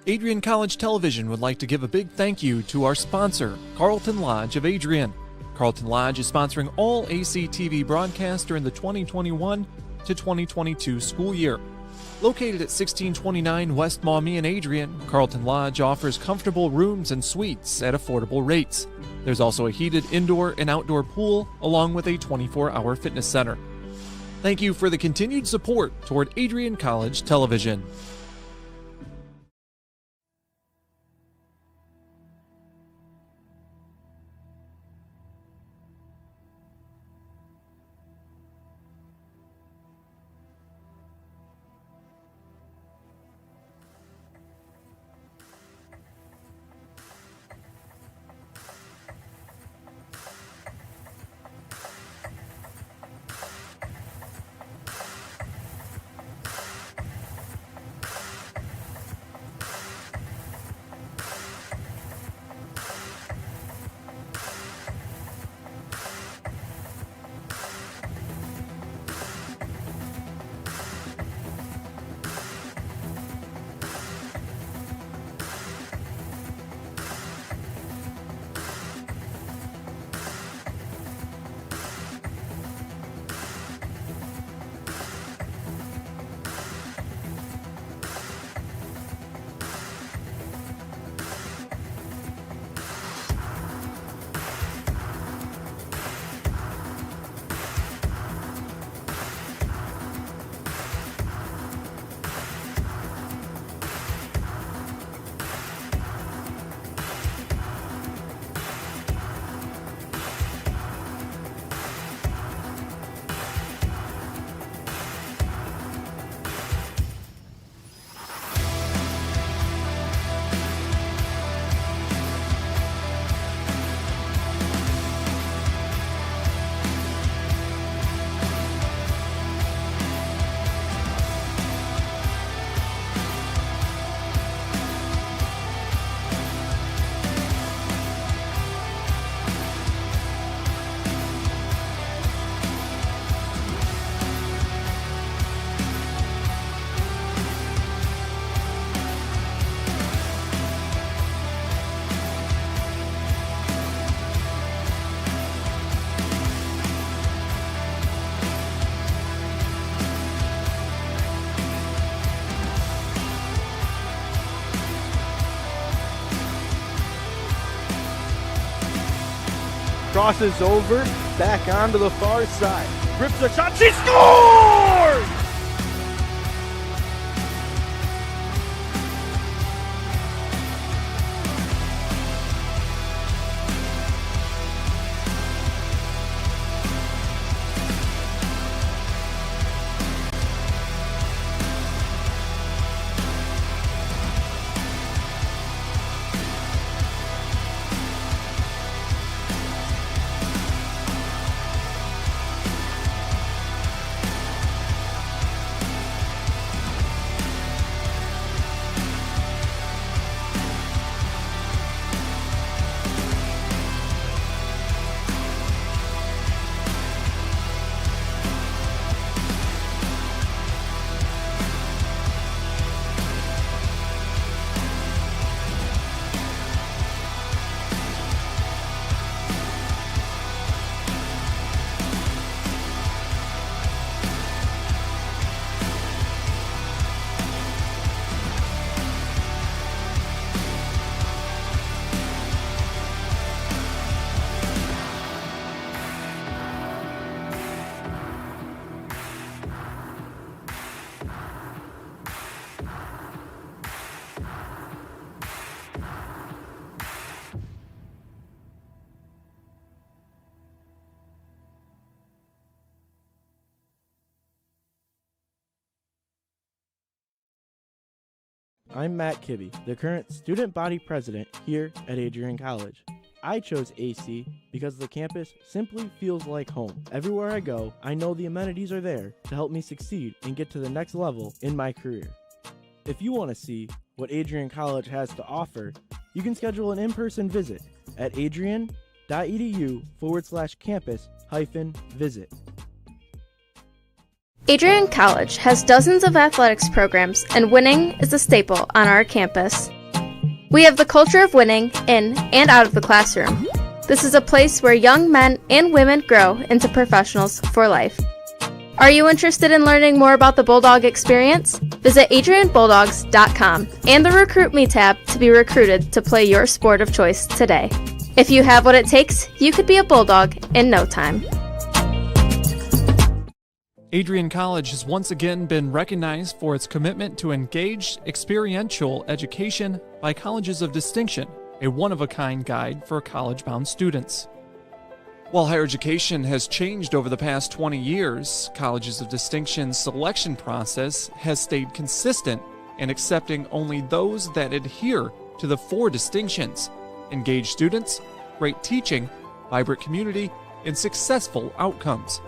Adrian College Television would like to give a big thank you to our sponsor, Carlton Lodge of Adrian. Carlton Lodge is sponsoring all ACTV broadcasts during the 2021 to 2022 school year. Located at 1629 West Maumee in Adrian, Carlton Lodge offers comfortable rooms and suites at affordable rates. There's also a heated indoor and outdoor pool, along with a 24-hour fitness center. Thank you for the continued support toward Adrian College Television. Crosses over, back onto the far side. Rips a shot, she scores! I'm Matt Kibbe, the current student body president here at Adrian College. I chose AC because the campus simply feels like home. Everywhere I go, I know the amenities are there to help me succeed and get to the next level in my career. If you want to see what Adrian College has to offer, you can schedule an in-person visit at adrian.edu/campus-visit. Adrian College has dozens of athletics programs, and winning is a staple on our campus. We have the culture of winning in and out of the classroom. This is a place where young men and women grow into professionals for life. Are you interested in learning more about the Bulldog experience? Visit adrianbulldogs.com and the Recruit Me tab to be recruited to play your sport of choice today. If you have what it takes, you could be a Bulldog in no time. Adrian College has once again been recognized for its commitment to engaged, experiential education by Colleges of Distinction, a one-of-a-kind guide for college-bound students. While higher education has changed over the past 20 years, Colleges of Distinction's selection process has stayed consistent in accepting only those that adhere to the 4 distinctions: engaged students, great teaching, vibrant community, and successful outcomes.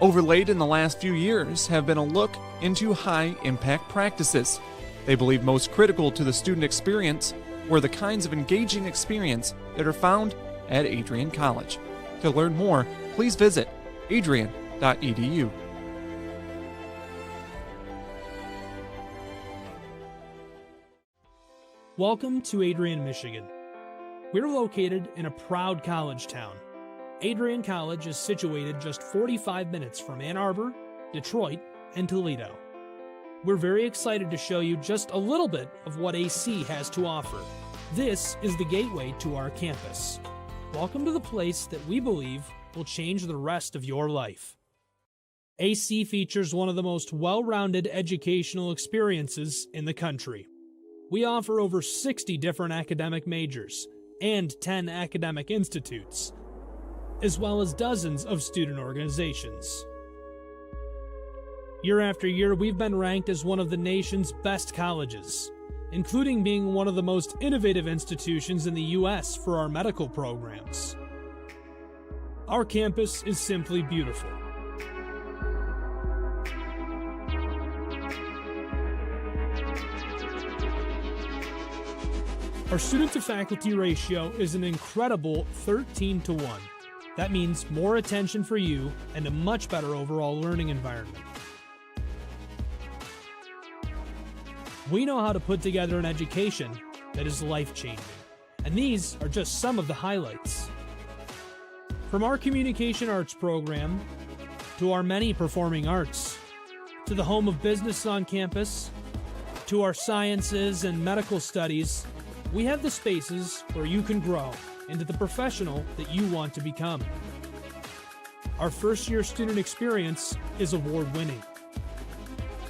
Overlaid in the last few years have been a look into high-impact practices. They believe most critical to the student experience were the kinds of engaging experience that are found at Adrian College. To learn more, please visit adrian.edu. Welcome to Adrian, Michigan. We're located in a proud college town. Adrian College is situated just 45 minutes from Ann Arbor, Detroit, and Toledo. We're very excited to show you just a little bit of what AC has to offer. This is the gateway to our campus. Welcome to the place that we believe will change the rest of your life. AC features one of the most well-rounded educational experiences in the country. We offer over 60 different academic majors and 10 academic institutes, as well as dozens of student organizations. Year after year, we've been ranked as one of the nation's best colleges, including being one of the most innovative institutions in the U.S. for our medical programs. Our campus is simply beautiful. Our student-to-faculty ratio is an incredible 13-to-1. That means more attention for you and a much better overall learning environment. We know how to put together an education that is life-changing, and these are just some of the highlights. From our communication arts program, to our many performing arts, to the home of business on campus, to our sciences and medical studies, we have the spaces where you can grow into the professional that you want to become. Our first-year student experience is award-winning.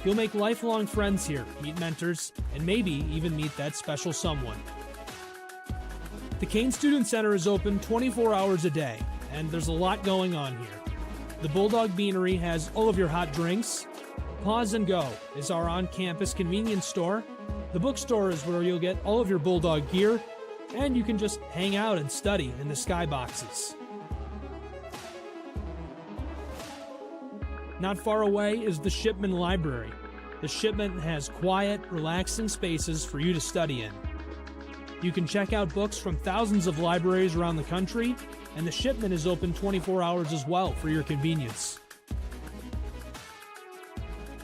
You'll make lifelong friends here, meet mentors, and maybe even meet that special someone. The Kane Student Center is open 24 hours a day, and there's a lot going on here. The Bulldog Beanery has all of your hot drinks. Pause and Go is our on-campus convenience store. The bookstore is where you'll get all of your Bulldog gear, and you can just hang out and study in the skyboxes. Not far away is the Shipman Library. The Shipman has quiet, relaxing spaces for you to study in. You can check out books from thousands of libraries around the country, and the Shipman is open 24 hours as well for your convenience.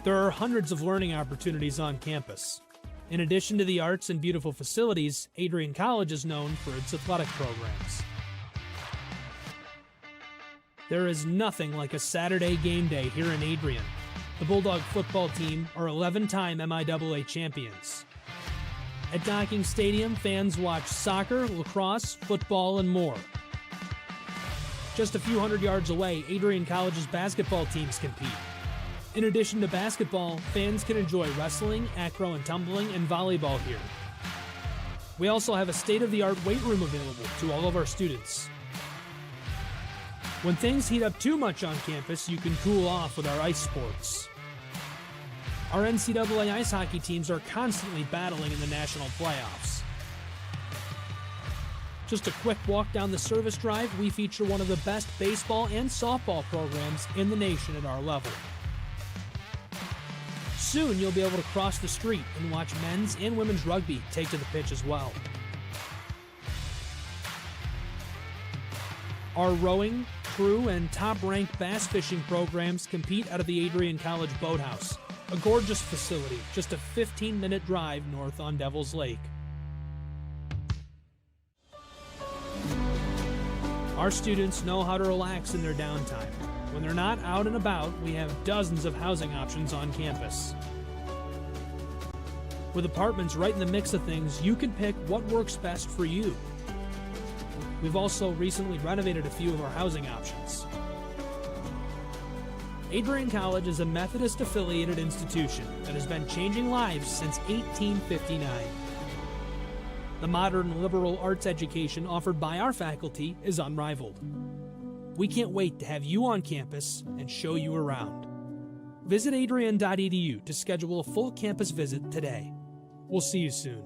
There are hundreds of learning opportunities on campus. In addition to the arts and beautiful facilities, Adrian College is known for its athletic programs. There is nothing like a Saturday game day here in Adrian. The Bulldog football team are 11-time MIAA champions. At Docking Stadium, fans watch soccer, lacrosse, football, and more. Just a few hundred yards away, Adrian College's basketball teams compete. In addition to basketball, fans can enjoy wrestling, acro and tumbling, and volleyball here. We also have a state-of-the-art weight room available to all of our students. When things heat up too much on campus, you can cool off with our ice sports. Our NCAA ice hockey teams are constantly battling in the national playoffs. Just a quick walk down the service drive, we feature one of the best baseball and softball programs in the nation at our level. Soon you'll be able to cross the street and watch men's and women's rugby take to the pitch as well. Our rowing, crew, and top-ranked bass fishing programs compete out of the Adrian College Boathouse, a gorgeous facility just a 15-minute drive north on Devil's Lake. Our students know how to relax in their downtime. When they're not out and about, we have dozens of housing options on campus. With apartments right in the mix of things, you can pick what works best for you. We've also recently renovated a few of our housing options. Adrian College is a Methodist-affiliated institution that has been changing lives since 1859. The modern liberal arts education offered by our faculty is unrivaled. We can't wait to have you on campus and show you around. Visit adrian.edu to schedule a full campus visit today. We'll see you soon.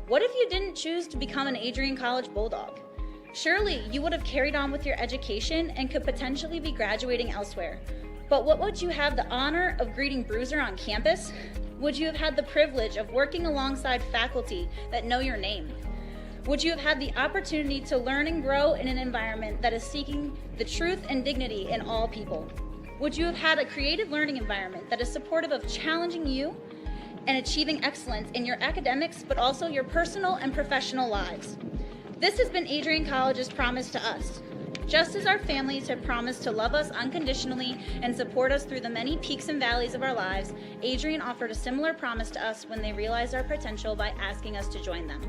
What if you didn't choose to become an Adrian College Bulldog? Surely you would have carried on with your education and could potentially be graduating elsewhere. But what would you have the honor of greeting Bruiser on campus? Would you have had the privilege of working alongside faculty that know your name? Would you have had the opportunity to learn and grow in an environment that is seeking the truth and dignity in all people? Would you have had a creative learning environment that is supportive of challenging you and achieving excellence in your academics, but also your personal and professional lives? This has been Adrian College's promise to us. Just as our families have promised to love us unconditionally and support us through the many peaks and valleys of our lives, Adrian offered a similar promise to us when they realized our potential by asking us to join them.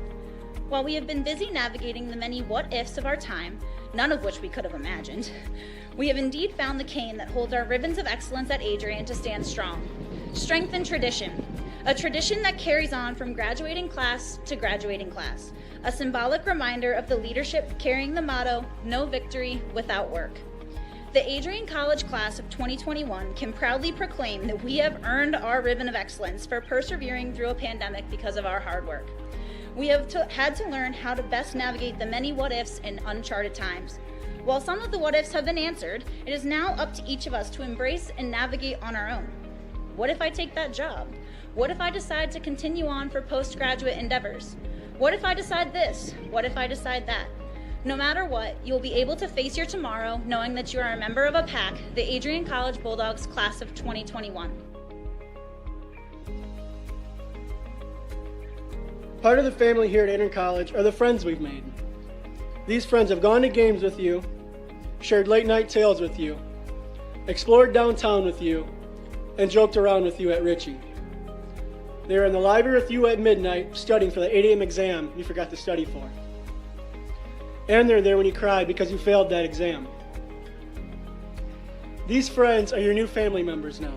While we have been busy navigating the many what-ifs of our time, none of which we could have imagined, we have indeed found the cane that holds our ribbons of excellence at Adrian to stand strong. Strength and tradition. A tradition that carries on from graduating class to graduating class. A symbolic reminder of the leadership carrying the motto, no victory without work. The Adrian College class of 2021 can proudly proclaim that we have earned our ribbon of excellence for persevering through a pandemic because of our hard work. We have had to learn how to best navigate the many what-ifs in uncharted times. While some of the what-ifs have been answered, it is now up to each of us to embrace and navigate on our own. What if I take that job? What if I decide to continue on for postgraduate endeavors? What if I decide this? What if I decide that? No matter what, you'll be able to face your tomorrow knowing that you are a member of a pack, the Adrian College Bulldogs class of 2021. Part of the family here at Adrian College are the friends we've made. These friends have gone to games with you, shared late night tales with you, explored downtown with you, and joked around with you at Ritchie. They were in the library with you at midnight studying for the 8 a.m. exam you forgot to study for. And they're there when you cried because you failed that exam. These friends are your new family members now.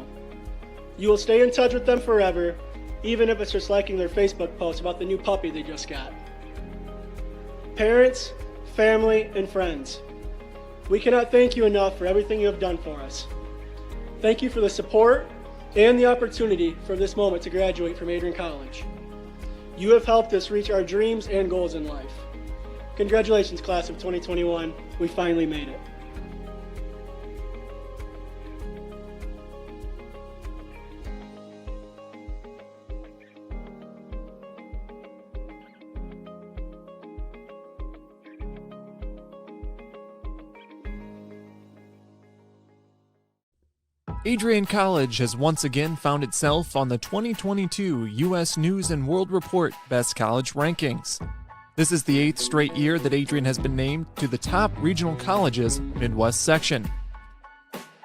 You will stay in touch with them forever, even if it's just liking their Facebook post about the new puppy they just got. Parents, family, and friends, we cannot thank you enough for everything you have done for us. Thank you for the support and the opportunity for this moment to graduate from Adrian College. You have helped us reach our dreams and goals in life. Congratulations, class of 2021. We finally made it. Adrian College has once again found itself on the 2022 U.S. News & World Report Best College Rankings. This is the 8th straight year that Adrian has been named to the top regional colleges Midwest section.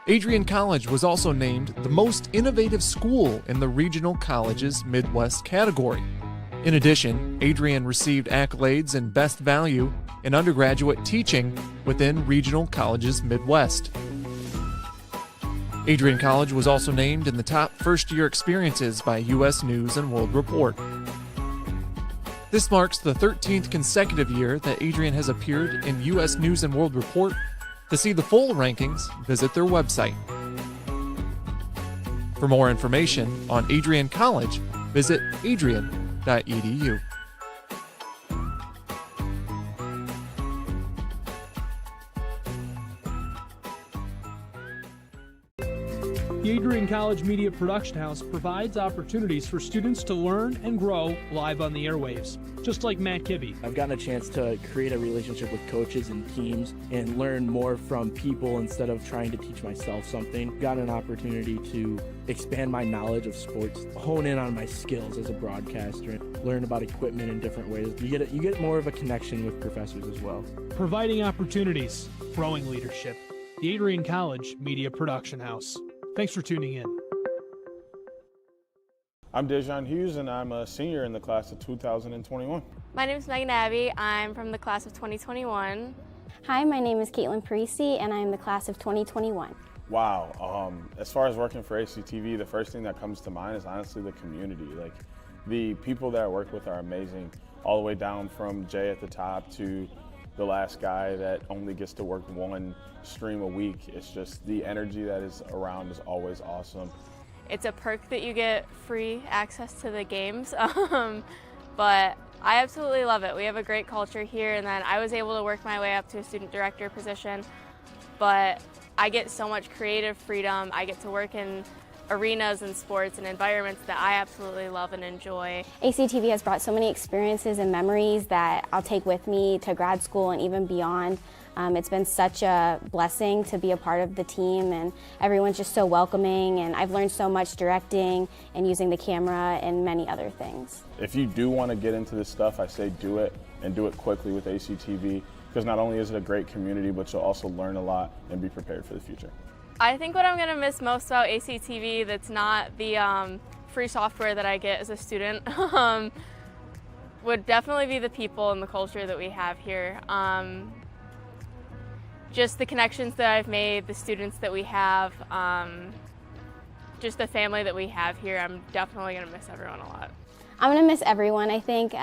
Adrian College was also named the most innovative school in the regional colleges Midwest category. In addition, Adrian received accolades in Best Value in undergraduate teaching within regional colleges Midwest. Adrian College was also named in the top first-year experiences by U.S. News & World Report. This marks the 13th consecutive year that Adrian has appeared in U.S. News & World Report. To see the full rankings, visit their website. For more information on Adrian College, visit adrian.edu. The Adrian College Media Production House provides opportunities for students to learn and grow live on the airwaves, just like Matt Kibbe. I've gotten a chance to create a relationship with coaches and teams and learn more from people instead of trying to teach myself something. Got an opportunity to expand my knowledge of sports, hone in on my skills as a broadcaster, and learn about equipment in different ways. You get more of a connection with professors as well. Providing opportunities, growing leadership. The Adrian College Media Production House. Thanks for tuning in. I'm Dejan Hughes, and I'm a senior in the class of 2021. My name is Megan Abbey. I'm from the class of 2021. Hi, my name is Caitlin Parisi, and I am the class of 2021. Wow. As far as working for ACTV, the first thing that comes to mind is honestly the community. Like, the people that I work with are amazing, all the way down from Jay at the top to the last guy that only gets to work one stream a week. It's just the energy that is around is always awesome. It's a perk that you get free access to the games, but I absolutely love it. We have a great culture here, and then I was able to work my way up to a student director position, but I get so much creative freedom. I get to work in arenas and sports and environments that I absolutely love and enjoy. ACTV has brought so many experiences and memories that I'll take with me to grad school and even beyond. It's been such a blessing to be a part of the team, and everyone's just so welcoming, and I've learned so much directing and using the camera and many other things. If you do want to get into this stuff, I say do it, and do it quickly with ACTV, because not only is it a great community, but you'll also learn a lot and be prepared for the future. I think what I'm going to miss most about ACTV that's not the free software that I get as a student would definitely be the people and the culture that we have here. Just the connections that I've made, the students that we have, just the family that we have here. I'm definitely going to miss everyone a lot. I'm going to miss everyone. I think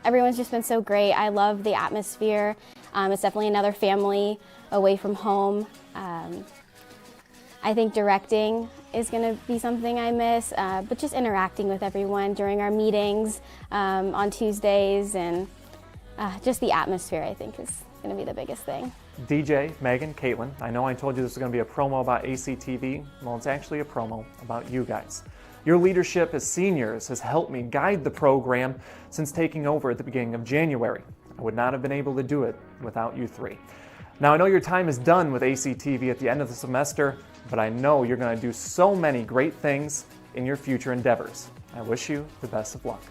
everyone's just been so great. I love the atmosphere. It's definitely another family away from home. I think directing is going to be something I miss, but just interacting with everyone during our meetings on Tuesdays, and just the atmosphere, I think, is going to be the biggest thing. DJ, Megan, Caitlin, I know I told you this was going to be a promo about ACTV. Well, it's actually a promo about you guys. Your leadership as seniors has helped me guide the program since taking over at the beginning of January. I would not have been able to do it without you three. Now, I know your time is done with ACTV at the end of the semester, but I know you're going to do so many great things in your future endeavors. I wish you the best of luck.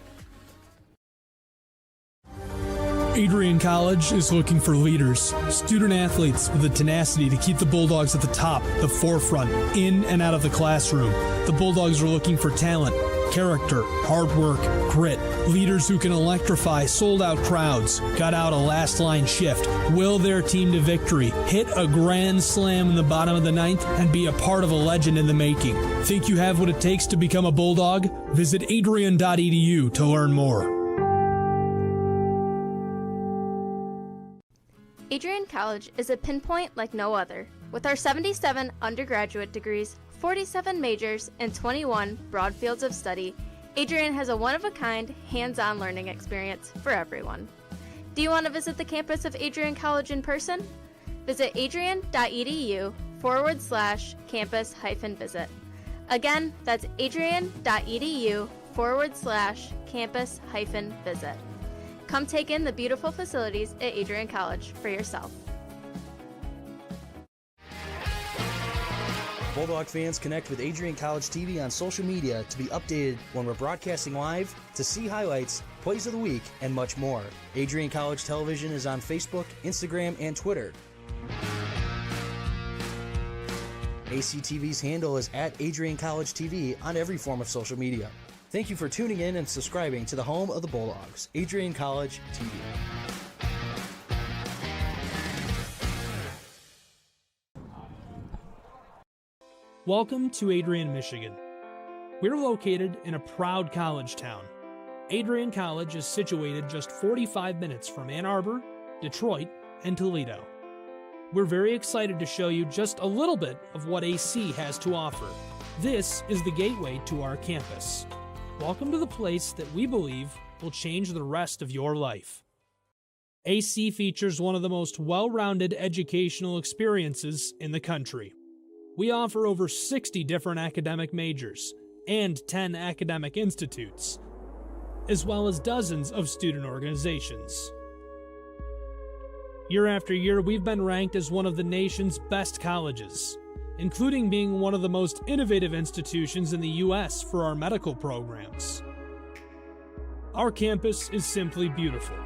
Adrian College is looking for leaders, student athletes with the tenacity to keep the Bulldogs at the top, the forefront, in and out of the classroom. The Bulldogs are looking for talent, character, hard work, grit, leaders who can electrify sold-out crowds, gut out a last-line shift, will their team to victory, hit a grand slam in the bottom of the ninth, and be a part of a legend in the making. Think you have what it takes to become a Bulldog? Visit adrian.edu to learn more. Adrian College is a pinpoint like no other. With our 77 undergraduate degrees, 47 majors, and 21 broad fields of study, Adrian has a one-of-a-kind, hands-on learning experience for everyone. Do you want to visit the campus of Adrian College in person? Visit adrian.edu/campus-visit. Again, that's adrian.edu/campus-visit. Come take in the beautiful facilities at Adrian College for yourself. Bulldog fans, connect with Adrian College TV on social media to be updated when we're broadcasting live, to see highlights, plays of the week, and much more. Adrian College Television is on Facebook, Instagram, and Twitter. ACTV's handle is @Adrian College TV on every form of social media. Thank you for tuning in and subscribing to the home of the Bulldogs, Adrian College TV. Welcome to Adrian, Michigan. We're located in a proud college town. Adrian College is situated just 45 minutes from Ann Arbor, Detroit, and Toledo. We're very excited to show you just a little bit of what AC has to offer. This is the gateway to our campus. Welcome to the place that we believe will change the rest of your life. AC features one of the most well-rounded educational experiences in the country. We offer over 60 different academic majors and 10 academic institutes, as well as dozens of student organizations. Year after year, we've been ranked as one of the nation's best colleges, including being one of the most innovative institutions in the U.S. for our medical programs. Our campus is simply beautiful.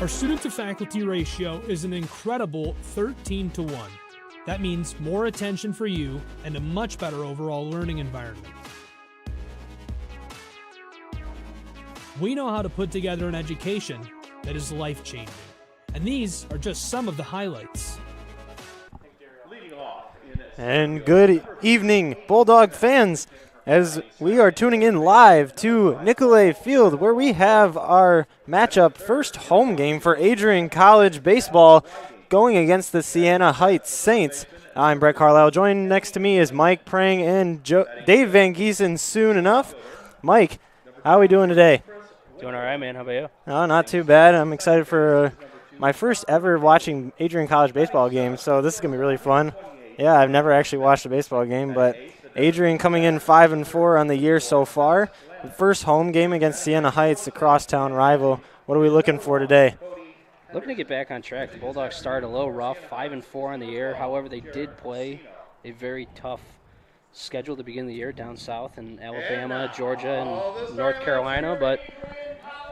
Our student-to-faculty ratio is an incredible 13-to-1. That means more attention for you and a much better overall learning environment. We know how to put together an education that is life-changing. And these are just some of the highlights. And good evening, Bulldog fans, as we are tuning in live to Nicolay Field, where we have our matchup first home game for Adrian College baseball going against the Siena Heights Saints. I'm Brett Carlisle. Joined next to me is Mike Prang and Dave Van Giesen soon enough. Mike, how are we doing today? Doing all right, man. How about you? Oh, not too bad. I'm excited for my first ever watching Adrian College baseball game, so this is going to be really fun. Yeah, I've never actually watched a baseball game, but Adrian coming in 5-4 on the year so far. The first home game against Siena Heights, a crosstown rival. What are we looking for today? Looking to get back on track. The Bulldogs started a little rough, 5-4 on the year. However, they did play a very tough schedule to begin the year down south in Alabama, Georgia, and North Carolina. But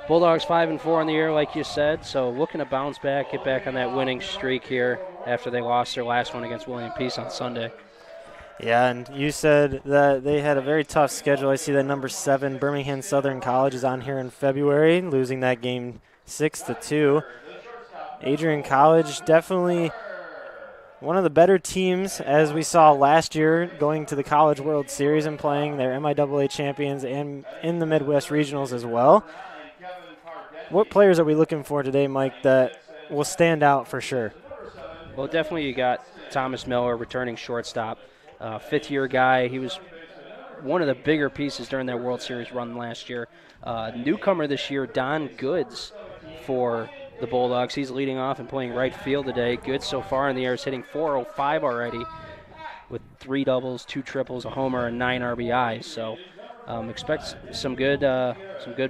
Bulldogs 5-4 on the year, like you said. So looking to bounce back, get back on that winning streak here after they lost their last one against William Peace on Sunday. Yeah, and you said that they had a very tough schedule. I see that number 7, Birmingham Southern College, is on here in February, losing that game 6-2. Adrian College definitely one of the better teams, as we saw last year, going to the College World Series and playing their MIAA champions and in the Midwest Regionals as well. What players are we looking for today, Mike, that will stand out for sure? Well, definitely you got Thomas Miller, returning shortstop. Fifth-year guy. He was one of the bigger pieces during their World Series run last year. Newcomer this year, Don Goods for the Bulldogs. He's leading off and playing right field today. Goods so far in the year is hitting .405 already with 3 doubles, 2 triples, a homer, and 9 RBIs. So expect some good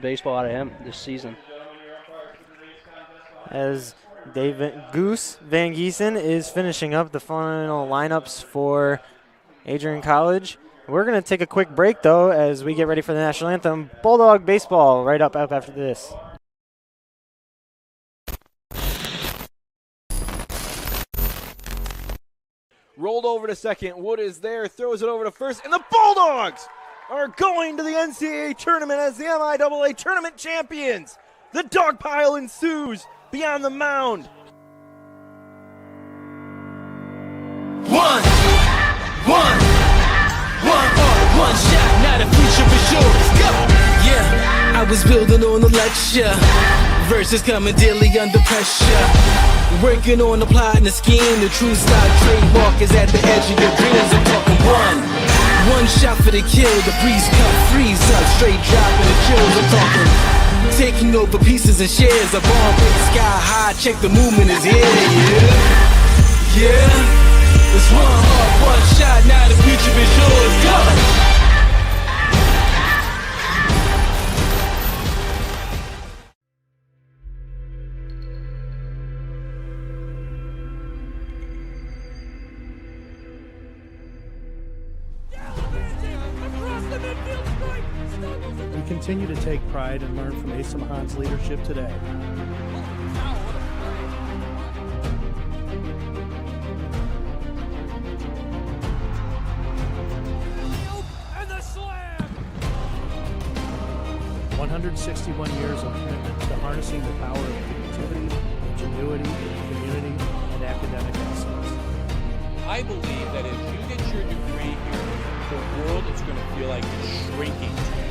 baseball out of him this season. As Goose Van Giesen is finishing up the final lineups for Adrian College. We're going to take a quick break, though, as we get ready for the national anthem. Bulldog baseball right up after this. Rolled over to second. Wood is there, throws it over to first, and the Bulldogs are going to the NCAA tournament as the MIAA tournament champions. The dog pile ensues beyond the mound. One shot, not a future for sure. Let's go. Yeah, I was building on the lecture. Verses coming daily under pressure. Working on the plot and the scheme. The true stock trademark is at the edge of your dreams. I'm talking one shot for the kill. The breeze come freeze up, straight dropping the chills. I'm talking taking over pieces and shares. A bomb in the sky high. Check the movement is here. Yeah. It's one heart, one shot, now the future is yours. Go! We continue to take pride and learn from Asa Mahan's leadership today. And the slam! 161 years of commitment to harnessing the power of creativity, ingenuity, community, and academic excellence. I believe that as you get your degree here, the world is going to feel like it's shrinking to you.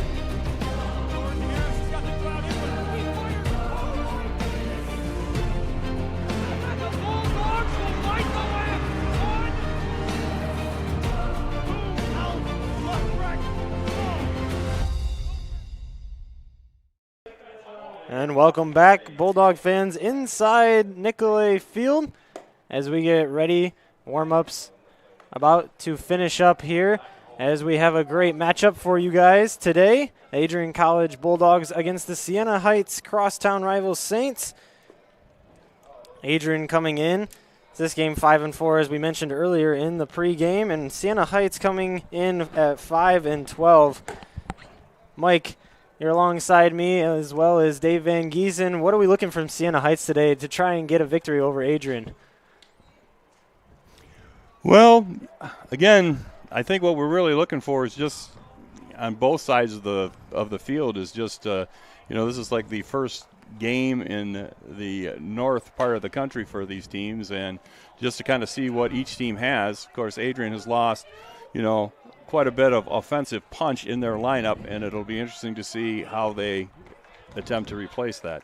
And welcome back, Bulldog fans, inside Nicolay Field as we get ready. Warm-ups about to finish up here as we have a great matchup for you guys today. Adrian College Bulldogs against the Siena Heights crosstown rivals Saints. Adrian coming in. This game 5-4 as we mentioned earlier in the pregame, and Siena Heights coming in at 5-12. Mike, you're alongside me as well as Dave Van Giesen. What are we looking from Siena Heights today to try and get a victory over Adrian? Well, again, I think what we're really looking for is just on both sides of the field is just this is like the first game in the north part of the country for these teams, and just to kind of see what each team has. Of course, Adrian has lost, quite a bit of offensive punch in their lineup, and it'll be interesting to see how they attempt to replace that.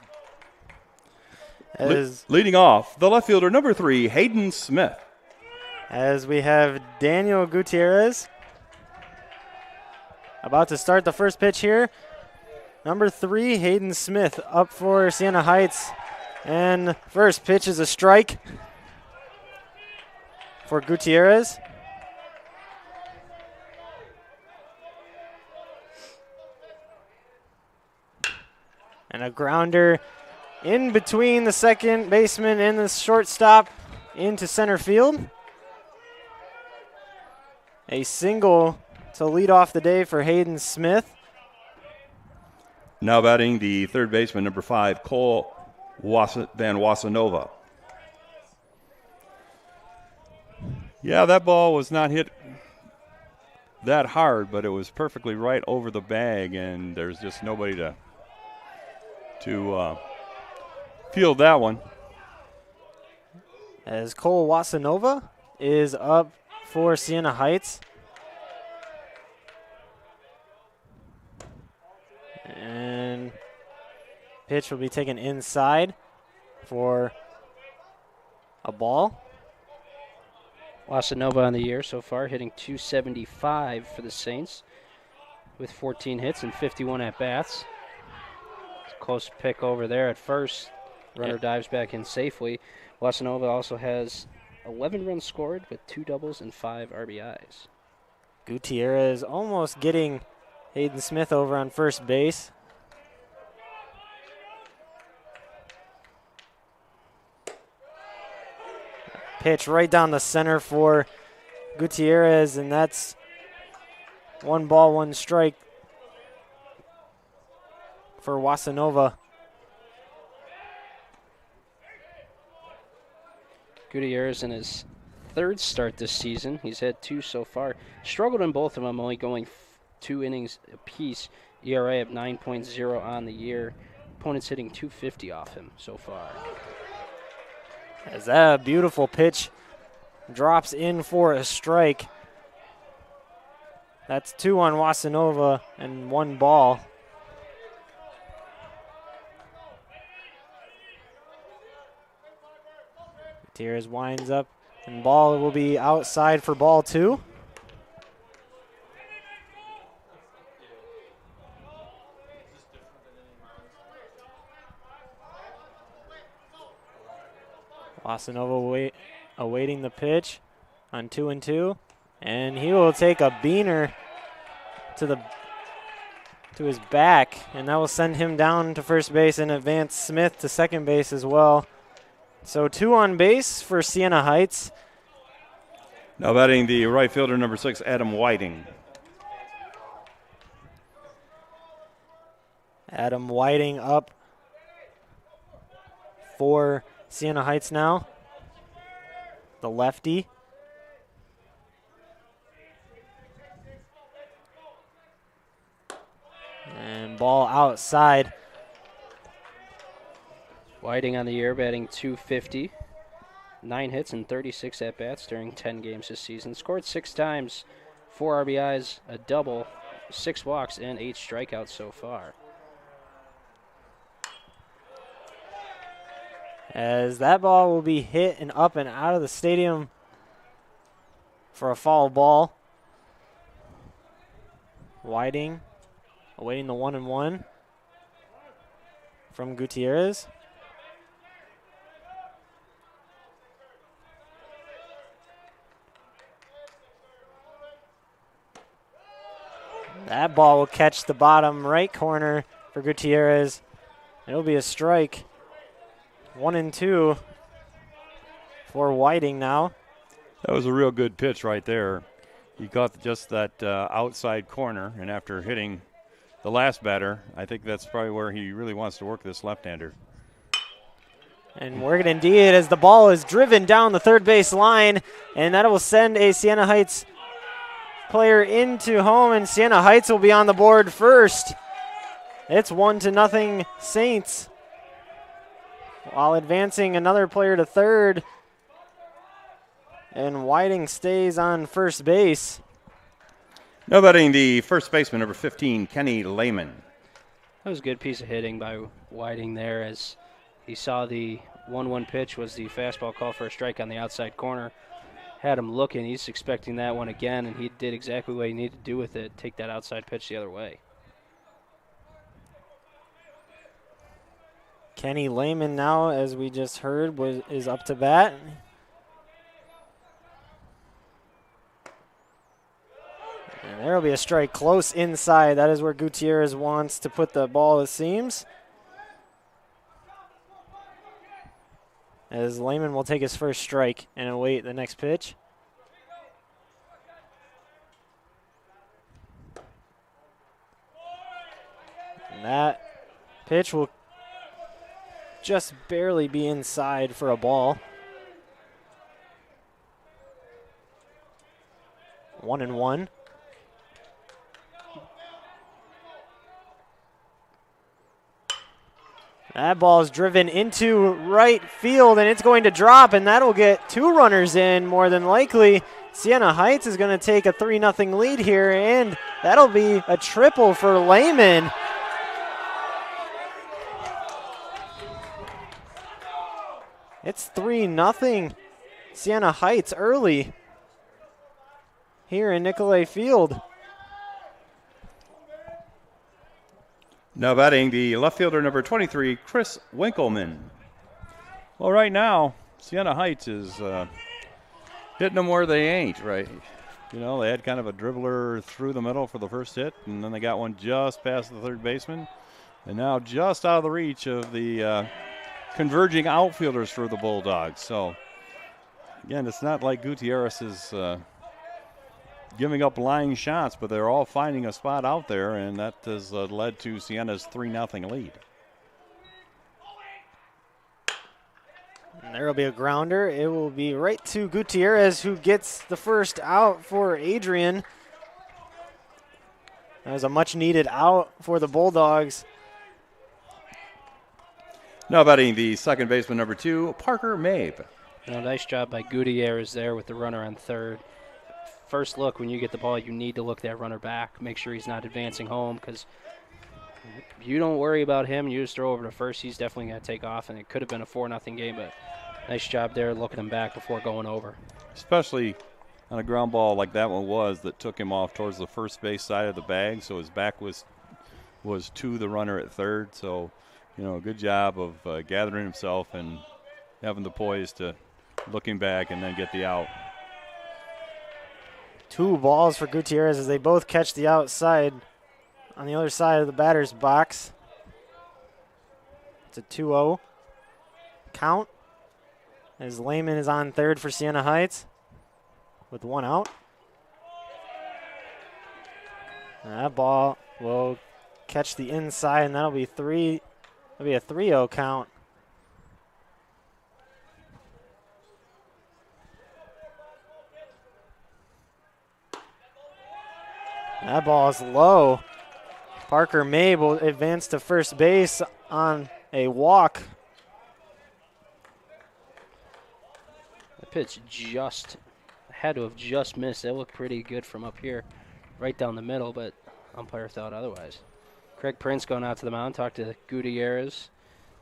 Leading off, the left fielder, number 3, Hayden Smith. As we have Daniel Gutierrez about to start the first pitch here. Number 3, Hayden Smith up for Siena Heights. And first pitch is a strike for Gutierrez. And a grounder in between the second baseman and the shortstop into center field. A single to lead off the day for Hayden Smith. Now batting the third baseman, number 5, Cole Van Wasanova. Yeah, that ball was not hit that hard, but it was perfectly right over the bag, and there's just nobody to field that one. As Cole Wasanova is up for Siena Heights. And pitch will be taken inside for a ball. Wasanova on the year so far, hitting .275 for the Saints with 14 hits and 51 at-bats. Close pick over there at first. Runner dives back in safely. Wasanova also has 11 runs scored with 2 doubles and 5 RBIs. Gutierrez almost getting Hayden Smith over on first base. Pitch right down the center for Gutierrez, and that's 1 ball, 1 strike for Wasanova. Gutierrez in his 3rd start this season. He's had 2 so far. Struggled in both of them, only going 2 innings apiece. ERA of 9.0 on the year. Opponents hitting .250 off him so far. As that beautiful pitch drops in for a strike. That's 2 on Wasanova and 1 ball. Gutierrez winds up, and ball will be outside for ball 2. Wasanova awaiting the pitch on 2-2, and he will take a beaner to his back, and that will send him down to first base and advance Smith to second base as well. So 2 on base for Siena Heights. Now batting the right fielder, number 6, Adam Whiting. Adam Whiting up for Siena Heights now. The lefty. And ball outside. Whiting on the year, batting .250. 9 hits and 36 at-bats during 10 games this season. Scored 6 times, 4 RBIs, a double, 6 walks, and 8 strikeouts so far. As that ball will be hit and up and out of the stadium for a foul ball. Whiting awaiting the 1-1. from Gutierrez. That ball will catch the bottom right corner for Gutierrez. It'll be a strike. 1-2 for Whiting now. That was a real good pitch right there. He got just that outside corner, and after hitting the last batter, I think that's probably where he really wants to work this left-hander. And work it indeed as the ball is driven down the third base line, and that will send a Siena Heights player into home, and Siena Heights will be on the board first. It's 1-0 Saints. While advancing another player to third, and Whiting stays on first base. Now batting the first baseman, number 15, Kenny Lehman. That was a good piece of hitting by Whiting there, as he saw the 1-1 pitch was the fastball call for a strike on the outside corner. Had him looking. He's expecting that one again, and he did exactly what he needed to do with it, take that outside pitch the other way. Kenny Lehman now, as we just heard, is up to bat. And there will be a strike close inside. That is where Gutierrez wants to put the ball, it seems. As Lehman will take his first strike and await the next pitch. And that pitch will just barely be inside for a ball. 1-1. That ball is driven into right field, and it's going to drop, and that'll get 2 runners in more than likely. Siena Heights is going to take a 3-0 lead here, and that'll be a triple for Lehman. It's 3-0 Siena Heights early here in Nicolay Field. Now batting the left fielder, number 23, Chris Winkleman. Well, right now, Siena Heights is hitting them where they ain't, right? You know, they had kind of a dribbler through the middle for the first hit, and then they got one just past the third baseman. And now just out of the reach of the converging outfielders for the Bulldogs. So, again, it's not like Gutierrez is giving up line shots, but they're all finding a spot out there, and that has led to Siena's 3-0 lead. And there will be a grounder. It will be right to Gutierrez, who gets the first out for Adrian. That was a much-needed out for the Bulldogs. Now batting the second baseman, number 2, Parker Mabe. Nice job by Gutierrez there with the runner on third. First look, when you get the ball, you need to look that runner back. Make sure he's not advancing home, because you don't worry about him. You just throw over to first. He's definitely going to take off, and it could have been a 4-0 game, but nice job there looking him back before going over. Especially on a ground ball like that one was, that took him off towards the first base side of the bag, so his back was to the runner at third. So, you know, good job of gathering himself and having the poise to looking back and then get the out. 2 balls for Gutierrez as they both catch the outside on the other side of the batter's box. It's a 2-0 count as Lehman is on third for Siena Heights with 1 out. And that ball will catch the inside, and that'll be a 3-0 count. That ball is low. Parker Mabe will advance to first base on a walk. The pitch just had to have just missed. That looked pretty good from up here, right down the middle, but umpire thought otherwise. Craig Prince going out to the mound, talked to Gutierrez.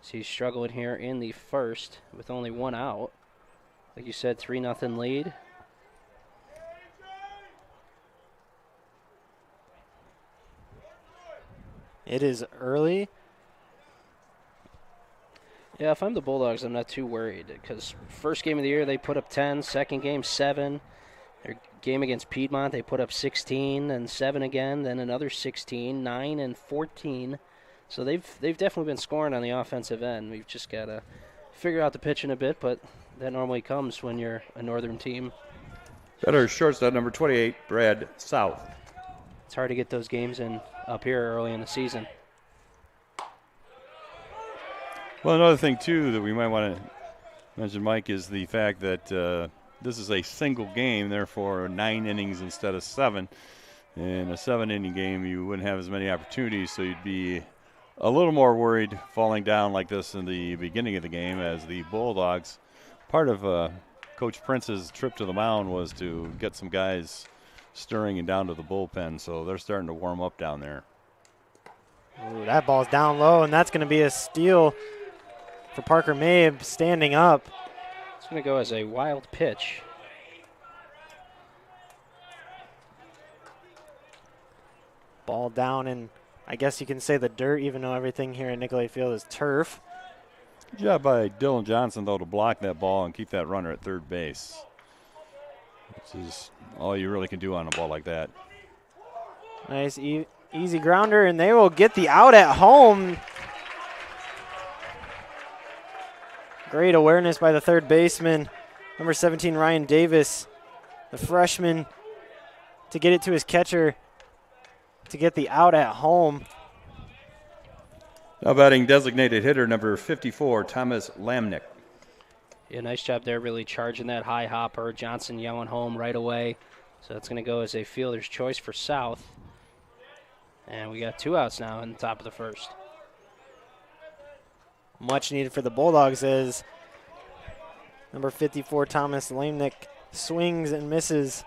So he's struggling here in the first with only 1 out. Like you said, 3-0 lead. It is early. Yeah, if I'm the Bulldogs, I'm not too worried because first game of the year they put up 10, second game 7. Their game against Piedmont they put up 16 and 7 again, then another 16, 9 and 14. So they've definitely been scoring on the offensive end. We've just got to figure out the pitching a bit, but that normally comes when you're a northern team. Better shortstop number 28, Brad South. It's hard to get those games in up here early in the season. Well, another thing, too, that we might want to mention, Mike, is the fact that this is a single game, therefore 9 innings instead of 7. In a 7-inning game, you wouldn't have as many opportunities, so you'd be a little more worried falling down like this in the beginning of the game as the Bulldogs. Part of Coach Prince's trip to the mound was to get some guys stirring and down to the bullpen, so they're starting to warm up down there. Ooh, that ball's down low, and that's going to be a steal for Parker Mabe standing up. It's going to go as a wild pitch. Ball down, and I guess you can say the dirt, even though everything here at Nicolay Field is turf. Good job by Dylan Johnson, though, to block that ball and keep that runner at third base, which is all you really can do on a ball like that. Nice easy grounder, and they will get the out at home. Great awareness by the third baseman, number 17, Ryan Davis, the freshman, to get it to his catcher to get the out at home. Now batting designated hitter number 54, Thomas Lamnick. Yeah, nice job there, really charging that high hopper. Johnson yelling home right away. So that's going to go as a fielder's choice for South. And we got 2 outs now in the top of the first. Much needed for the Bulldogs as number 54, Thomas Lamnick, swings and misses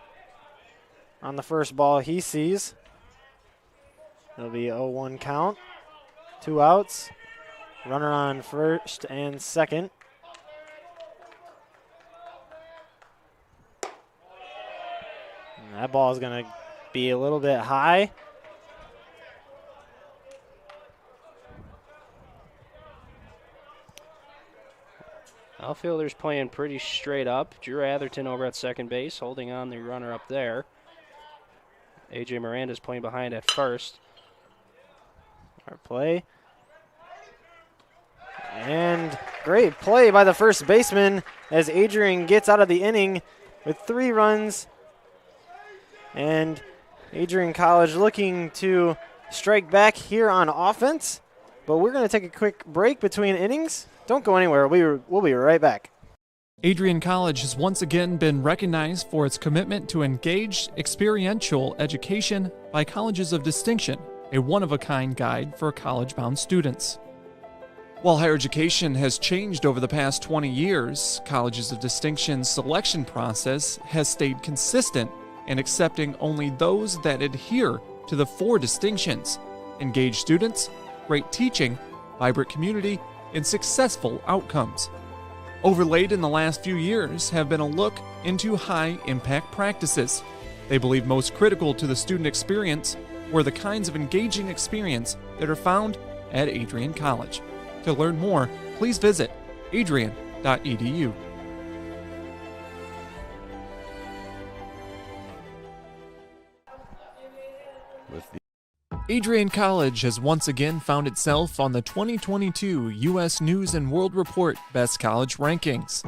on the first ball he sees. It'll be 0-1 count. 2 outs. Runner on first and second. And that ball is going to be a little bit high. Outfielders playing pretty straight up. Drew Atherton over at second base, holding on the runner up there. A.J. Miranda's playing behind at first. Our play. And great play by the first baseman as Adrian gets out of the inning with 3 runs. And Adrian College looking to strike back here on offense. But we're going to take a quick break between innings. Don't go anywhere. We'll be right back. Adrian College has once again been recognized for its commitment to engaged, experiential education by Colleges of Distinction, a one-of-a-kind guide for college-bound students. While higher education has changed over the past 20 years, Colleges of Distinction's selection process has stayed consistent in accepting only those that adhere to the 4 distinctions: engaged students, great teaching, vibrant community, and successful outcomes. Overlaid in the last few years have been a look into high-impact practices. They believe most critical to the student experience were the kinds of engaging experience that are found at Adrian College. To learn more, please visit adrian.edu. Adrian College has once again found itself on the 2022 U.S. News & World Report Best College Rankings.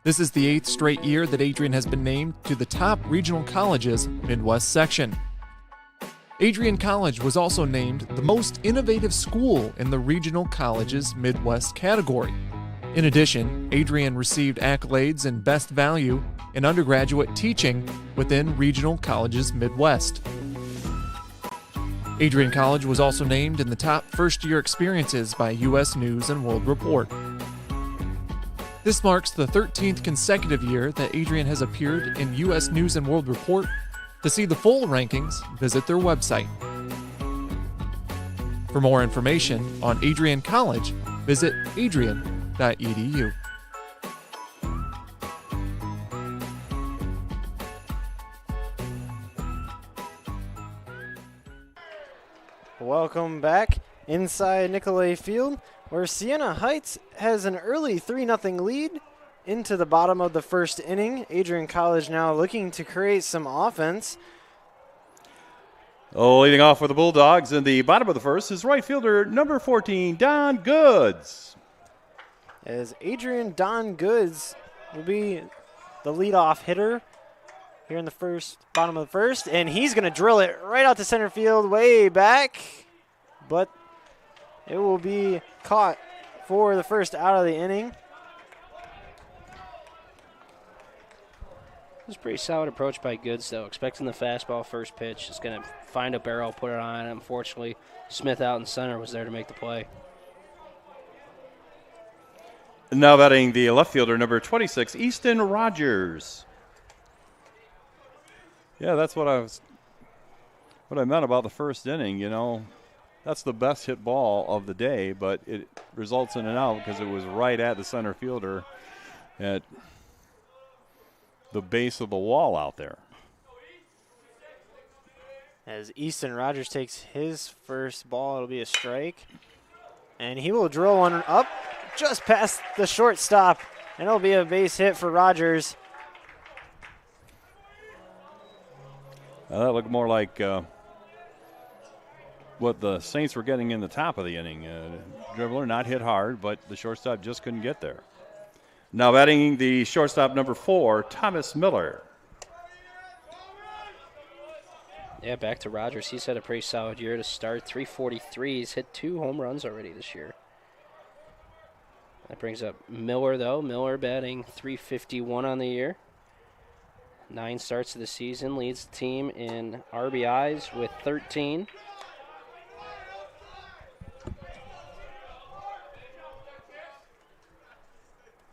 This is the 8th straight year that Adrian has been named to the top regional colleges Midwest section. Adrian College was also named the most innovative school in the regional colleges Midwest category. In addition, Adrian received accolades in Best Value in undergraduate teaching within regional colleges Midwest. Adrian College was also named in the top first-year experiences by U.S. News & World Report. This marks the 13th consecutive year that Adrian has appeared in U.S. News & World Report. To see the full rankings, visit their website. For more information on Adrian College, visit adrian.edu. Welcome back inside Nicolay Field, where Siena Heights has an early 3-0 lead into the bottom of the first inning. Adrian College now looking to create some offense. Leading off for the Bulldogs in the bottom of the first is right fielder number 14, Don Goods. As Adrian Don Goods will be the leadoff hitter here in the bottom of the first, and he's going to drill it right out to center field, way back, but it will be caught for the first out of the inning. It was a pretty solid approach by Goods, though. Expecting the fastball first pitch. Just going to find a barrel, put it on. Unfortunately, Smith out in center was there to make the play. Now batting the left fielder, number 26, Easton Rogers. Yeah, that's what I meant about the first inning, you know. That's the best hit ball of the day, but it results in an out because it was right at the center fielder at the base of the wall out there. As Easton Rogers takes his first ball, it'll be a strike. And he will drill one up just past the shortstop, and it'll be a base hit for Rogers. That looked more like what the Saints were getting in the top of the inning. Dribbler not hit hard, but the shortstop just couldn't get there. Now batting the shortstop, number 4, Thomas Miller. Yeah, back to Rogers. He's had a pretty solid year to start. 343. He's hit 2 home runs already this year. That brings up Miller, though. Miller batting 351 on the year. 9 starts of the season. Leads the team in RBIs with 13.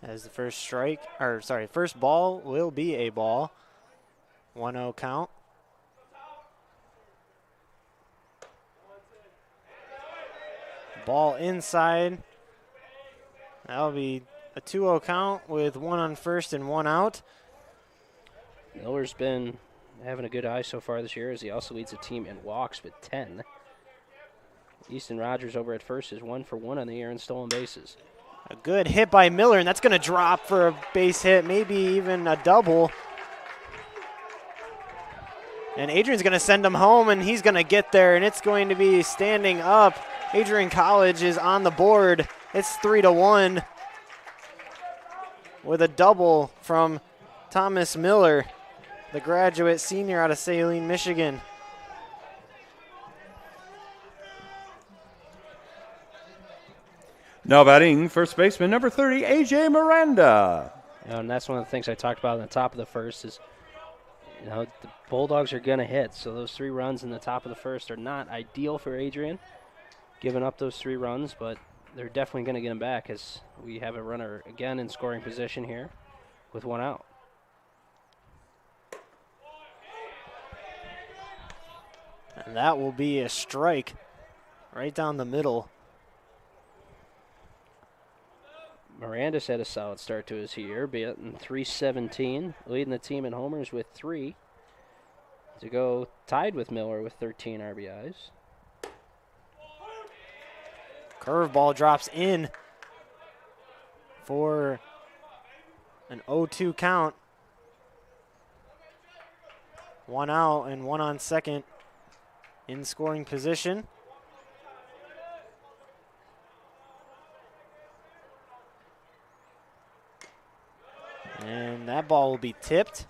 As the first ball will be a ball. 1-0 count. Ball inside. That'll be a 2-0 count with 1 on first and 1 out. Miller's been having a good eye so far this year as he also leads the team in walks with 10. Easton Rogers over at first is 1 for 1 on the year in stolen bases. A good hit by Miller, and that's going to drop for a base hit, maybe even a double. And Adrian's going to send him home, and he's going to get there, and it's going to be standing up. Adrian College is on the board. It's 3-1 with a double from Thomas Miller, the graduate senior out of Saline, Michigan. Now batting first baseman, number 30, A.J. Miranda. And that's one of the things I talked about in the top of the first is, you know, the Bulldogs are going to hit. So those 3 runs in the top of the first are not ideal for Adrian, giving up those 3 runs, but they're definitely going to get them back as we have a runner again in scoring position here with 1 out. And that will be a strike right down the middle. Miranda's had a solid start to his year, batting .317, leading the team in homers with 3. To go tied with Miller with 13 RBIs. Curveball drops in for an 0-2 count. 1 out and 1 on second in scoring position. And that ball will be tipped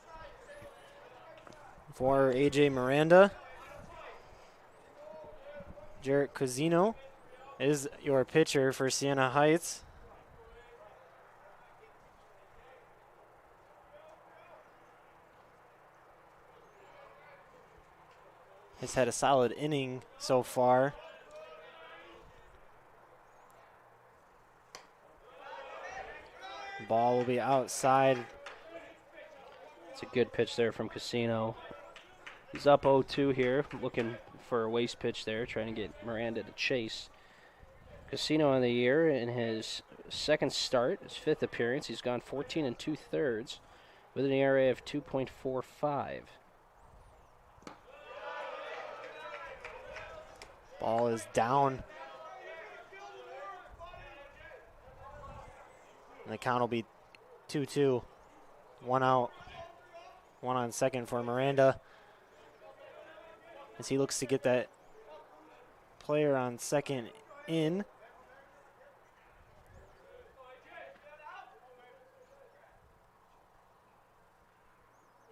for A.J. Miranda. Jarrett Cozino is your pitcher for Siena Heights. Has had a solid inning so far. Ball will be outside. It's a good pitch there from Casino. He's up 0-2 here, looking for a waste pitch there, trying to get Miranda to chase. Casino on the year in his second start, his 5th appearance. He's gone 14 2/3 with an ERA of 2.45. Ball is down And the count will be 2-2. 1 out, 1 on second for Miranda. As he looks to get that player on second in.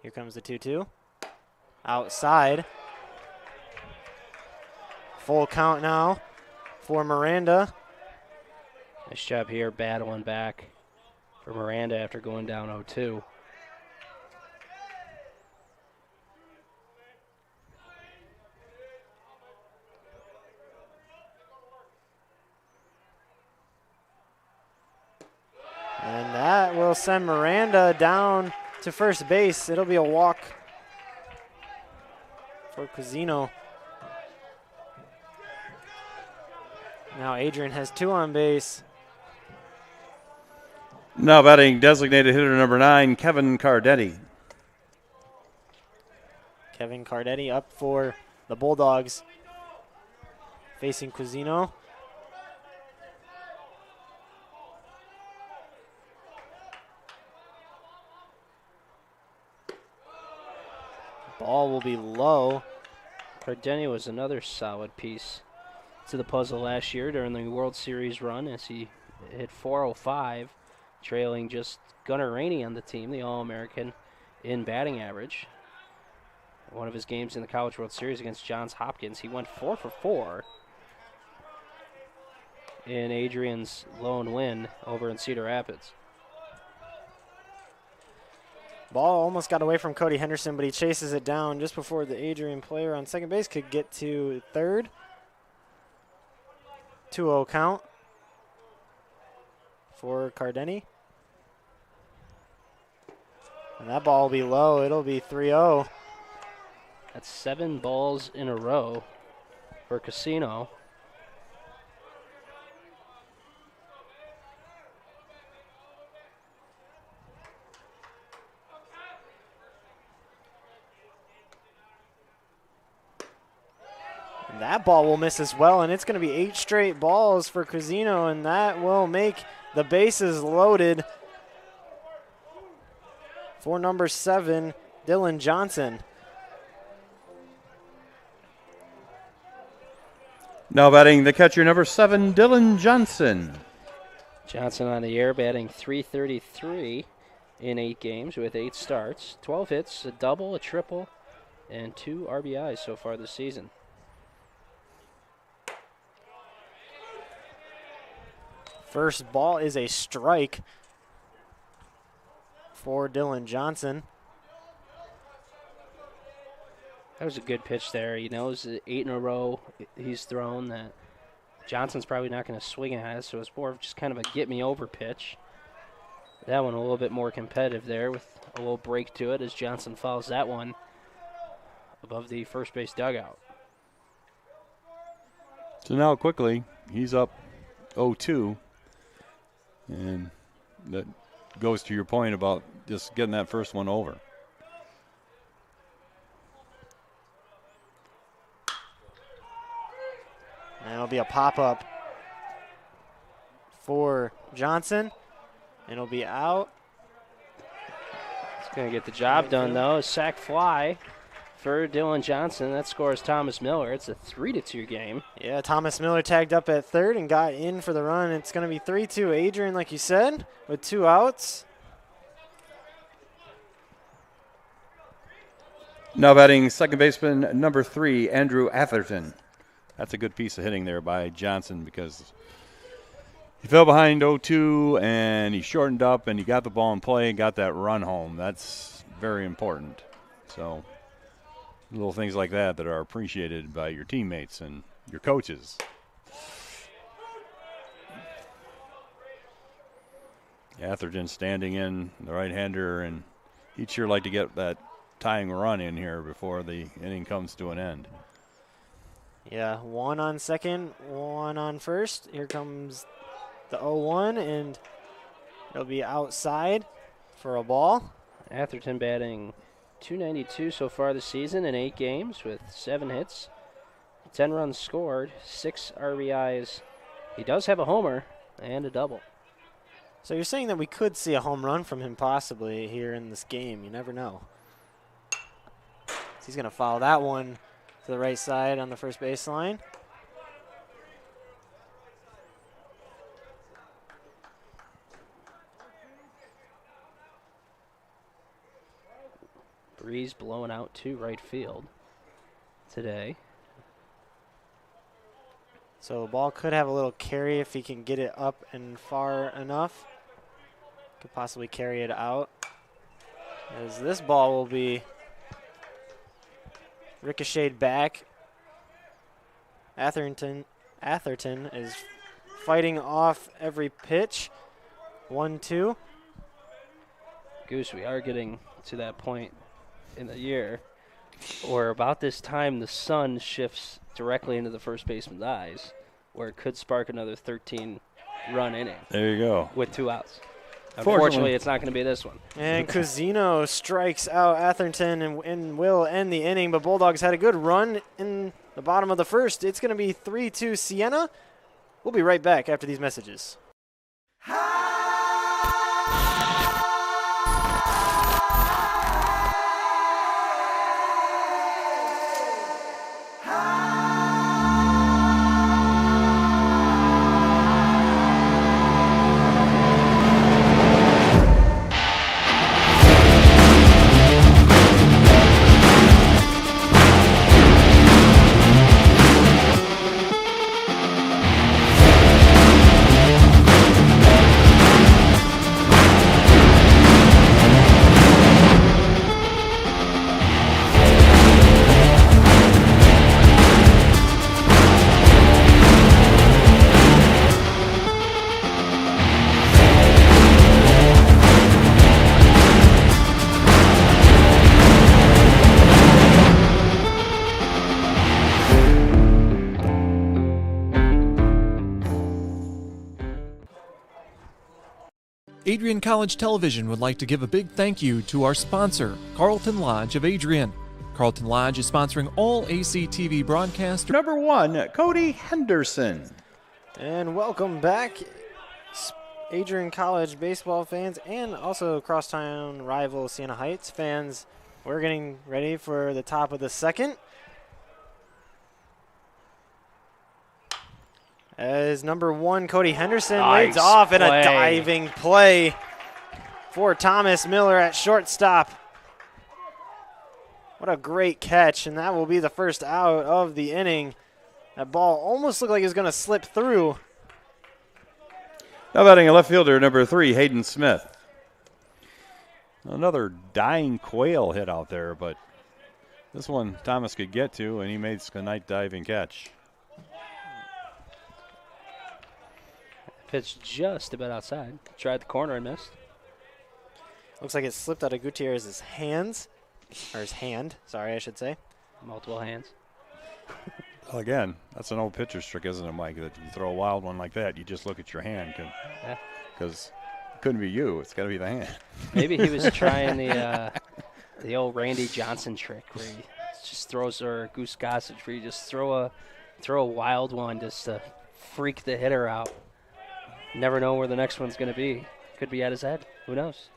Here comes the 2-2. Outside. Full count now for Miranda. Nice job here, battling back for Miranda after going down 0-2. And that will send Miranda down to first base. It'll be a walk for Casino. Now Adrian has 2 on base. Now batting designated hitter number 9, Kevin Cardetti. Kevin Cardetti up for the Bulldogs, facing Casino. Ball will be low. Cardetti was another solid piece to the puzzle last year during the World Series run as he hit 405, trailing just Gunnar Rainey on the team, the All-American in batting average. One of his games in the College World Series against Johns Hopkins, he went 4 for 4 in Adrian's lone win over in Cedar Rapids. Ball almost got away from Cody Henderson, but he chases it down just before the Adrian player on second base could get to third. 2-0 count for Cardetti. And that ball will be low. It'll be 3-0. That's 7 balls in a row for Casino. And that ball will miss as well, and it's going to be 8 straight balls for Casino, and that will make the bases loaded for number 7, Dylan Johnson. Now batting the catcher number 7, Dylan Johnson. Johnson on the air batting .333 in 8 games with 8 starts, 12 hits, a double, a triple, and 2 RBIs so far this season. First ball is a strike for Dylan Johnson. That was a good pitch there. He knows that 8 in a row he's thrown that Johnson's probably not going to swing at it, so it's more of just kind of a get-me-over pitch. That one a little bit more competitive there with a little break to it as Johnson fouls that one above the first base dugout. So now quickly, he's up 0-2. And that goes to your point about just getting that first one over. And it'll be a pop-up for Johnson. And it'll be out. It's going to get the job done, though. A sac fly for Dylan Johnson. That scores Thomas Miller. It's a 3-2 game. Yeah, Thomas Miller tagged up at third and got in for the run. It's going to be 3-2 Adrian, like you said, with 2 outs. Now batting second baseman number 3, Andrew Atherton. That's a good piece of hitting there by Johnson because he fell behind 0-2 and he shortened up and he got the ball in play and got that run home. That's very important. So little things like that that are appreciated by your teammates and your coaches. Atherton standing in, the right-hander, and he'd sure like to get that tying run in here before the inning comes to an end. Yeah, 1 on second, 1 on first. Here comes the 0-1, and it'll be outside for a ball. Atherton batting .292 so far this season in 8 games with 7 hits, 10 runs scored, 6 RBIs. He does have a homer and a double. So you're saying that we could see a home run from him possibly here in this game. You never know. He's going to follow that one to the right side on the first baseline. Breeze blowing out to right field today. So the ball could have a little carry if he can get it up and far enough. Could possibly carry it out. As this ball will be ricocheted back. Atherton is fighting off every pitch. 1-2. Goose, we are getting to that point in the year where about this time the sun shifts directly into the first baseman's eyes, where it could spark another 13-run inning. There you go. With 2 outs. Unfortunately, it's not going to be this one. And Cusino strikes out Atherton and will end the inning, but Bulldogs had a good run in the bottom of the first. It's going to be 3-2 Siena. We'll be right back after these messages. Adrian College Television would like to give a big thank you to our sponsor, Carlton Lodge of Adrian. Carlton Lodge is sponsoring all ACTV broadcasts. Number 1, Cody Henderson. And welcome back, Adrian College baseball fans and also crosstown rival Siena Heights fans. We're getting ready for the top of the second. As number 1, Cody Henderson leads off in a diving play for Thomas Miller at shortstop. What a great catch, and that will be the first out of the inning. That ball almost looked like it was going to slip through. Now batting a left fielder, number 3, Hayden Smith. Another dying quail hit out there, but this one Thomas could get to, and he made a nice diving catch. Pitch just about outside. Tried the corner and missed. Looks like it slipped out of Gutierrez's hands. Or his hand, sorry, I should say. Multiple hands. Well, again, that's an old pitcher's trick, isn't it, Mike? That you throw a wild one like that, you just look at your hand. Because it couldn't be you. It's got to be the hand. Maybe he was trying the old Randy Johnson trick where he just throws, or Goose Gossage, where you just throw a wild one just to freak the hitter out. Never know where the next one's going to be. Could be at his head. Who knows?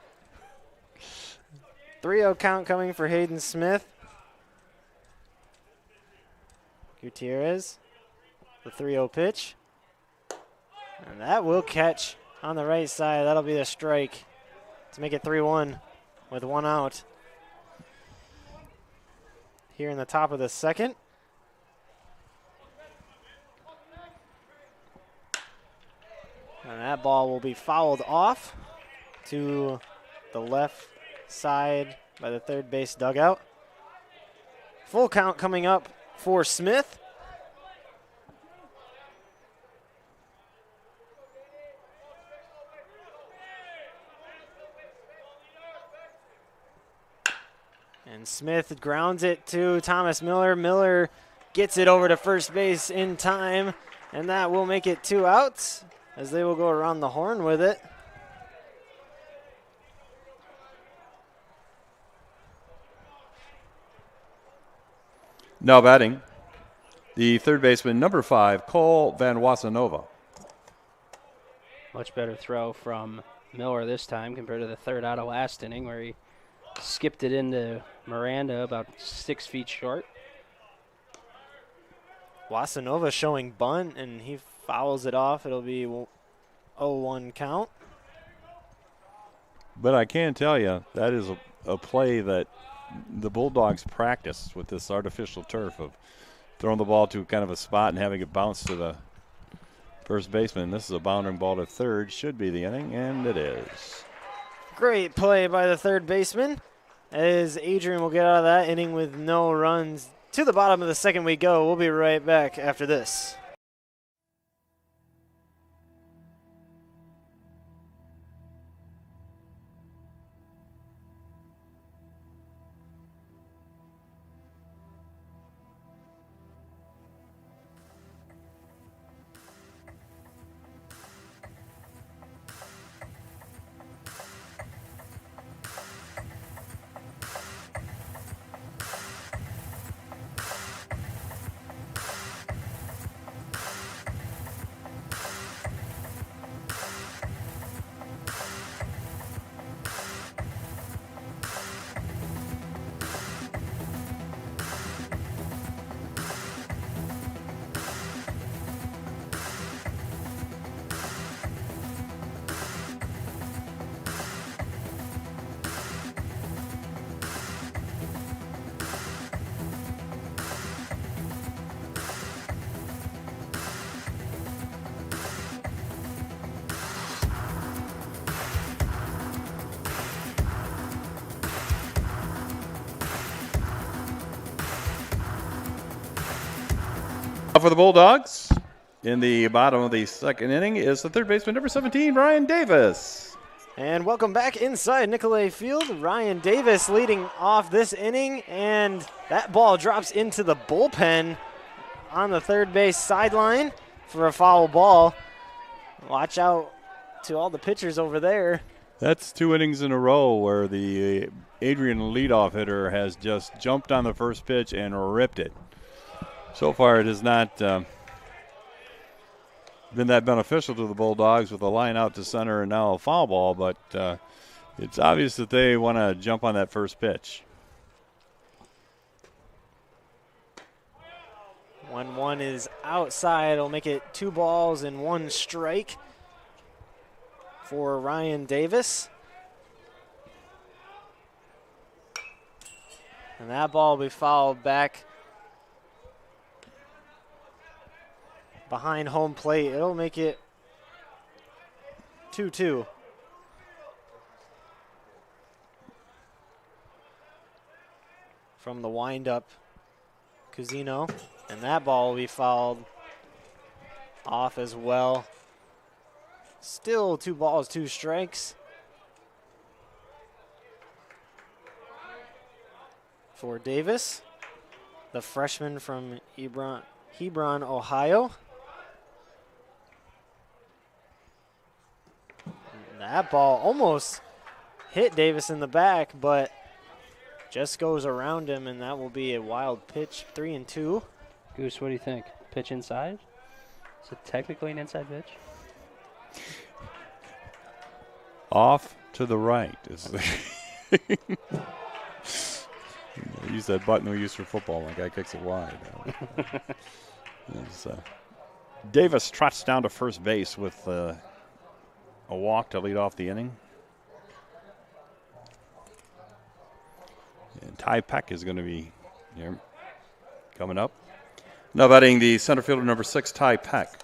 3-0 count coming for Hayden Smith. Gutierrez, the 3-0 pitch. And that will catch on the right side. That'll be the strike to make it 3-1 with 1 out. Here in the top of the second. And that ball will be fouled off to the left side by the third base dugout. Full count coming up for Smith. And Smith grounds it to Thomas Miller. Miller gets it over to first base in time, and that will make it 2 outs as they will go around the horn with it. Now batting, the third baseman, number 5, Cole Van Wasanova. Much better throw from Miller this time compared to the third out of last inning where he skipped it into Miranda about 6 feet short. Wasanova showing bunt, and he fouls it off. It'll be 0-1 count. But I can tell you, that is a play that the Bulldogs practice with this artificial turf of throwing the ball to kind of a spot and having it bounce to the first baseman. This is a bounding ball to third. Should be the inning, and it is. Great play by the third baseman, as Adrian will get out of that inning with no runs. To the bottom of the second we go. We'll be right back after this. For the Bulldogs, in the bottom of the second inning is the third baseman, number 17, Ryan Davis. And welcome back inside Nicolay Field. Ryan Davis leading off this inning, and that ball drops into the bullpen on the third base sideline for a foul ball. Watch out to all the pitchers over there. That's 2 innings in a row where the Adrian leadoff hitter has just jumped on the first pitch and ripped it. So far, it has not been that beneficial to the Bulldogs with a line out to center and now a foul ball, but it's obvious that they want to jump on that first pitch. 1-1 is outside. It'll make it 2 balls and 1 strike for Ryan Davis. And that ball will be fouled back behind home plate. It'll make it 2-2. From the windup, Cusino, and that ball will be fouled off as well. Still 2 balls, 2 strikes for Davis, the freshman from Hebron, Ohio. That ball almost hit Davis in the back, but just goes around him, and that will be a wild pitch. 3-2. Goose, what do you think? Pitch inside? Is it technically an inside pitch? Off to the right. Use that button we use for football. One guy kicks it wide. Davis trots down to first base with a walk to lead off the inning. And Ty Peck is going to be here coming up. Now batting the center fielder, number 6, Ty Peck.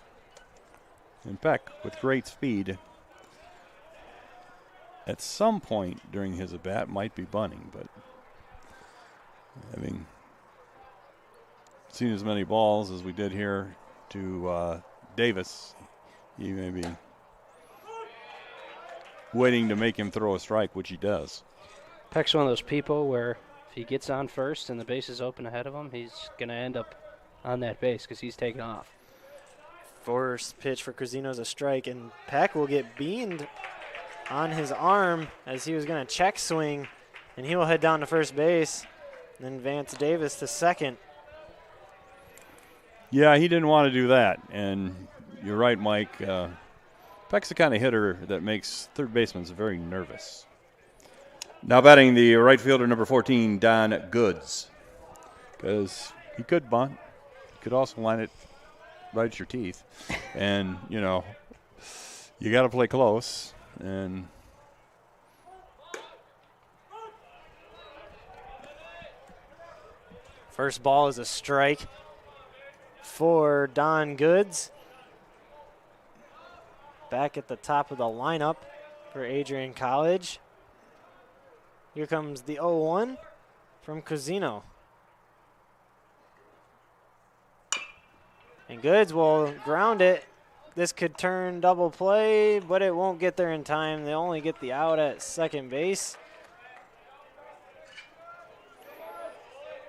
And Peck, with great speed, at some point during his at-bat might be bunting, but having seen as many balls as we did here to Davis, you may be waiting to make him throw a strike, which he does. Peck's one of those people where if he gets on first and the base is open ahead of him, he's going to end up on that base because he's taken off. First pitch for Cusino's a strike, and Peck will get beamed on his arm as he was going to check swing, and he will head down to first base and then advance Davis to second. Yeah, he didn't want to do that, and you're right, Mike. Peck's the kind of hitter that makes third basemen very nervous. Now batting the right fielder, number 14, Don Goods. Because he could bunt. He could also line it right at your teeth. And, you know, you got to play close. And first ball is a strike for Don Goods. Back at the top of the lineup for Adrian College. Here comes the 0-1 from Cosino. And Goods will ground it. This could turn double play, but it won't get there in time. They only get the out at second base.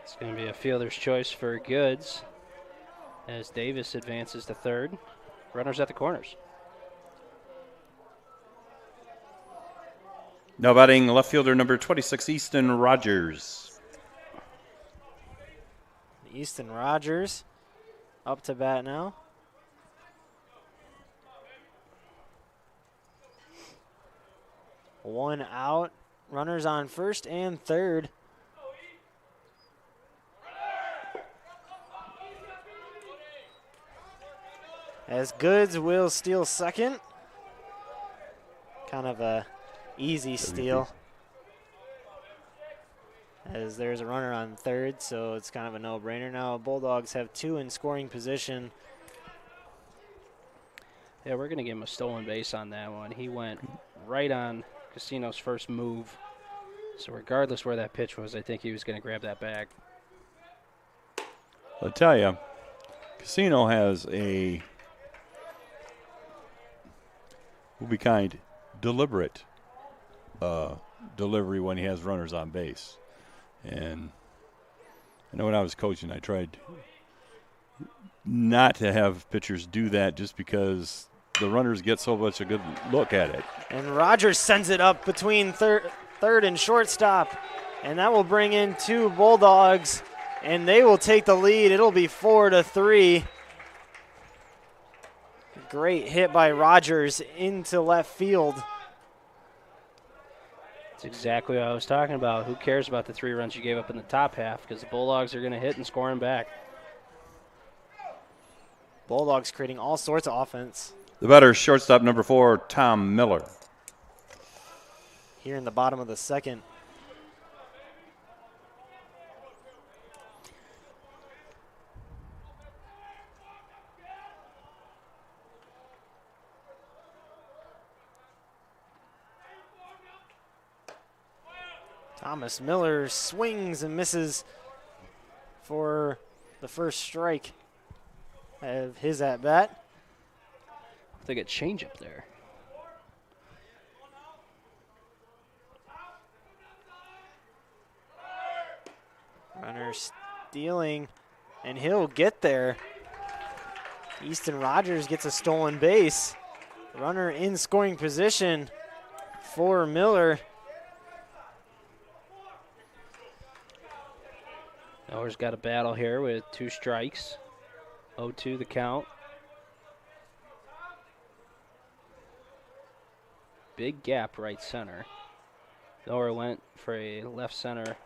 It's going to be a fielder's choice for Goods as Davis advances to third. Runners at the corners. now batting left fielder, number 26, Easton Rogers. Easton Rogers up to bat now. One out. Runners on first and third. As Goods will steal second. Kind of a easy steal. As there's a runner on third, so it's kind of a no-brainer. Now Bulldogs have two in scoring position. Yeah, we're going to give him a stolen base on that one. He went right on Casino's first move. So regardless where that pitch was, I think he was going to grab that bag. I'll tell you, Casino has a, we'll be kind, deliberate delivery when he has runners on base. And I know when I was coaching, I tried not to have pitchers do that just because the runners get so much a good look at it. And Rogers sends it up between third and shortstop. And that will bring in two Bulldogs, and they will take the lead. It'll be 4-3. Great hit by Rogers into left field. That's exactly what I was talking about. Who cares about the 3 runs you gave up in the top half, because the Bulldogs are going to hit and score him back. Bulldogs creating all sorts of offense. The batter, shortstop number 4, Tom Miller. Here in the bottom of the second. Thomas Miller swings and misses for the first strike of his at-bat. They get change up there. Runner stealing, and he'll get there. Easton Rogers gets a stolen base. Runner in scoring position for Miller. Miller's got a battle here with 2 strikes. 0-2 the count. Big gap right center. Miller went for a left center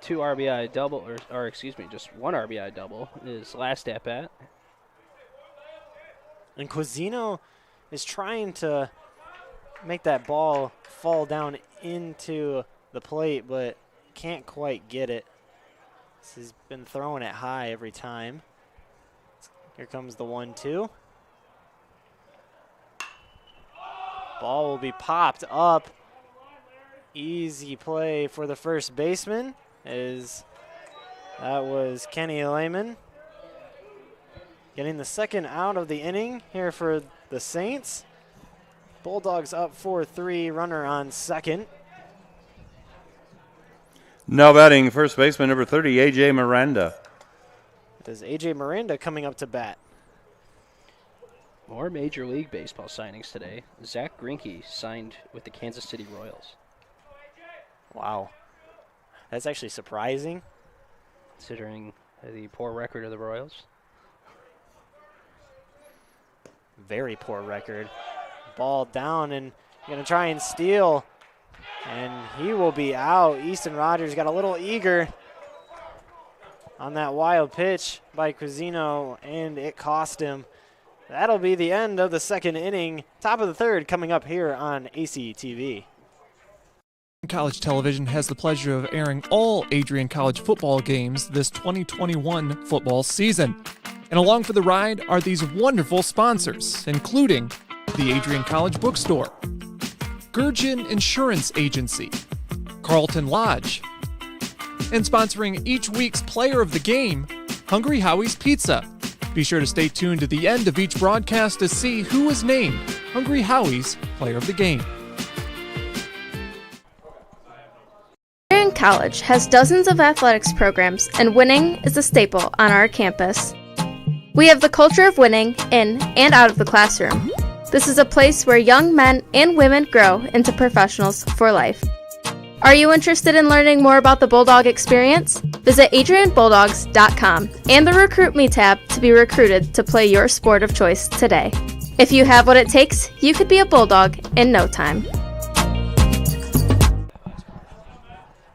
2 RBI double, or excuse me, just 1 RBI double his last at bat. And Quasino is trying to make that ball fall down into the plate, but can't quite get it. He's been throwing it high every time. Here comes the 1-2. Ball will be popped up. Easy play for the first baseman, as that was Kenny Lehman. Getting the second out of the inning here for the Saints. Bulldogs up 4-3, runner on second. Now batting first baseman number 30, A.J. Miranda. Does A.J. Miranda coming up to bat. More Major League Baseball signings today. Zach Greinke signed with the Kansas City Royals. Wow. That's actually surprising. Considering the poor record of the Royals. very poor record. Ball down and going to try and steal. And he will be out. Easton Rogers got a little eager on that wild pitch by Cuisino, and it cost him. That'll be the end of the second inning. Top of the third coming up here on ACTV. College Television has the pleasure of airing all Adrian College football games this 2021 football season. And along for the ride are these wonderful sponsors, including the Adrian College Bookstore, Gurgin Insurance Agency, Carlton Lodge, and sponsoring each week's player of the game, Hungry Howie's Pizza. Be sure to stay tuned to the end of each broadcast to see who is named Hungry Howie's Player of the Game. Adrian College has dozens of athletics programs, and winning is a staple on our campus. We have the culture of winning in and out of the classroom. This is a place where young men and women grow into professionals for life. Are you interested in learning more about the Bulldog experience? Visit adrianbulldogs.com and the Recruit Me tab to be recruited to play your sport of choice today. If you have what it takes, you could be a Bulldog in no time.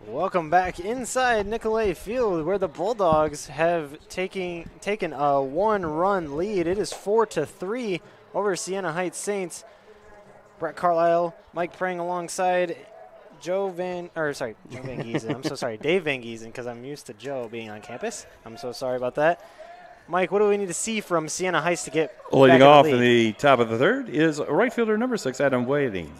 Welcome back inside Nicolay Field, where the Bulldogs have taken a one-run lead. It is 4-3 over Siena Heights Saints. Brett Carlisle, Mike Prang alongside Dave Van Giesen. I'm so sorry, Dave Van Giesen, because I'm used to Joe being on campus. I'm so sorry about that. Mike, what do we need to see from Siena Heights to get leading back off in in the top of the third is right fielder number 6, Adam Whiting.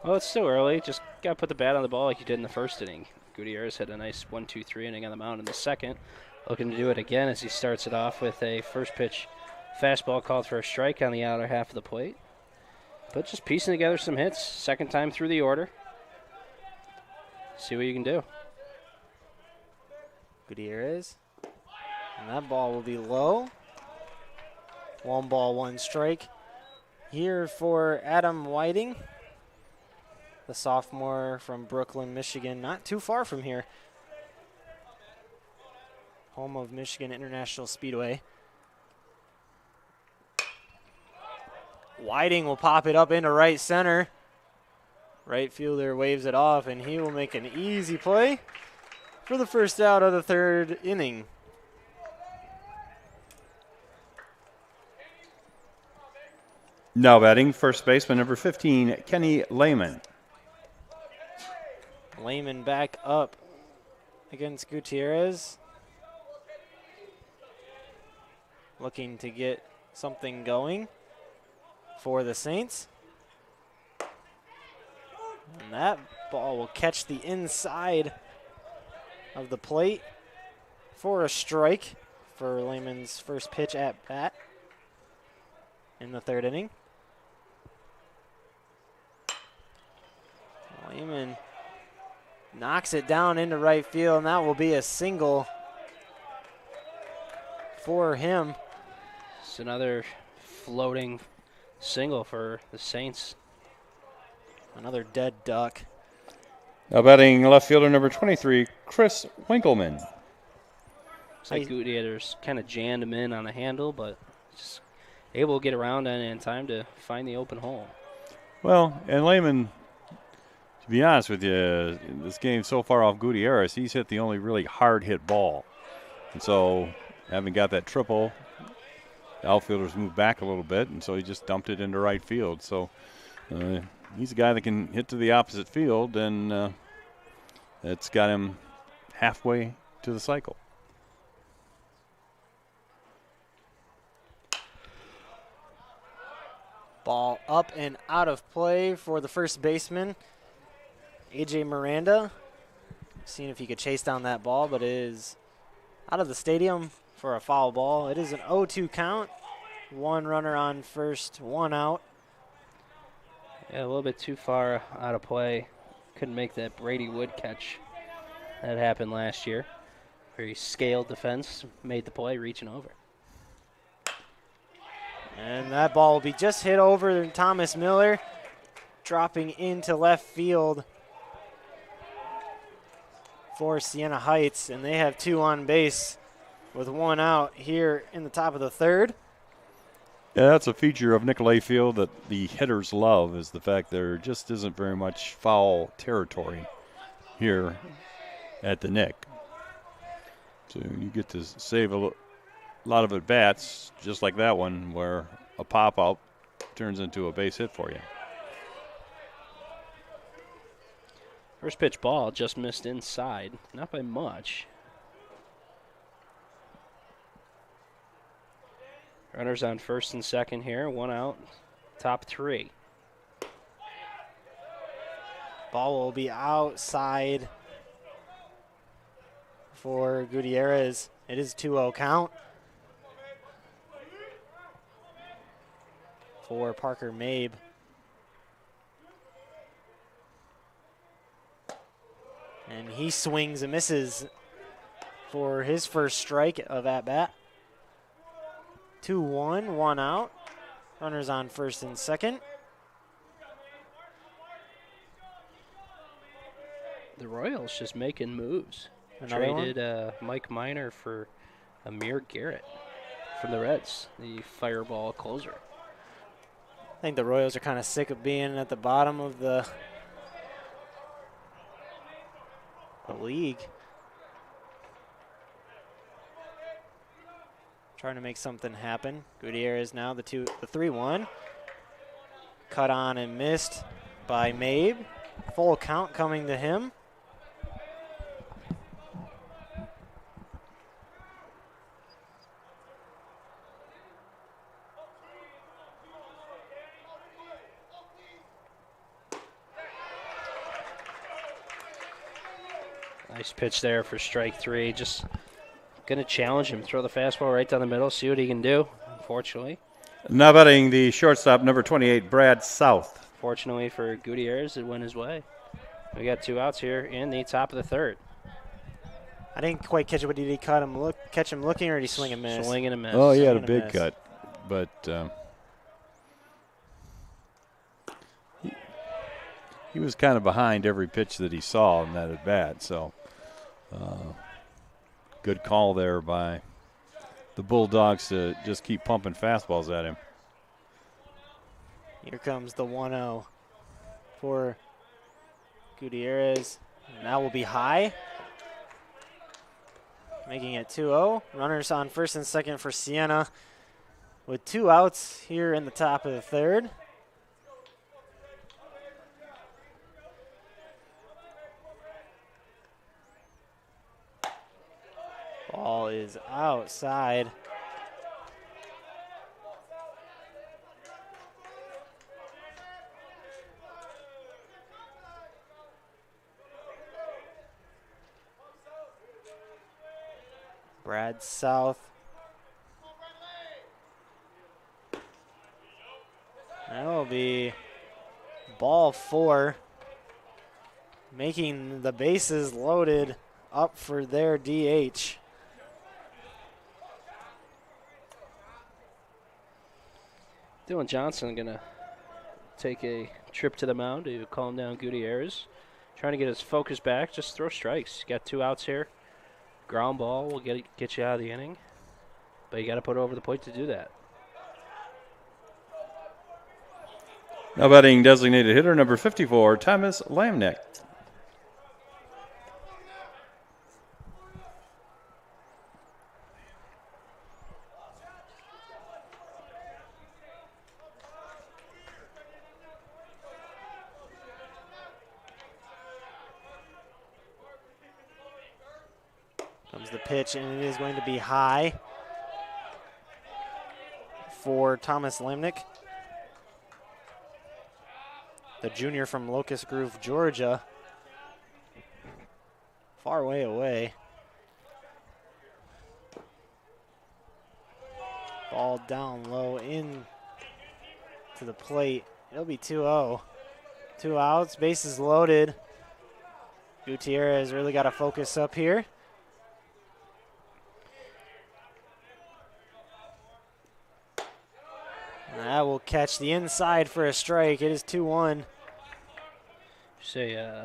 Well, it's still early. Just got to put the bat on the ball like you did in the first inning. Gutierrez had a nice 1-2-3 inning on the mound in the second. Looking to do it again as he starts it off with a first pitch fastball called for a strike on the outer half of the plate. But just piecing together some hits. Second time through the order. See what you can do. Gutierrez. And that ball will be low. 1 ball, 1 strike. Here for Adam Whiting, the sophomore from Brooklyn, Michigan, not too far from here. Home of Michigan International Speedway. Whiting will pop it up into right center. Right fielder waves it off, and he will make an easy play for the first out of the third inning. Now batting, first baseman number 15, Kenny Lehman. Lehman back up against Gutierrez. Looking to get something going for the Saints. And that ball will catch the inside of the plate for a strike for Lehman's first pitch at bat in the third inning. Lehman knocks it down into right field, and that will be a single for him. It's another floating single for the Saints. Another dead duck. Now batting left fielder number 23, Chris Winkleman. It's like Gutierrez kind of jammed him in on the handle, but just able to get around and in time to find the open hole. Well, and Lehman, to be honest with you, this game so far off Gutierrez, he's hit the only really hard hit ball. And so, having got that triple, the outfielders moved back a little bit, and so he just dumped it into right field. So, he's a guy that can hit to the opposite field, and it's got him halfway to the cycle. Ball up and out of play for the first baseman, A.J. Miranda. Seeing if he could chase down that ball, but it is out of the stadium for a foul ball. It is an 0-2 count. 1 runner on first, 1 out. Yeah, a little bit too far out of play. Couldn't make that Brady Wood catch that happened last year, where he scaled the fence, made the play, reaching over. And that ball will be just hit over Thomas Miller, dropping into left field for Siena Heights, and they have 2 on base with 1 out here in the top of the third. Yeah, that's a feature of Nicolay Field that the hitters love, is the fact there just isn't very much foul territory here at the Nick. So you get to save a lot of at-bats, just like that one, where a pop-out turns into a base hit for you. First pitch ball just missed inside, not by much. Runners on first and second here, 1 out, top 3. Ball will be outside for Gutierrez. It is 2-0 count for Parker Mabe. And he swings and misses for his first strike of at-bat. 2-1, 1 out. Runners on first and second. The Royals just making moves. Another Traded Mike Minor for Amir Garrett from the Reds, the fireball closer. I think the Royals are kind of sick of being at the bottom of the league. Trying to make something happen. Gutierrez now the 3-1. Cut on and missed by Mabe. Full count coming to him. Nice pitch there for strike 3. Just going to challenge him. Throw the fastball right down the middle, see what he can do, unfortunately. Now batting the shortstop, number 28, Brad South. Fortunately for Gutierrez, it went his way. We got 2 outs here in the top of the 3rd. I didn't quite catch it, but did he catch him looking, or did he swing and miss? Swing and a miss. Oh, he had a big cut, but he was kind of behind every pitch that he saw in that at-bat, so good call there by the Bulldogs to just keep pumping fastballs at him. Here comes the 1-0 for Gutierrez. And that will be high, making it 2-0. Runners on first and second for Siena with 2 outs here in the top of the 3rd. Ball is outside. Brad South. That will be ball 4, making the bases loaded up for their DH. Dylan Johnson going to take a trip to the mound to calm down Gutierrez. Trying to get his focus back, just throw strikes. Got 2 outs here. Ground ball will get you out of the inning, but you got to put it over the plate to do that. Now batting designated hitter number 54, Thomas Lamnick. Comes the pitch, and it is going to be high for Thomas Lamnick, the junior from Locust Grove, Georgia. Far way away. Ball down low in to the plate. It'll be 2-0. 2 outs, bases loaded. Gutierrez really got to focus up here. That will catch the inside for a strike. It is 2-1. Say,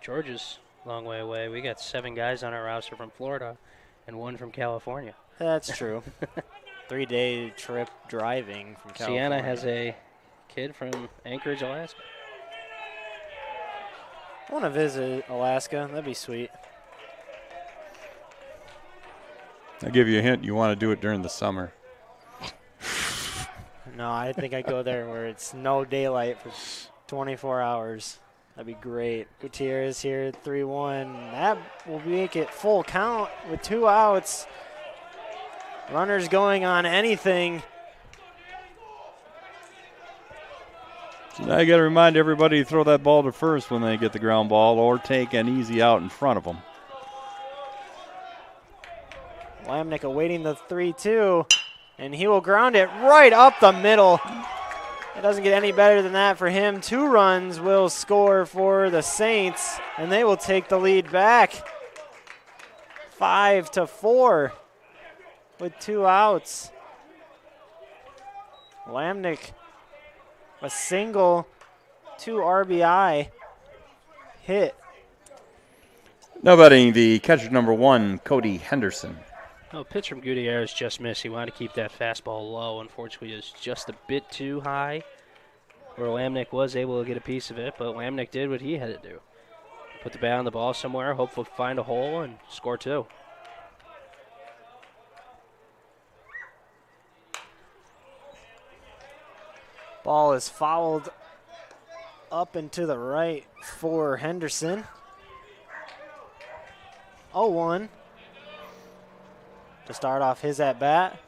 Georgia's a long way away. We got 7 guys on our roster from Florida and 1 from California. That's true. 3-day trip driving from California. Siena has a kid from Anchorage, Alaska. I want to visit Alaska. That'd be sweet. I'll give you a hint. You want to do it during the summer. No, I think I go there where it's no daylight for 24 hours. That'd be great. Gutierrez here, 3-1. That will make it full count with 2 outs. Runners going on anything. So now you got to remind everybody to throw that ball to first when they get the ground ball or take an easy out in front of them. Lamnick awaiting the 3-2, and he will ground it right up the middle. It doesn't get any better than that for him. 2 runs will score for the Saints, and they will take the lead back 5-4 with 2 outs. Lamnick, a single, 2 RBI hit. Now batting the catcher number 1, Cody Henderson. Oh, pitch from Gutierrez just missed. He wanted to keep that fastball low. Unfortunately, it was just a bit too high, where Lamnick was able to get a piece of it, but Lamnick did what he had to do. Put the bat on the ball somewhere, hopefully find a hole, and score 2. Ball is fouled up and to the right for Henderson. 0-1 to start off his at-bat.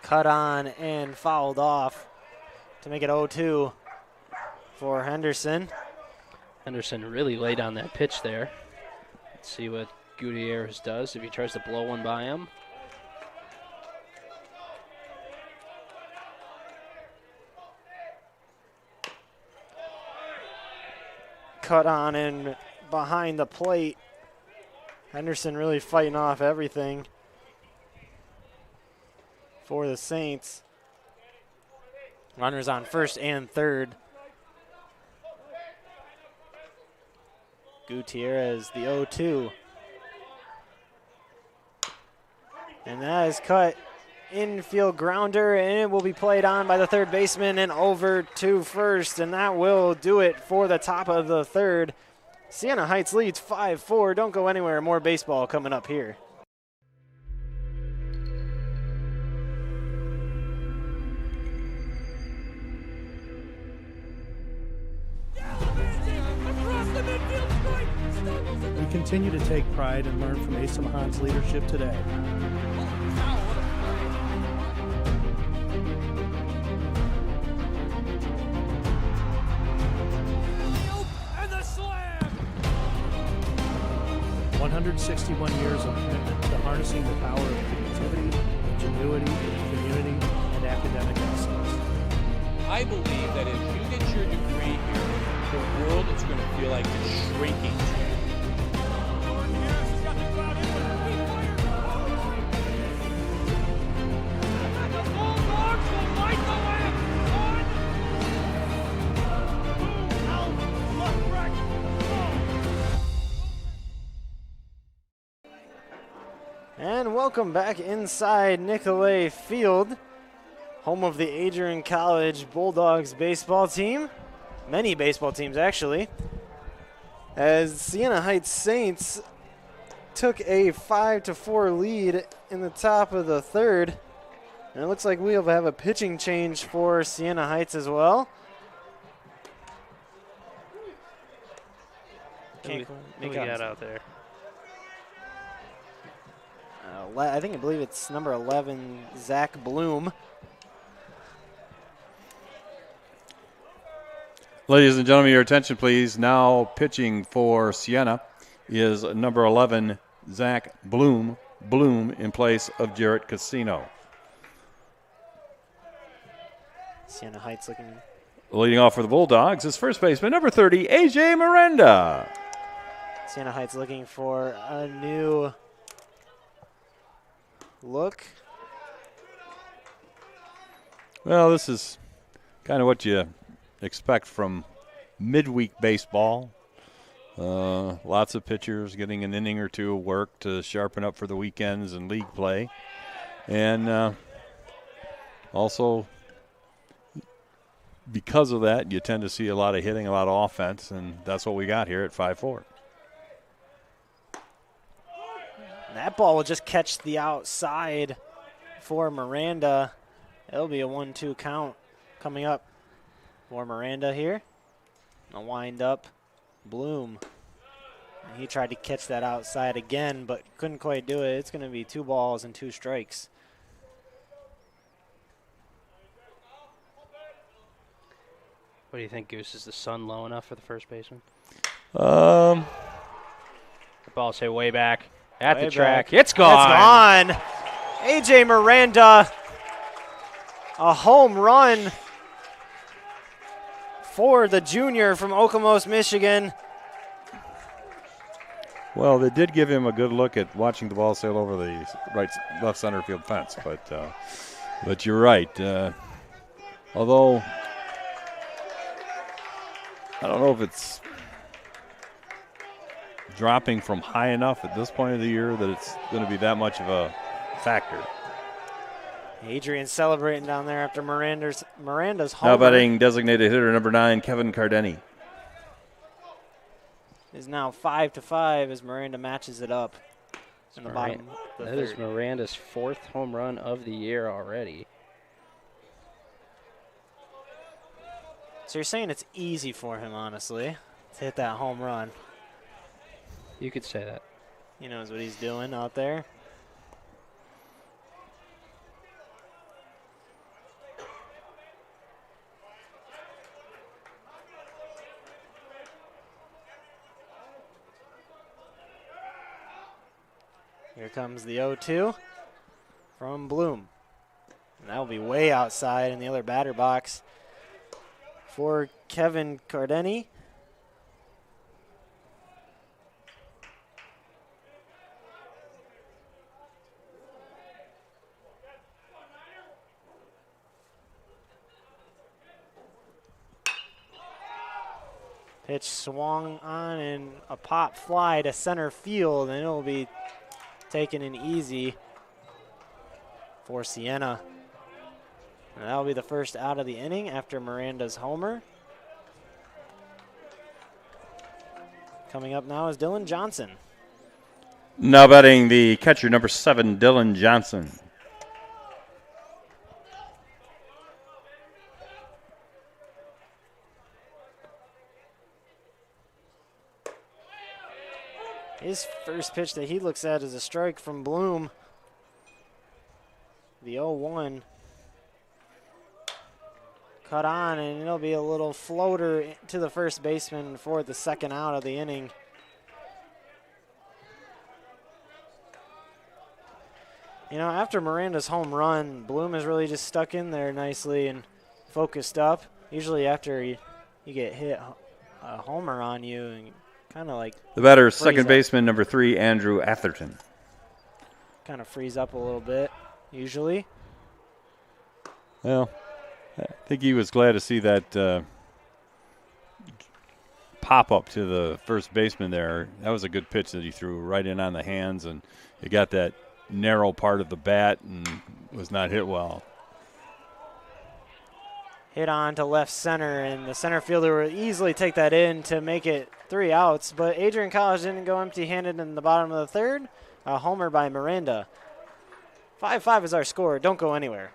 Cut on and fouled off to make it 0-2 for Henderson. Henderson really laid on that pitch there. Let's see what Gutierrez does if he tries to blow one by him. Cut on and behind the plate. Henderson really fighting off everything for the Saints. Runners on first and third. Gutierrez, the 0-2. And that is cut infield grounder, and it will be played on by the third baseman and over to first, and that will do it for the top of the third. Siena Heights leads 5-4. Don't go anywhere. More baseball coming up here. We continue to take pride and learn from Asa Mahan's leadership today. And the slam! 161 years of commitment to harnessing the power of creativity, ingenuity, community, and academic excellence. I believe that if you get your degree here, the world is going to feel like it's shrinking to you. And welcome back inside Nicolay Field, home of the Adrian College Bulldogs baseball team. Many baseball teams, actually. As Siena Heights Saints took a 5-4 lead in the top of the third. And it looks like we'll have a pitching change for Siena Heights as well. Who we got out there? I believe it's number 11, Zach Bloom. Ladies and gentlemen, your attention, please. Now pitching for Siena is number 11, Zach Bloom. Bloom in place of Jarrett Casino. Siena Heights looking. Leading off for the Bulldogs is first baseman number 30, AJ Miranda. Siena Heights looking for a new look. Well, this is kind of what you expect from midweek baseball. Lots of pitchers getting an inning or two of work to sharpen up for the weekends and league play. And also, because of that, you tend to see a lot of hitting, a lot of offense, and that's what we got here at 5-4. That ball will just catch the outside for Miranda. It'll be a 1-2 count coming up for Miranda here. A wind up, Bloom. And he tried to catch that outside again, but couldn't quite do it. It's going to be 2 balls and 2 strikes. What do you think, Goose? Is the sun low enough for the first baseman? The ball's hit way back at Way the track. back. It's gone. It's gone. A.J. Miranda, a home run for the junior from Okemos, Michigan. Well, they did give him a good look at watching the ball sail over the left center field fence, but you're right. Although I don't know if it's dropping from high enough at this point of the year that it's going to be that much of a factor. Adrian celebrating down there after Miranda's homer. Now batting designated hitter number 9, Kevin Cardeni. Is now 5-5 as Miranda matches it up in the bottom of the That third. is Miranda's 4th home run of the year already. So you're saying it's easy for him, honestly, to hit that home run. You could say that. He knows what he's doing out there. Here comes the 0-2 from Bloom. And that will be way outside in the other batter box for Kevin Cardeni. Pitch swung on and a pop fly to center field, and it'll be taken in easy for Siena. And that'll be the first out of the inning after Miranda's homer. Coming up now is Dylan Johnson. Now batting the catcher number 7, Dylan Johnson. His first pitch that he looks at is a strike from Bloom. The 0-1. Cut on, and it'll be a little floater to the first baseman for the second out of the inning. You know, after Miranda's home run, Bloom has really just stuck in there nicely and focused up. Usually after you get hit a homer on you, and kind of like The batter is second baseman number 3, Andrew Atherton. kind of freeze up a little bit, usually. Well, I think he was glad to see that pop up to the first baseman there. That was a good pitch that he threw right in on the hands, and it got that narrow part of the bat and was not hit well. Hit on to left center, and the center fielder will easily take that in to make it 3 outs. But Adrian College didn't go empty-handed in the bottom of the third. A homer by Miranda. 5-5 is our score. Don't go anywhere.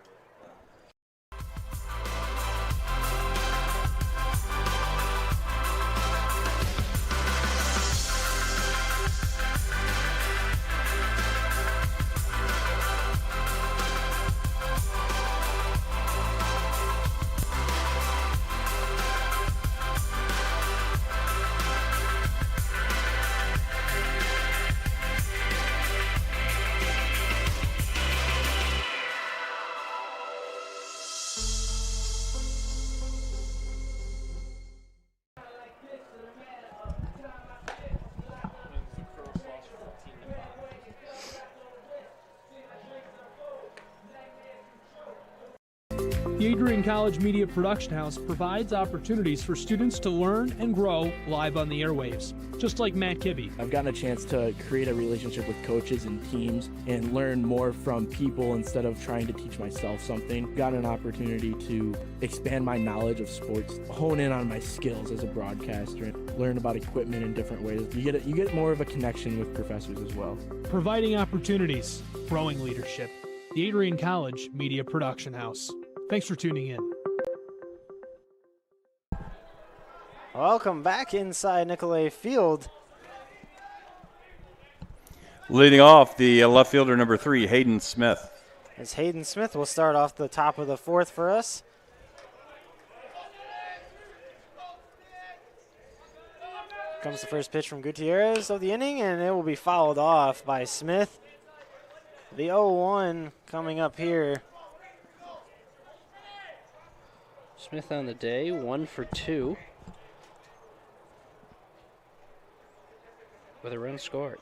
The Adrian College Media Production House provides opportunities for students to learn and grow live on the airwaves, just like Matt Kibbe. I've gotten a chance to create a relationship with coaches and teams and learn more from people instead of trying to teach myself something. Gotten an opportunity to expand my knowledge of sports, hone in on my skills as a broadcaster, and learn about equipment in different ways. You get more of a connection with professors as well. Providing opportunities, growing leadership. The Adrian College Media Production House. Thanks for tuning in. Welcome back inside Nicolay Field. Leading off, the left fielder number 3, Hayden Smith. As Hayden Smith will start off the top of the 4th for us. Comes the first pitch from Gutierrez of the inning, and it will be fouled off by Smith. The 0-1 coming up here. Smith on the day, 1 for 2. With a run scored.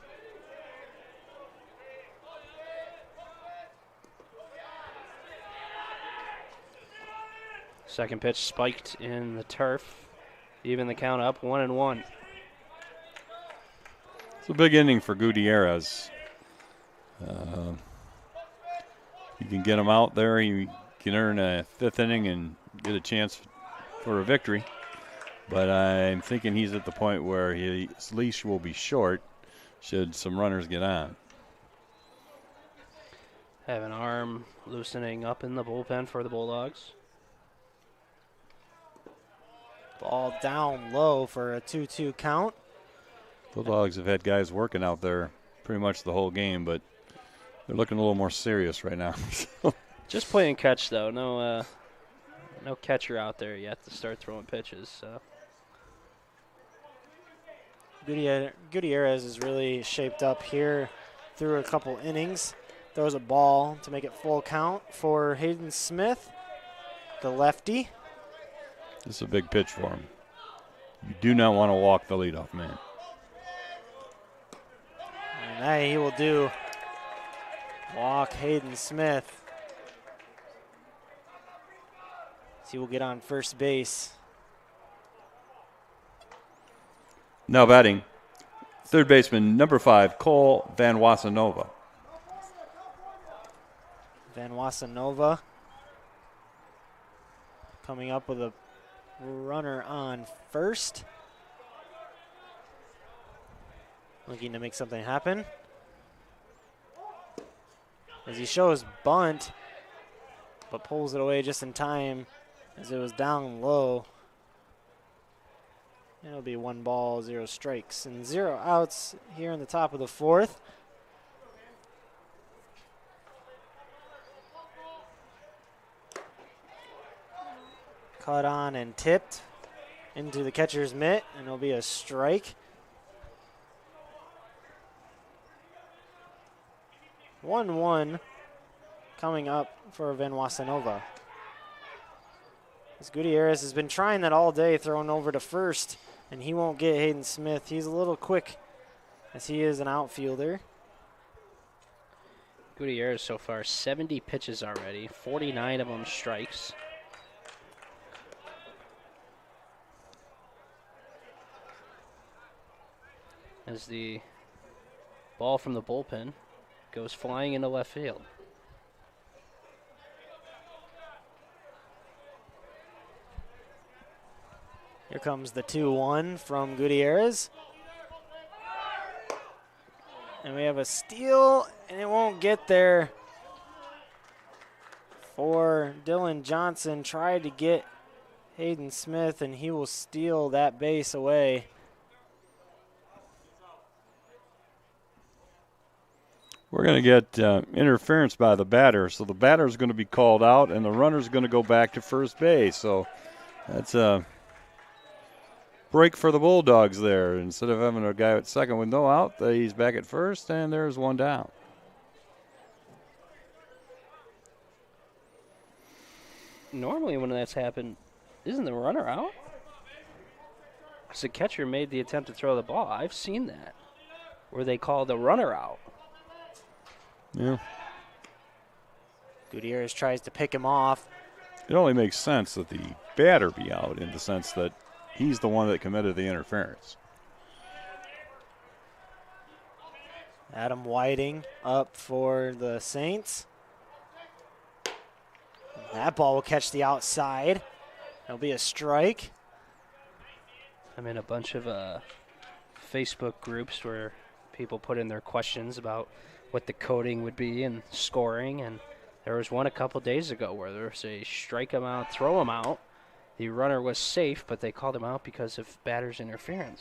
Second pitch spiked in the turf. Even the count up, 1-1. It's a big inning for Gutierrez. You can get him out there. You can earn a 5th inning and get a chance for a victory. But I'm thinking he's at the point where his leash will be short should some runners get on. Have an arm loosening up in the bullpen for the Bulldogs. Ball down low for a 2-2 count. Bulldogs have had guys working out there pretty much the whole game, but they're looking a little more serious right now. Just play and catch, though. No catcher out there yet to start throwing pitches. So. Gutierrez is really shaped up here through a couple innings. Throws a ball to make it full count for Hayden Smith, the lefty. This is a big pitch for him. You do not want to walk the leadoff man. And that he will do. Walk Hayden Smith. He will get on first base. Now batting, third baseman number 5, Cole Van Wassenova. Van Wassenova coming up with a runner on first. Looking to make something happen. As he shows bunt, but pulls it away just in time as it was down low. It'll be 1 ball, 0 strikes, and 0 outs here in the top of the 4th. Caught on and tipped into the catcher's mitt, and it'll be a strike. 1-1 coming up for Van Wassenova. As Gutierrez has been trying that all day, throwing over to first, and he won't get Hayden Smith. He's a little quick as he is an outfielder. Gutierrez so far 70 pitches already, 49 of them strikes. As the ball from the bullpen goes flying into left field. Here comes the 2-1 from Gutierrez. And we have a steal, and it won't get there. For Dylan Johnson, tried to get Hayden Smith, and he will steal that base away. We're going to get interference by the batter, so the batter is going to be called out, and the runner is going to go back to first base. So that's a break for the Bulldogs there. Instead of having a guy at second with no out, he's back at first, and there's 1 down. Normally when that's happened, isn't the runner out? Because the catcher made the attempt to throw the ball. I've seen that, where they call the runner out. Yeah. Gutierrez tries to pick him off. it only makes sense that the batter be out in the sense that he's the one that committed the interference. Adam Whiting up for the Saints. That ball will catch the outside. It'll be a strike. I'm in a bunch of Facebook groups where people put in their questions about what the coding would be and scoring, and there was one a couple days ago where there was a strike him out, throw him out. The runner was safe, but they called him out because of batter's interference,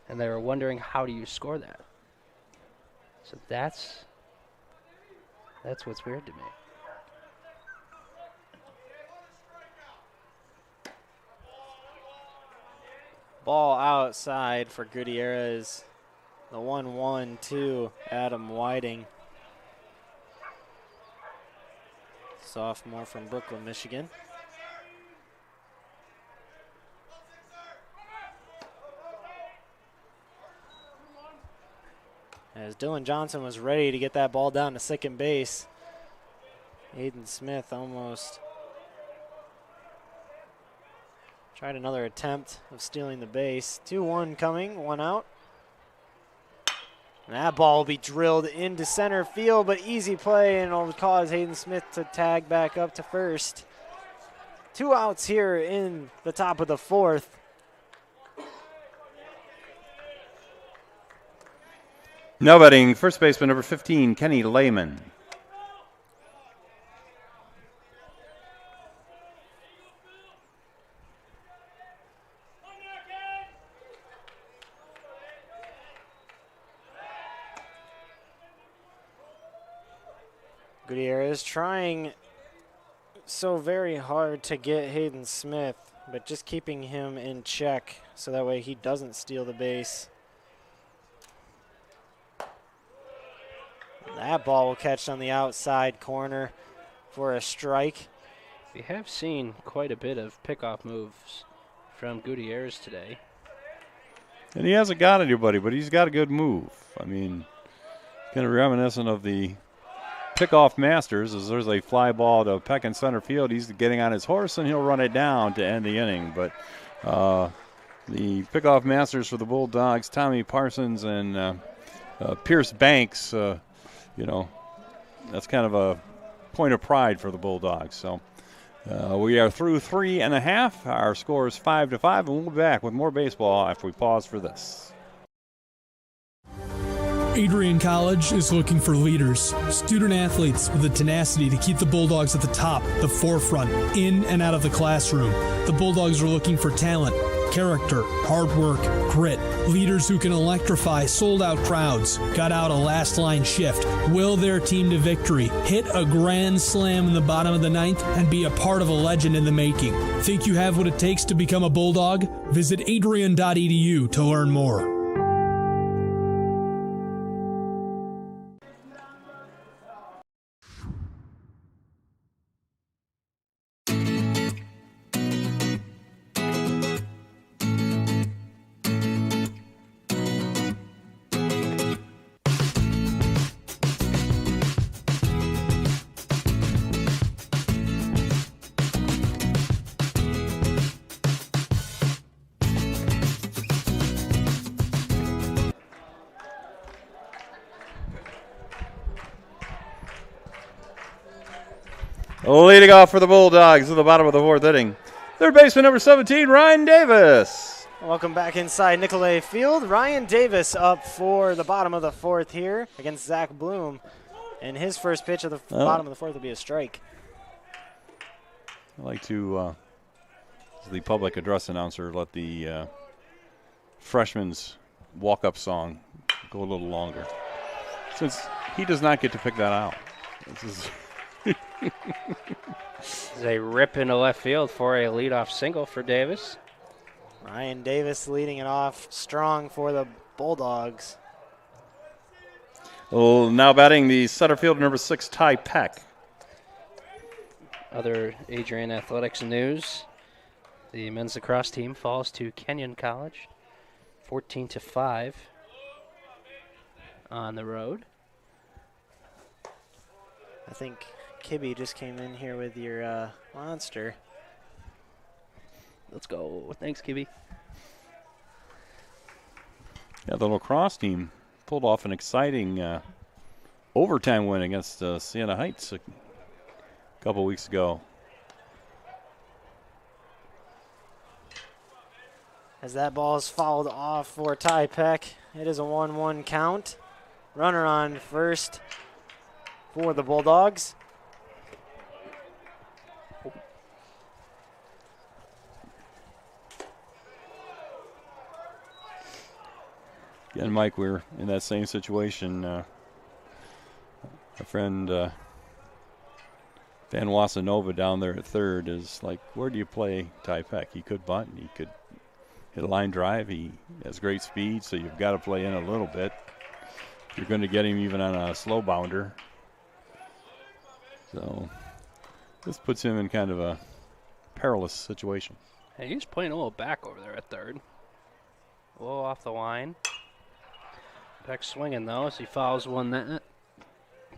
and they were wondering, how do you score that? So that's what's weird to me. Ball outside for Gutierrez. The 1-1 to Adam Whiting. Sophomore from Brooklyn, Michigan. As Dylan Johnson was ready to get that ball down to second base, Hayden Smith almost tried another attempt of stealing the base. 2-1 coming, one out. And that ball will be drilled into center field, but easy play, and it'll cause Hayden Smith to tag back up to first. 2 outs here in the top of the fourth. Now batting first baseman number 15, Kenny Lehman. Gutierrez trying so very hard to get Hayden Smith, but just keeping him in check so that way he doesn't steal the base. That ball will catch on the outside corner for a strike. We have seen quite a bit of pickoff moves from Gutierrez today. And he hasn't got anybody, but he's got a good move. I mean, kind of reminiscent of the pickoff masters, as there's a fly ball to Peck in center field. He's getting on his horse, and he'll run it down to end the inning. But the pickoff masters for the Bulldogs, Tommy Parsons and Pierce Banks, you know, that's kind of a point of pride for the Bulldogs. So we are through 3.5. Our score is 5-5, and we'll be back with more baseball after we pause for this. Adrian College is looking for leaders, student athletes with the tenacity to keep the Bulldogs at the top, the forefront, in and out of the classroom. The Bulldogs are looking for talent, character, hard work, grit, leaders who can electrify sold-out crowds, gut out a last-line shift, will their team to victory, hit a grand slam in the bottom of the ninth, and be a part of a legend in the making. Think you have what it takes to become a Bulldog? Visit adrian.edu to learn more. Leading off for the Bulldogs at the bottom of the fourth inning, third baseman number 17, Ryan Davis. Welcome back inside Nicolay Field. Ryan Davis up for the bottom of the fourth here against Zach Bloom. And his first pitch of the bottom of the fourth will be a strike. I'd like to, as the public address announcer, let the freshman's walk-up song go a little longer, since he does not get to pick that out. This is This is a rip into left field for a leadoff single for Davis. Ryan Davis leading it off strong for the Bulldogs. Well, now batting the center fielder number 6, Ty Peck. Other Adrian Athletics news. The men's lacrosse team falls to Kenyon College, 14-5 on the road. I think Kibbe just came in here with your monster. Let's go. Thanks, Kibbe. Yeah, the lacrosse team pulled off an exciting overtime win against Siena Heights a couple weeks ago. As that ball is fouled off for Ty Peck, it is a 1-1 count. Runner on first for the Bulldogs. Again, Mike, we're in that same situation. Our friend Van Wasanova down there at third is like, where do you play Ty Peck? He could bunt, he could hit a line drive. He has great speed, so you've got to play in a little bit. You're going to get him even on a slow bounder. So this puts him in kind of a perilous situation. Hey, he's playing a little back over there at third. A little off the line. Peck swinging, though, as he fouls one that.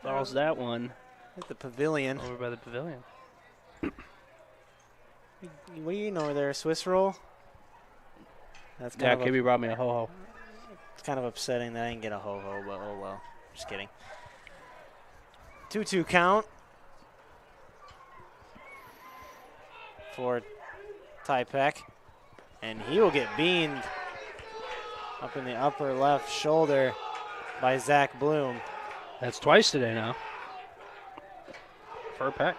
Fouls that one. At the pavilion. Over by the pavilion. What do you know there, Swiss roll? That's Yeah, Kibbe brought me a ho-ho. It's kind of upsetting that I didn't get a ho-ho, but oh well. Just kidding. 2-2 count for Ty Peck. And he will get beamed up in the upper left shoulder by Zach Bloom. That's twice today now. For Peck.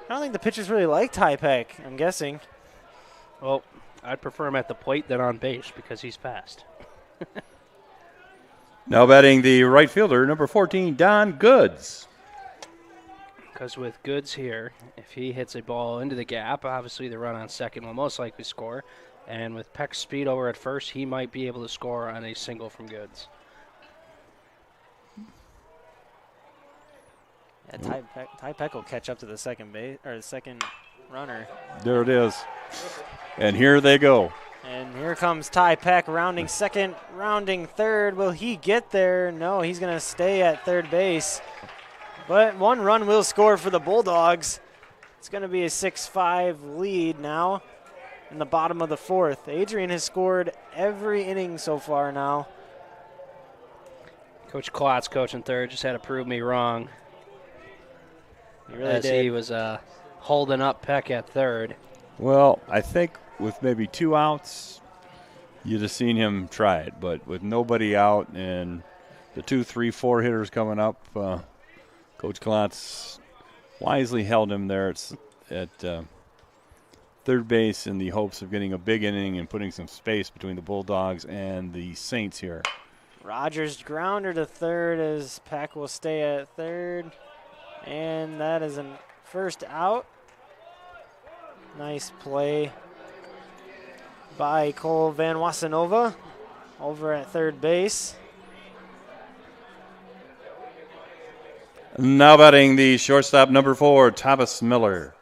I don't think the pitchers really like Ty Peck, I'm guessing. Well, I'd prefer him at the plate than on base because he's fast. Now batting the right fielder, number 14, Don Goods. Because with Goods here, if he hits a ball into the gap, obviously the run on second will most likely score. And with Peck's speed over at first, he might be able to score on a single from Goods. Yeah, Ty Peck will catch up to the second base or the second runner. There it is. And here they go. And here comes Ty Peck rounding second, rounding third. Will he get there? No, he's going to stay at third base. But one run will score for the Bulldogs. It's going to be a 6-5 lead now in the bottom of the fourth. Adrian has scored every inning so far now. Coach Klotz, coaching third, just had to prove me wrong. He really as did. He was holding up Peck at third. Well, I think with maybe 2 outs, you'd have seen him try it. But with nobody out and the 2, 3, 4 hitters coming up, Coach Klotz wisely held him there at third base in the hopes of getting a big inning and putting some space between the Bulldogs and the Saints here. Rogers grounder to third as Peck will stay at third. And that is a first out. Nice play by Cole Van Wasanova over at third base. Now batting the shortstop, number 4, Thomas Miller.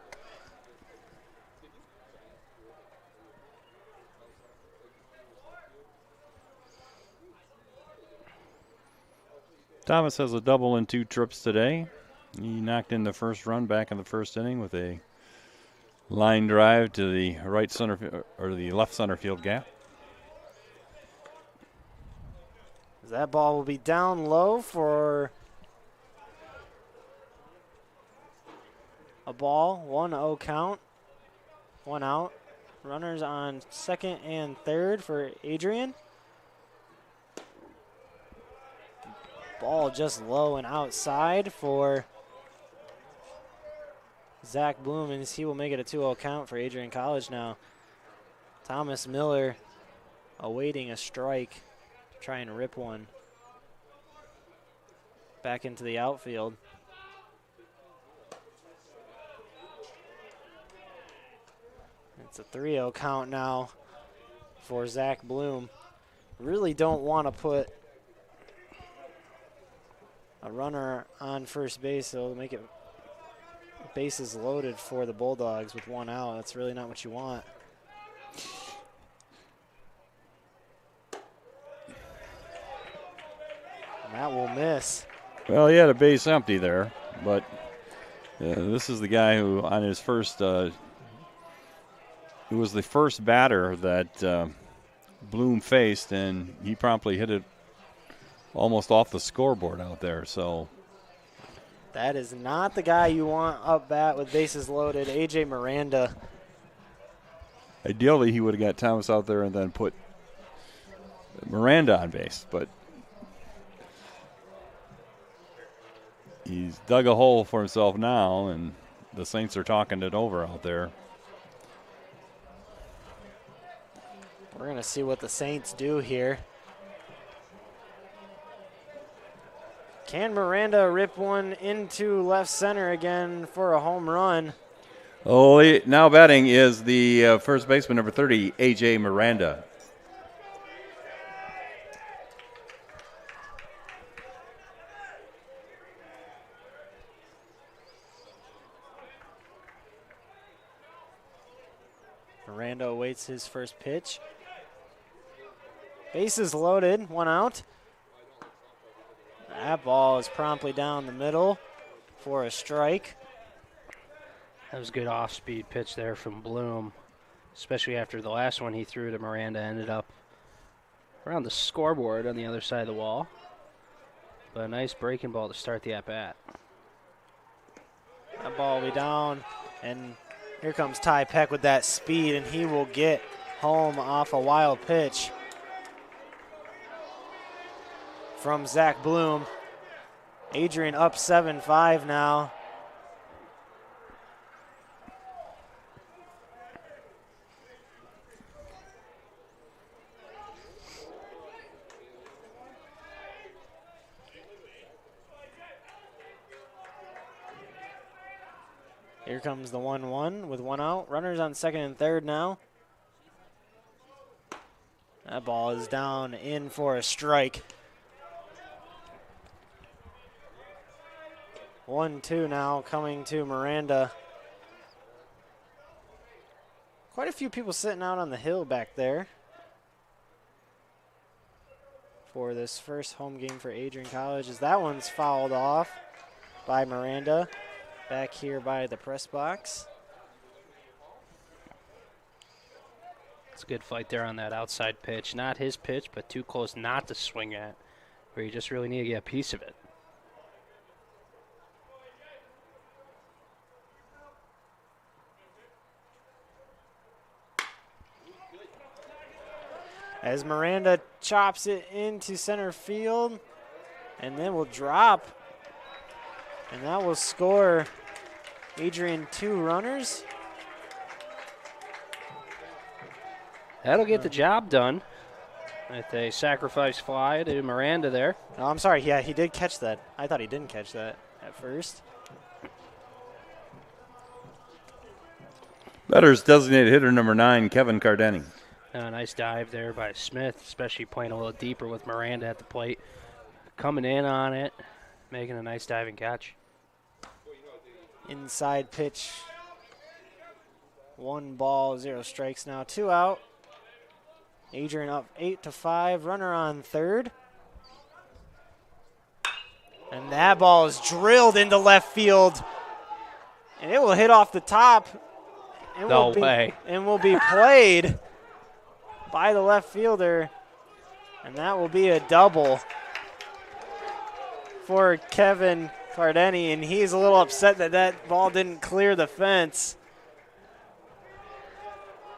Thomas has a double in 2 trips today. He knocked in the first run back in the first inning with a line drive to the right center or the left center field gap. That ball will be down low for a ball. 1-0 count. 1 out. Runners on second and third for Adrian. Ball just low and outside for Zach Bloom, and he will make it a 2-0 count for Adrian College now. Thomas Miller awaiting a strike to try and rip one back into the outfield. It's a 3-0 count now for Zach Bloom. Really don't want to put a runner on first base, so it'll make it bases loaded for the Bulldogs with 1 out. That's really not what you want. And that will miss. Well, he had a base empty there, but this is the guy who on his first who was the first batter that Bloom faced, and he promptly hit it almost off the scoreboard out there. So that is not the guy you want up bat with bases loaded. A.J. Miranda. Ideally, he would have got Thomas out there and then put Miranda on base, but he's dug a hole for himself now, and the Saints are talking it over out there. We're going to see what the Saints do here. Can Miranda rip one into left center again for a home run? Oh, now batting is the first baseman, number 30, A.J. Miranda. Miranda awaits his first pitch. Bases loaded, one out. That ball is promptly down the middle for a strike. That was a good off-speed pitch there from Bloom, especially after the last one he threw to Miranda ended up around the scoreboard on the other side of the wall. But a nice breaking ball to start the at-bat. That ball will be down, and here comes Ty Peck with that speed, and he will get home off a wild pitch from Zach Bloom. Adrian up 7-5 now. Here comes the 1-1 with one out. Runners on second and third now. That ball is down in for a strike. 1-2 now coming to Miranda. Quite a few people sitting out on the hill back there for this first home game for Adrian College, as that one's fouled off by Miranda. Back here by the press box. It's a good fight there on that outside pitch. Not his pitch, but too close not to swing at, where you just really need to get a piece of it. As Miranda chops it into center field, and then will drop, and that will score Adrian 2 runners. That'll get the job done with a sacrifice fly to Miranda there. No, I'm sorry. Yeah, he did catch that. I thought he didn't catch that at first. Better's designated hitter number 9, Kevin Cardeni. Nice dive there by Smith, especially playing a little deeper with Miranda at the plate. Coming in on it, making a nice diving catch. Inside pitch. 1 ball, 0 strikes now. 2 out. Adrian up 8-5. Runner on third. And that ball is drilled into left field. And it will hit off the top. And No way. And will be played by the left fielder. And that will be a double for Kevin Cardeni, and he's a little upset that that ball didn't clear the fence.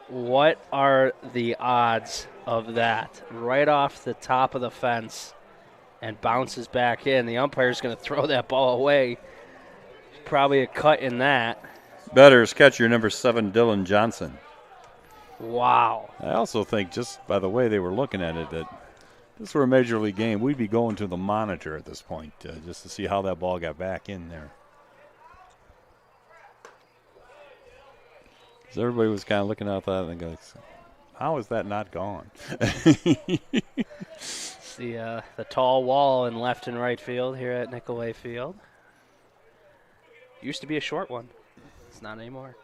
What are the odds of that? Right off the top of the fence and bounces back in. The umpire's going to throw that ball away. Probably a cut in that. Better's catcher number 7, Dylan Johnson. Wow. I also think, just by the way they were looking at it, that this were a major league game, we'd be going to the monitor at this point just to see how that ball got back in there. Because everybody was kind of looking at that and going, how is that not gone? It's the tall wall in left and right field here at Nicolay Field. Used to be a short one. It's not anymore.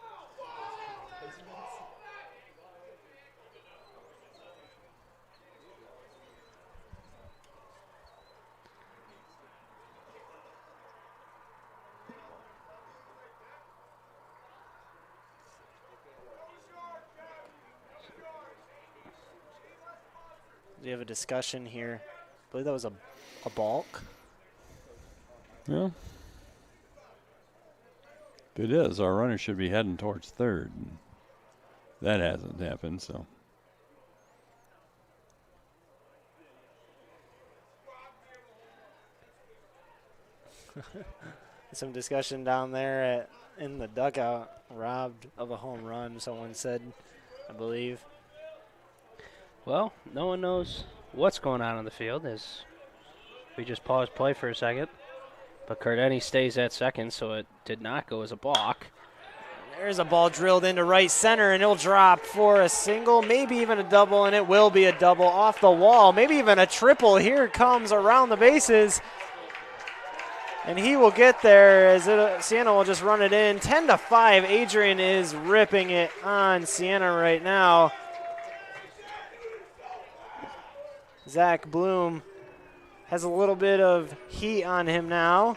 We have a discussion here. I believe that was a balk. Yeah. If it is, our runner should be heading towards third. That hasn't happened, so. Some discussion down there in the dugout. Robbed of a home run, someone said, I believe. Well, no one knows what's going on the field as we just pause play for a second. But Cardeni stays at second, so it did not go as a balk. There's a ball drilled into right center, and it'll drop for a single, maybe even a double, and it will be a double off the wall, maybe even a triple. Here it comes around the bases. And he will get there as Siena will just run it in. 10-5, Adrian is ripping it on Siena right now. Zach Bloom has a little bit of heat on him now.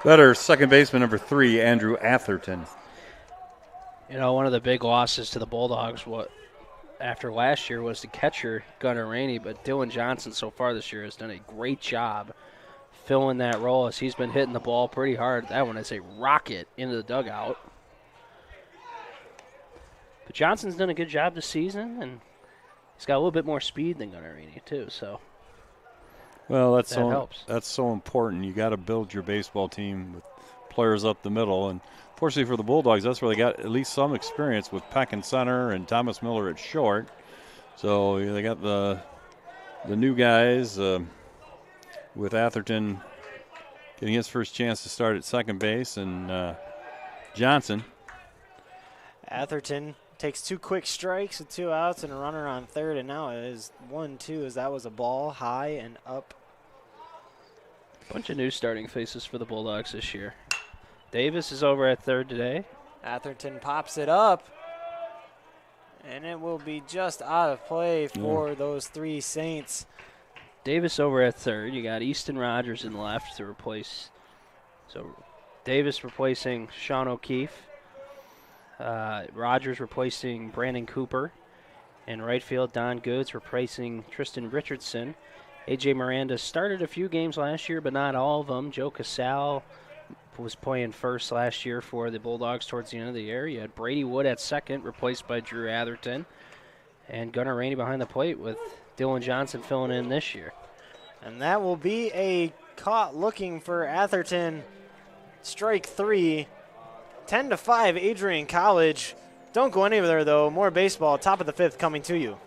Better second baseman number 3, Andrew Atherton. You know, one of the big losses to the Bulldogs after last year was the catcher, Gunnar Rainey, but Dylan Johnson so far this year has done a great job filling that role as he's been hitting the ball pretty hard. That one is a rocket into the dugout. But Johnson's done a good job this season, and he's got a little bit more speed than Gunnar Rainey too, so well, that helps. That's so important. You got to build your baseball team with players up the middle, and fortunately for the Bulldogs, that's where they got at least some experience with Peck in center and Thomas Miller at short. So they got the new guys. With Atherton getting his first chance to start at second base, and Johnson. Atherton takes 2 quick strikes with 2 outs and a runner on third, and now it is 1-2 as that was a ball high and up. Bunch of new starting faces for the Bulldogs this year. Davis is over at third today. Atherton pops it up, and it will be just out of play for those 3 Saints. Davis over at third. You got Easton Rogers in left to replace. So Davis replacing Sean O'Keefe. Rogers replacing Brandon Cooper. In right field, Don Goods replacing Tristan Richardson. A.J. Miranda started a few games last year, but not all of them. Joe Casal was playing first last year for the Bulldogs towards the end of the year. You had Brady Wood at second, replaced by Drew Atherton. And Gunnar Rainey behind the plate with Dylan Johnson filling in this year. And that will be a caught looking for Atherton. Strike 3. 10-5, Adrian College. Don't go anywhere, though. More baseball. Top of the 5th coming to you.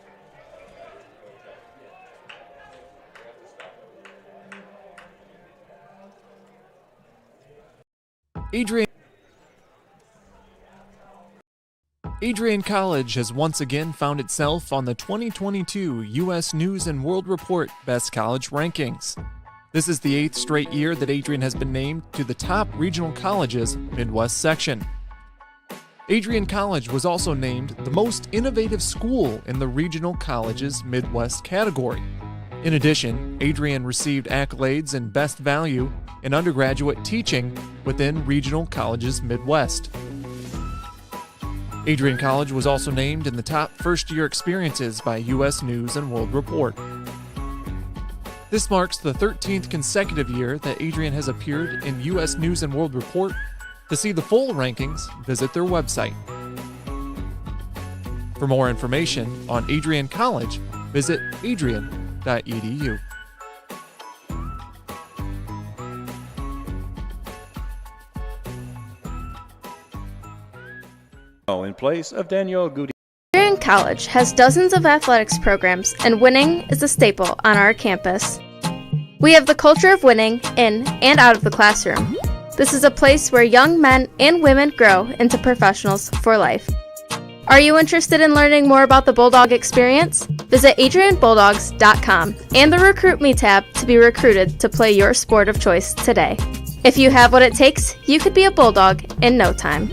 Adrian College has once again found itself on the 2022 U.S. News & World Report Best College Rankings. This is the 8th straight year that Adrian has been named to the top regional colleges Midwest section. Adrian College was also named the most innovative school in the regional colleges Midwest category. In addition, Adrian received accolades in Best Value in undergraduate teaching within regional colleges Midwest. Adrian College was also named in the top first-year experiences by U.S. News & World Report. This marks the 13th consecutive year that Adrian has appeared in U.S. News & World Report. To see the full rankings, visit their website. For more information on Adrian College, visit adrian.edu. In place of Daniel Goody. Adrian College has dozens of athletics programs, and winning is a staple on our campus. We have the culture of winning in and out of the classroom. This is a place where young men and women grow into professionals for life. Are you interested in learning more about the Bulldog experience? Visit adrianbulldogs.com and the Recruit Me tab to be recruited to play your sport of choice today. If you have what it takes, you could be a Bulldog in no time.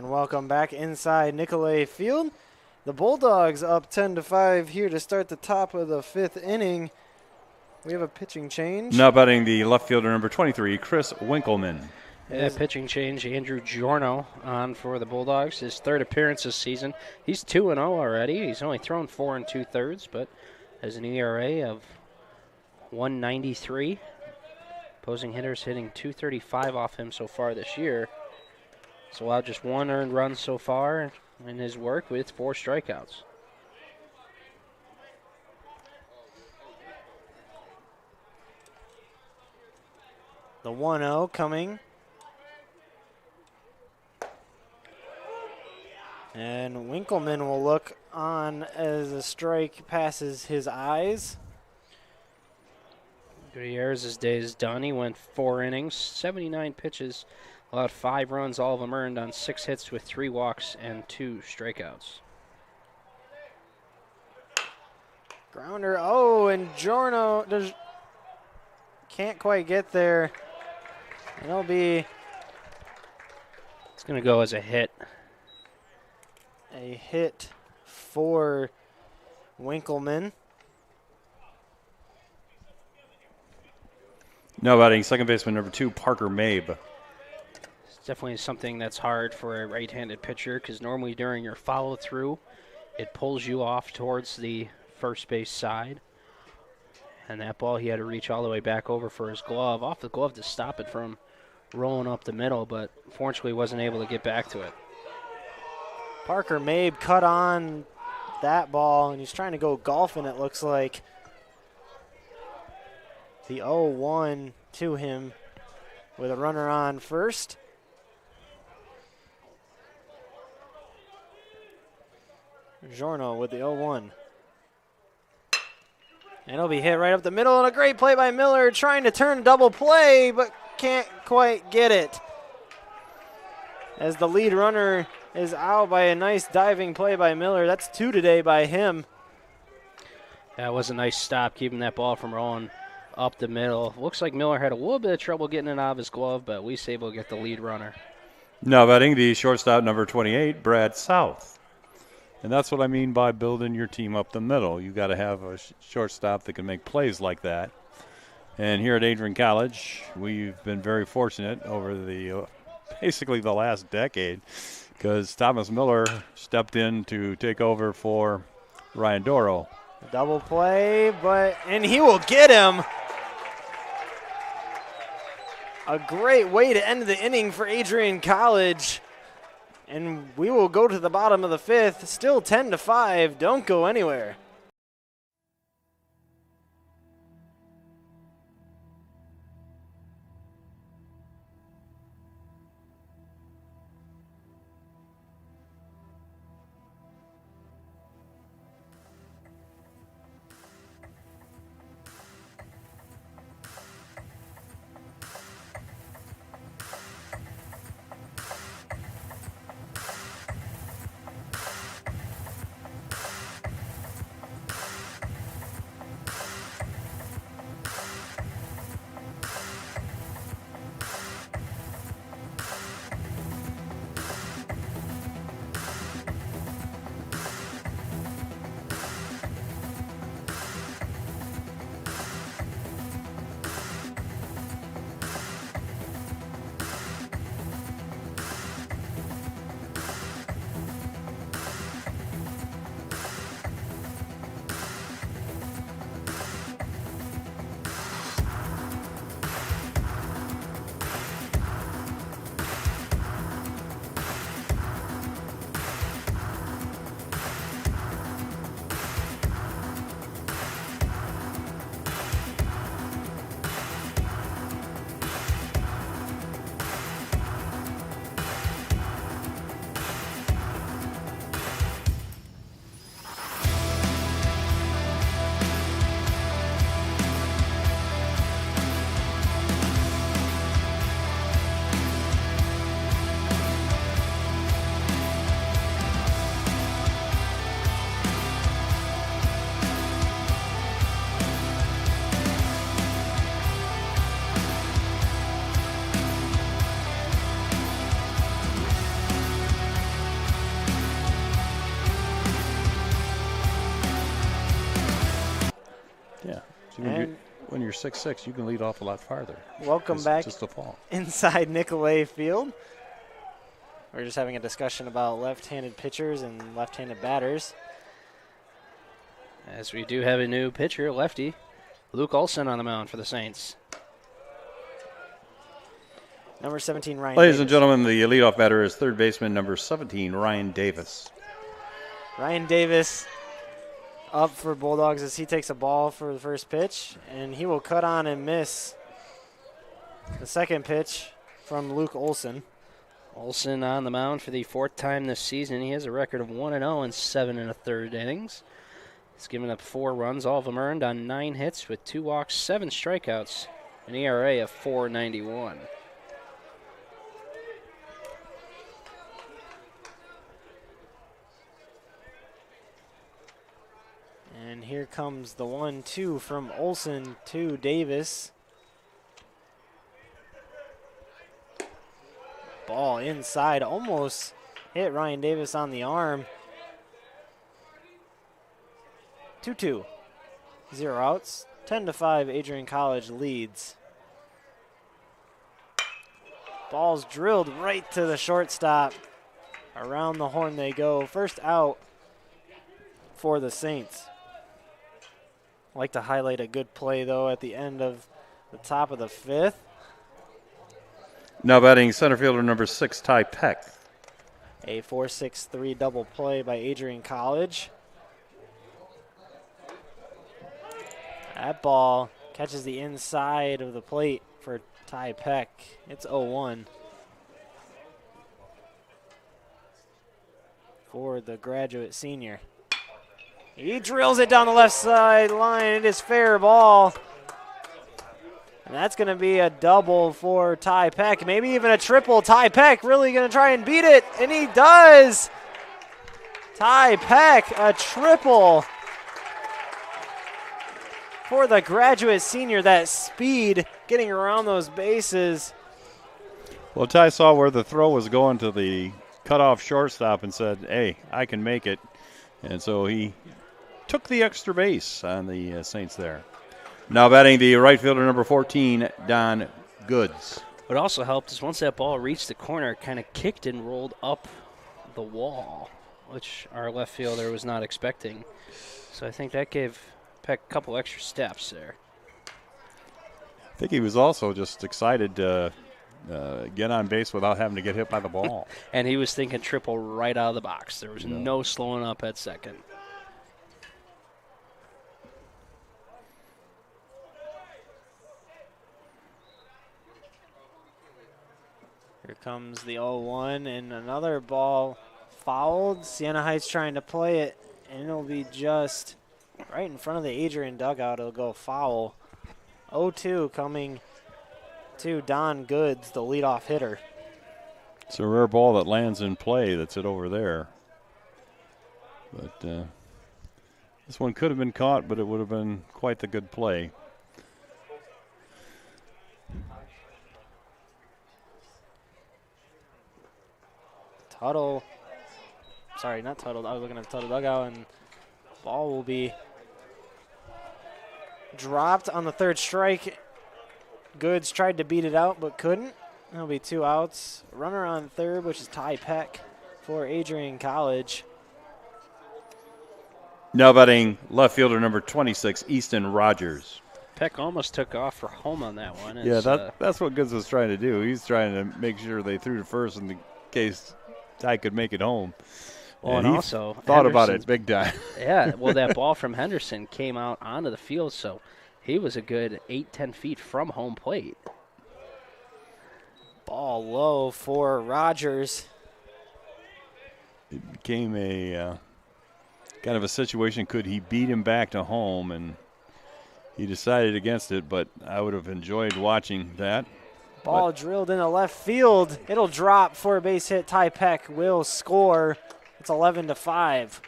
Welcome back inside Nicolay Field. The Bulldogs up 10-5 here to start the top of the 5th inning. We have a pitching change. Now batting the left fielder number 23, Chris Winkleman. Yeah, pitching change. Andrew Giorno on for the Bulldogs. His third appearance this season. He's 2-0 already. He's only thrown 4 2/3, but has an ERA of 1.93. Opposing hitters hitting 235 off him so far this year. He's allowed just 1 earned run so far in his work with 4 strikeouts. The 1-0 coming. And Winkleman will look on as a strike passes his eyes. Gutierrez's day is done. He went 4 innings, 79 pitches, allowed 5 runs, all of them earned on 6 hits with 3 walks and 2 strikeouts. Grounder, and Giorno can't quite get there. It'll be... It's going to go as a hit. A hit for Winkleman. No, batting second baseman number 2, Parker Mabe. It's definitely something that's hard for a right-handed pitcher because normally during your follow-through, it pulls you off towards the first base side. And that ball, he had to reach all the way back over for his glove, off the glove to stop it from rolling up the middle, but fortunately wasn't able to get back to it. Parker Mabe cut on that ball, and he's trying to go golfing, it looks like. The 0-1 to him with a runner on first. Giorno with the 0-1. And it'll be hit right up the middle, and a great play by Miller, trying to turn double play, but can't quite get it. As the lead runner is out by a nice diving play by Miller. That's 2 today by him. That was a nice stop, keeping that ball from rolling up the middle. Looks like Miller had a little bit of trouble getting it out of his glove, but we was able to get the lead runner. Now batting the shortstop number 28, Brad South. And that's what I mean by building your team up the middle. You got to have a shortstop that can make plays like that. And here at Adrian College, we've been very fortunate over the basically the last decade, because Thomas Miller stepped in to take over for Ryan Doro. Double play, and he will get him. A great way to end the inning for Adrian College. And we will go to the bottom of the 5th, still 10-5. Don't go anywhere. when you're 6'6", you can lead off a lot farther. Welcome back just a fall. Inside Nicolay Field. We're just having a discussion about left-handed pitchers and left-handed batters. As we do have a new pitcher, lefty, Luke Olson on the mound for the Saints. Number 17, Ryan Ladies Davis. and gentlemen, the leadoff batter is third baseman number 17, Ryan Davis. Ryan Davis up for Bulldogs as he takes a ball for the first pitch, and he will cut on and miss the second pitch from Luke Olson. Olson on the mound for the 4th time this season. He has a record of 1-0 in 7 1/3 innings. He's given up 4 runs, all of them earned on 9 hits with 2 walks, 7 strikeouts, an ERA of 4.91. And here comes the 1-2 from Olson to Davis. Ball inside, almost hit Ryan Davis on the arm. 2-2, 0 outs, 10-5, Adrian College leads. Ball's drilled right to the shortstop. Around the horn they go. First out for the Saints. I'd like to highlight a good play, though, at the end of the top of the 5th. Now batting center fielder number 6, Ty Peck. A 4-6-3 double play by Adrian College. That ball catches the inside of the plate for Ty Peck. It's 0-1 for the graduate senior. He drills it down the left side line. It is fair ball. And that's going to be a double for Ty Peck. Maybe even a triple. Ty Peck really going to try and beat it. And he does. Ty Peck, a triple for the graduate senior. That speed getting around those bases. Well, Ty saw where the throw was going to the cutoff shortstop and said, hey, I can make it. And so he took the extra base on the Saints there. Now batting the right fielder number 14, Don Goods. What also helped is once that ball reached the corner, it kind of kicked and rolled up the wall, which our left fielder was not expecting. So I think that gave Peck a couple extra steps there. I think he was also just excited to get on base without having to get hit by the ball. And he was thinking triple right out of the box. There was no slowing up at second. Here comes the 0-1 and another ball fouled. Siena Heights trying to play it, and it'll be just right in front of the Adrian dugout. It'll go foul. 0-2 coming to Don Goods, the leadoff hitter. It's a rare ball that lands in play that's it over there. But this one could have been caught, but it would have been quite the good play. Tuttle, sorry, not Tuttle. I was looking at the Tuttle dugout, and ball will be dropped on the 3rd strike. Goods tried to beat it out, but couldn't. There'll be 2 outs. Runner on 3rd, which is Ty Peck for Adrian College. Now batting left fielder number 26, Easton Rogers. Peck almost took off for home on that one. Yeah, that's what Goods was trying to do. He's trying to make sure they threw to first in case Ty could make it home. Well, and also thought about it big time. Yeah, well, that ball from Henderson came out onto the field, so he was a good 8-10 feet from home plate. Ball low for Rogers. It became a kind of a situation. Could he beat him back to home? And he decided against it, but I would have enjoyed watching that. Ball drilled into left field. It'll drop for a base hit. Ty Peck will score. It's 11-5.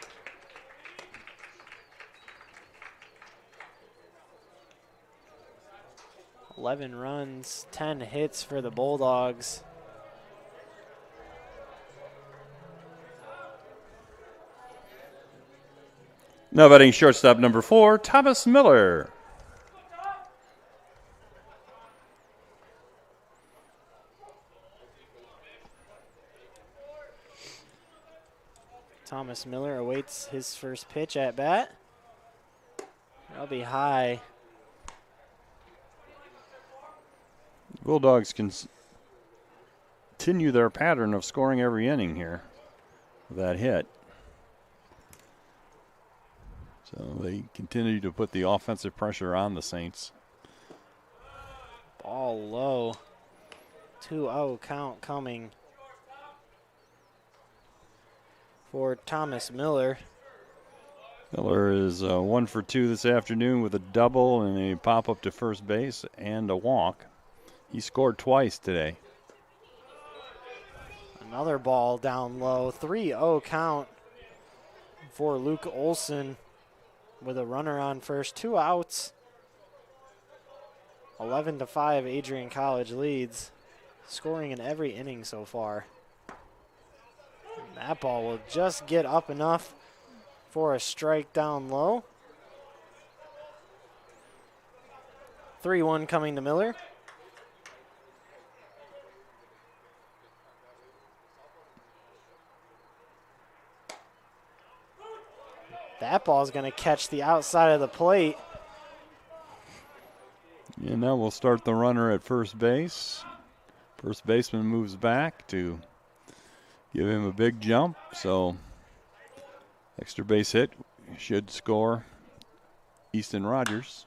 $11 runs, 10 hits for the Bulldogs. Now batting shortstop number 4, Thomas Miller. Thomas Miller awaits his first pitch at bat. That'll be high. Bulldogs can continue their pattern of scoring every inning here with that hit. So they continue to put the offensive pressure on the Saints. Ball low. 2-0 count coming for Thomas Miller. Miller is 1 for 2 this afternoon with a double and a pop-up to first base and a walk. He scored twice today. Another ball down low. 3-0 count for Luke Olson with a runner on first. 2 outs. 11-5, Adrian College leads, scoring in every inning so far. And that ball will just get up enough for a strike down low. 3-1 coming to Miller. That ball is going to catch the outside of the plate. And now we'll start the runner at first base. First baseman moves back to give him a big jump. So extra base hit should score Easton Rogers.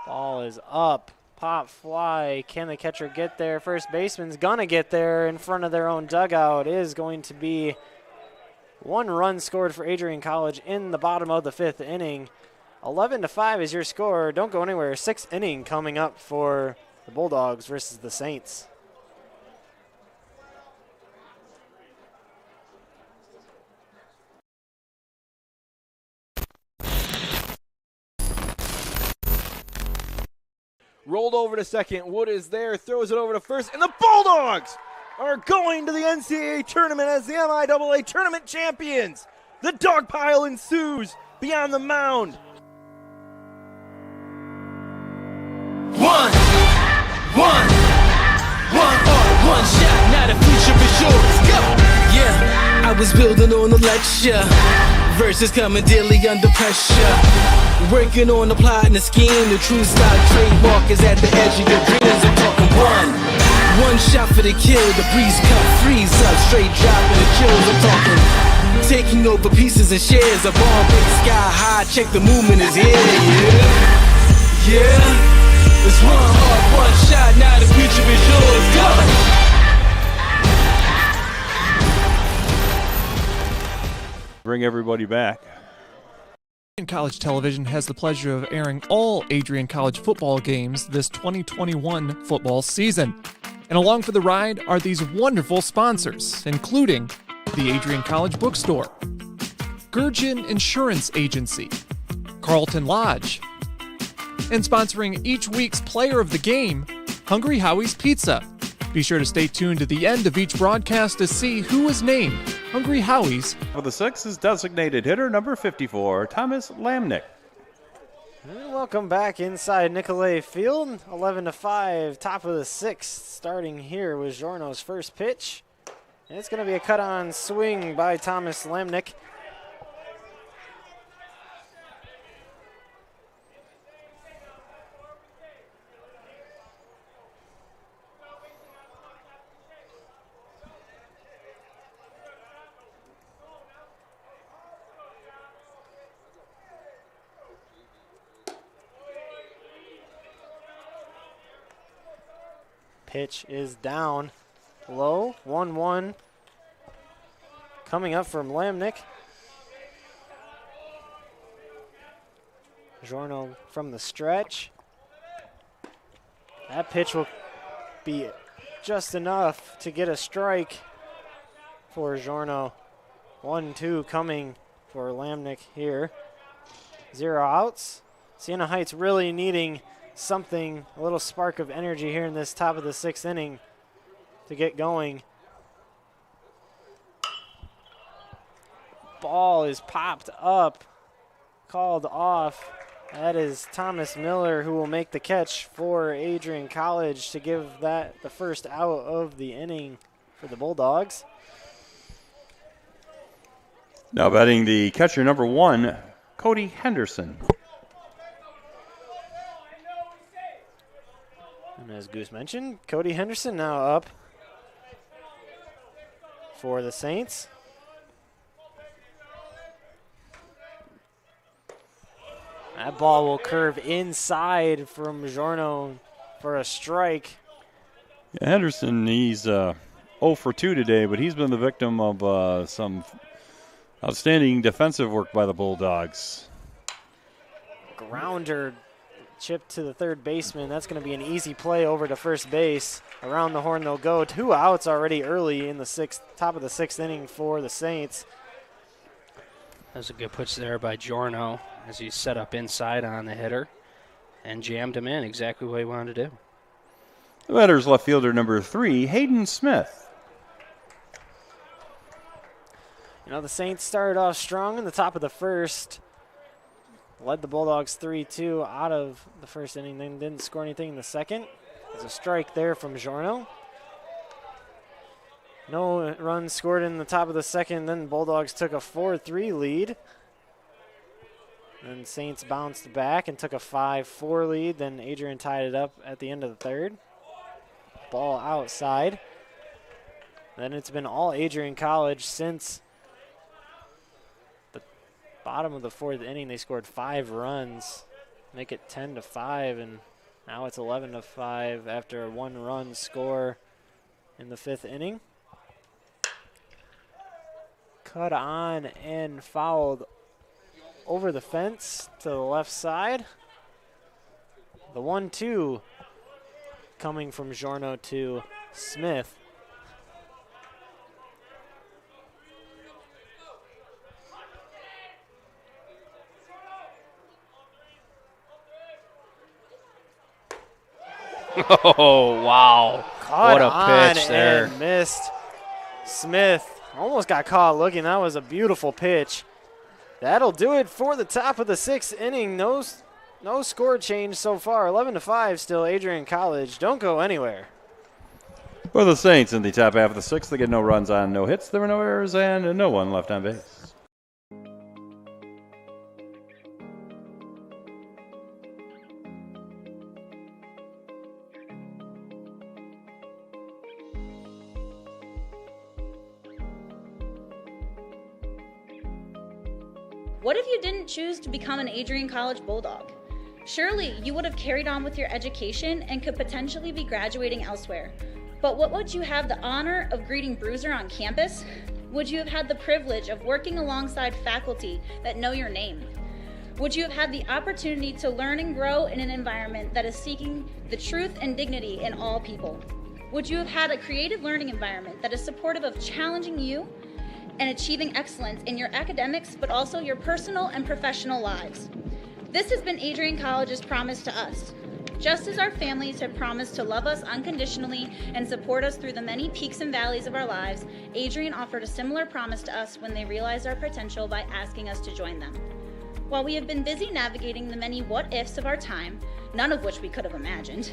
Ball is up. Pop fly. Can the catcher get there? First baseman's going to get there in front of their own dugout. It is going to be 1 run scored for Adrian College in the bottom of the 5th inning. 11-5 is your score. Don't go anywhere. 6th inning coming up for the Bulldogs versus the Saints. Rolled over to second. Wood is there, throws it over to first, and the Bulldogs are going to the NCAA tournament as the MIAA tournament champions. The dog pile ensues beyond the mound. One shot, now the future is yours. Go! Yeah, I was building on a lecture. Verses coming daily under pressure. Working on the plot and the scheme. The true stock trademark is at the edge of your dreams. I'm talking one shot for the kill. The breeze cut, freeze up, straight dropping the chills. I'm talking taking over pieces and shares. A bomb big sky high. Check the movement is here. Yeah. It's one heart, one shot, now the future is yours. Go! Bring everybody back. Adrian College Television has the pleasure of airing all Adrian College football games this 2021 football season. And along for the ride are these wonderful sponsors, including the Adrian College Bookstore, Gurgin Insurance Agency, Carlton Lodge, and sponsoring each week's player of the game, Hungry Howie's Pizza. Be sure to stay tuned to the end of each broadcast to see who is named Hungry Howie's. For the Six is designated hitter number 54, Thomas Lamnick. And welcome back inside Nicolay Field. 11-5, top of the 6th. Starting here with Giorno's first pitch. And it's going to be a cut-on swing by Thomas Lamnick. Pitch is down low, 1-1. Coming up from Lamnick. Giorno from the stretch. That pitch will be just enough to get a strike for Giorno. 1-2 coming for Lamnick here. 0 outs. Siena Heights really needing something, a little spark of energy here in this top of the 6th inning to get going. Ball is popped up, called off. That is Thomas Miller who will make the catch for Adrian College to give that the first out of the inning for the Bulldogs. Now batting the catcher number 1, Cody Henderson. And as Goose mentioned, Cody Henderson now up for the Saints. That ball will curve inside from Giorno for a strike. Yeah, Henderson, he's 0 for 2 today, but he's been the victim of some outstanding defensive work by the Bulldogs. Grounder chip to the third baseman. That's going to be an easy play over to first base. Around the horn they'll go. 2 outs already early in the top of the 6th inning for the Saints. That was a good pitch there by Giorno as he set up inside on the hitter and jammed him in exactly what he wanted to do. The batter's left fielder number 3, Hayden Smith. You know, the Saints started off strong in the top of the first. Led the Bulldogs 3-2 out of the first inning, then didn't score anything in the second. There's a strike there from Giorno. No runs scored in the top of the second, then Bulldogs took a 4-3 lead. Then Saints bounced back and took a 5-4 lead. Then Adrian tied it up at the end of the third. Ball outside. Then it's been all Adrian College since the bottom of the 4th inning. They scored 5 runs, make it 10-5, and now it's 11-5 after a 1-run score in the 5th inning. Cut on and fouled over the fence to the left side. The 1-2 coming from Giorno to Smith. Oh, wow. Caught what a pitch there. And missed. Smith almost got caught looking. That was a beautiful pitch. That'll do it for the top of the 6th inning. No score change so far. 11-5 still Adrian College. Don't go anywhere. For the Saints in the top half of the 6th, they get no runs on, no hits. There were no errors and no one left on base. What if you didn't choose to become an Adrian College Bulldog? Surely you would have carried on with your education and could potentially be graduating elsewhere. But what would you have the honor of greeting Bruiser on campus? Would you have had the privilege of working alongside faculty that know your name? Would you have had the opportunity to learn and grow in an environment that is seeking the truth and dignity in all people? Would you have had a creative learning environment that is supportive of challenging you and achieving excellence in your academics, but also your personal and professional lives? This has been Adrian College's promise to us. Just as our families have promised to love us unconditionally and support us through the many peaks and valleys of our lives, Adrian offered a similar promise to us when they realized our potential by asking us to join them. While we have been busy navigating the many what-ifs of our time, none of which we could have imagined,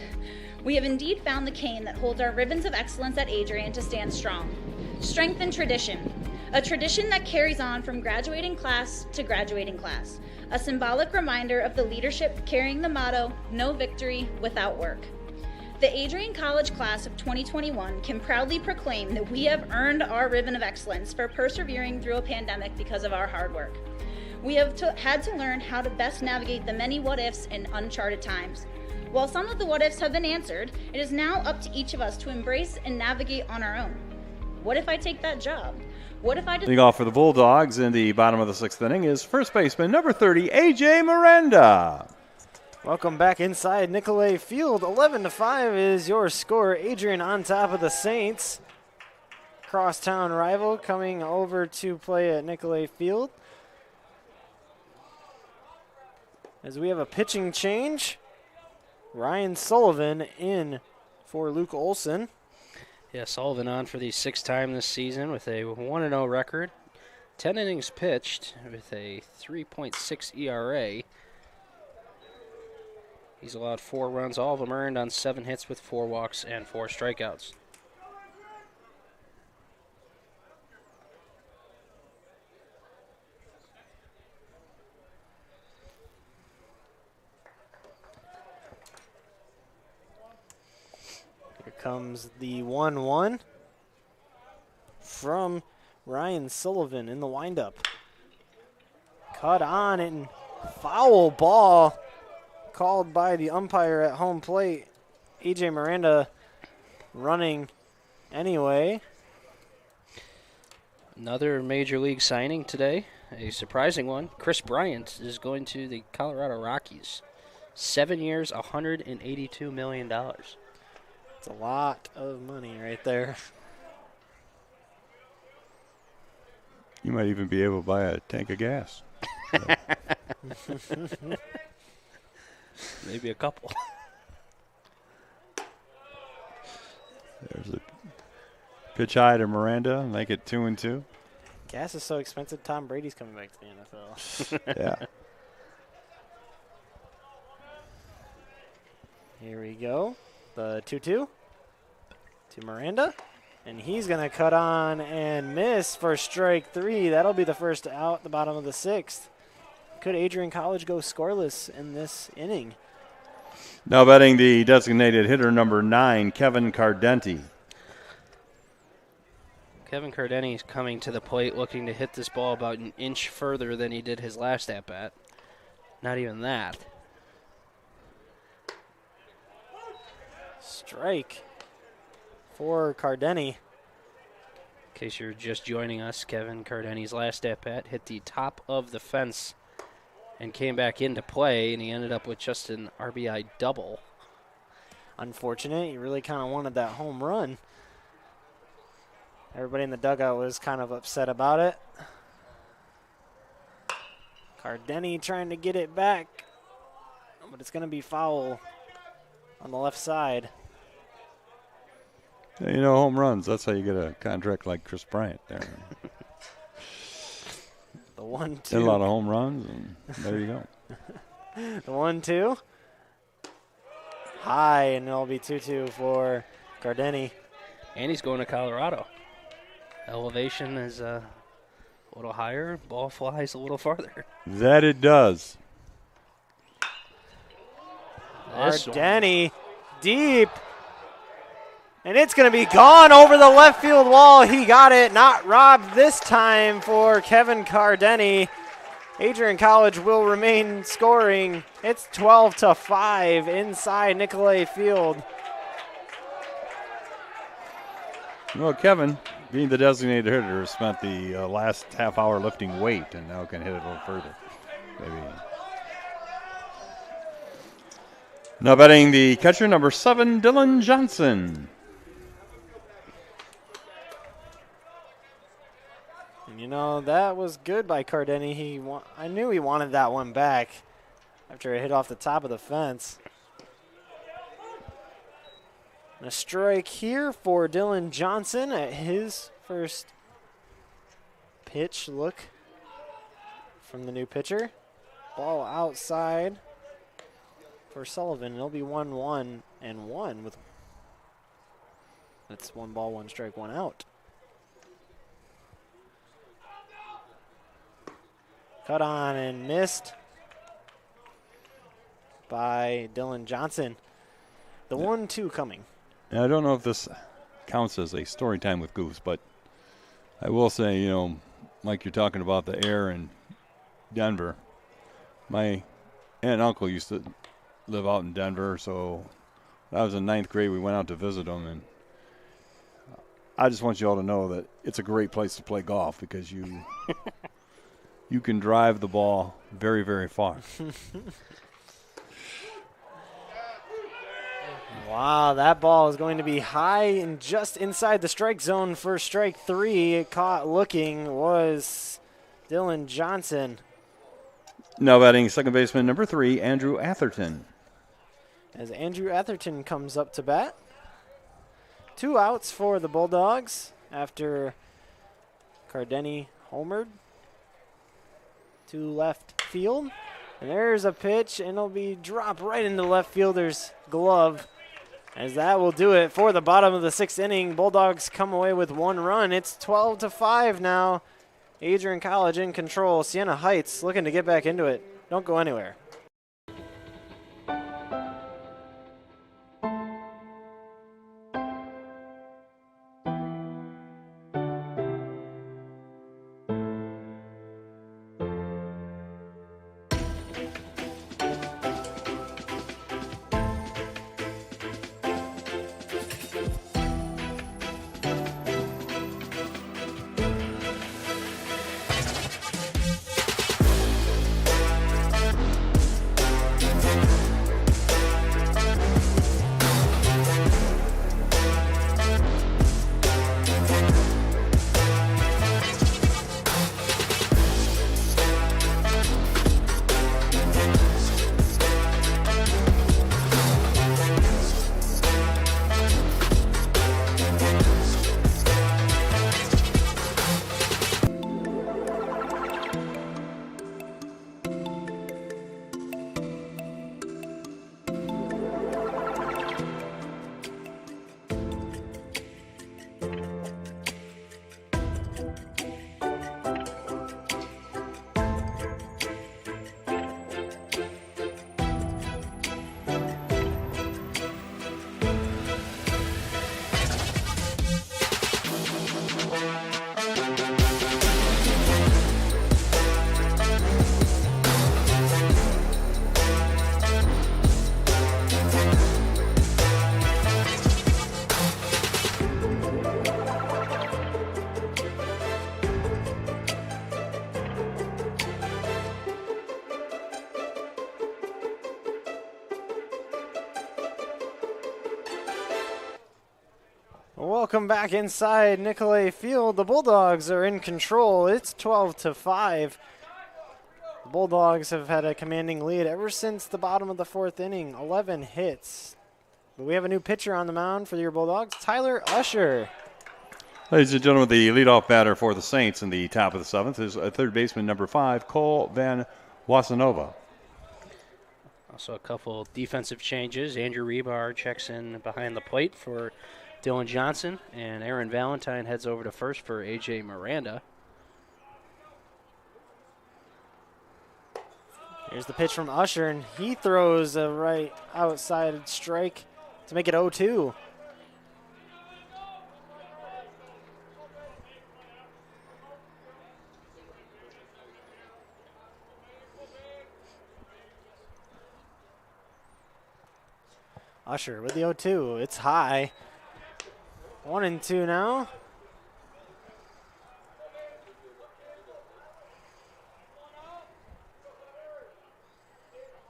we have indeed found the cane that holds our ribbons of excellence at Adrian to stand strong. Strength and tradition. A tradition that carries on from graduating class to graduating class. A symbolic reminder of the leadership carrying the motto, no victory without work. The Adrian College class of 2021 can proudly proclaim that we have earned our ribbon of excellence for persevering through a pandemic because of our hard work. We have had to learn how to best navigate the many what-ifs in uncharted times. While some of the what-ifs have been answered, it is now up to each of us to embrace and navigate on our own. What if I take that job? What if I Leading off for the Bulldogs in the bottom of the 6th inning is first baseman number 30, A.J. Miranda. Welcome back inside Nicolay Field. 11-5 is your score. Adrian on top of the Saints. Crosstown rival coming over to play at Nicolay Field. As we have a pitching change, Ryan Sullivan in for Luke Olson. Yeah, Sullivan on for the 6th time this season with a 1-0 record. 10 innings pitched with a 3.6 ERA. He's allowed 4 runs, all of them earned on 7 hits with 4 walks and 4 strikeouts. Here comes the 1-1 from Ryan Sullivan in the windup. Cut on and foul ball called by the umpire at home plate. AJ Miranda running anyway. Another major league signing today, a surprising one. Chris Bryant is going to the Colorado Rockies. 7 years, $182 million. It's a lot of money right there. You might even be able to buy a tank of gas. Maybe a couple. There's a pitch high to Miranda, make it 2-2. Gas is so expensive, Tom Brady's coming back to the NFL. Yeah. Here we go. The 2-2 to Miranda. And he's going to cut on and miss for strike 3. That'll be the first out, the bottom of the 6th. Could Adrian College go scoreless in this inning? Now batting the designated hitter number 9, Kevin Cardenti. Kevin Cardeni is coming to the plate looking to hit this ball about an inch further than he did his last at-bat. Not even that. Strike for Cardeni. In case you're just joining us, Kevin Cardeni's last at-bat hit the top of the fence and came back into play, and he ended up with just an RBI double. Unfortunate. He really kind of wanted that home run. Everybody in the dugout was kind of upset about it. Cardeni trying to get it back, but it's going to be foul on the left side. Yeah, you know, home runs, that's how you get a contract like Chris Bryant there. The 1-2. Did a lot of home runs, and there you go. The 1-2. High, and it'll be 2-2 for Cardeni. And he's going to Colorado. Elevation is a little higher, ball flies a little farther. That it does. Cardeni deep. And it's going to be gone over the left field wall. He got it, not robbed this time for Kevin Cardeni. Adrian College will remain scoring. It's 12-5 inside Nicolay Field. Well, Kevin, being the designated hitter, spent the last half hour lifting weight and now can hit it a little further. Maybe. Now batting the catcher, number 7, Dylan Johnson. And you know, that was good by Cardeni. I knew he wanted that one back after it hit off the top of the fence. And a strike here for Dylan Johnson at his first pitch look from the new pitcher. Ball outside for Sullivan. It'll be 1-1 and 1 with that's 1 ball, 1 strike, 1 out. Cut on and missed by Dylan Johnson. The 1-2 coming. And I don't know if this counts as a story time with Goose, but I will say, you know, like you're talking about the air in Denver, my aunt and uncle used to live out in Denver, so when I was in 9th grade, we went out to visit them, and I just want you all to know that it's a great place to play golf because you you can drive the ball very, very far. Wow, that ball is going to be high and just inside the strike zone for strike 3. Caught looking was Dylan Johnson. Now batting second baseman number 3, Andrew Atherton. As Andrew Atherton comes up to bat. 2 outs for the Bulldogs after Cardeni homered to left field. And there's a pitch, and it'll be dropped right into left fielder's glove. As that will do it for the bottom of the 6th inning. Bulldogs come away with 1 run. It's 12-5 now. Adrian College in control. Siena Heights looking to get back into it. Don't go anywhere. Welcome back inside Nicolay Field. The Bulldogs are in control. It's 12-5. The Bulldogs have had a commanding lead ever since the bottom of the fourth inning. 11 hits. But we have a new pitcher on the mound for your Bulldogs, Tyler Usher. Ladies and gentlemen, the leadoff batter for the Saints in the top of the seventh is third baseman number 5, Cole Van Wasanova. Also a couple defensive changes. Andrew Rebar checks in behind the plate for Dylan Johnson, and Aaron Valentine heads over to first for A.J. Miranda. Here's the pitch from Usher, and he throws a right outside strike to make it 0-2. Usher with the 0-2. It's high. 1-2 now.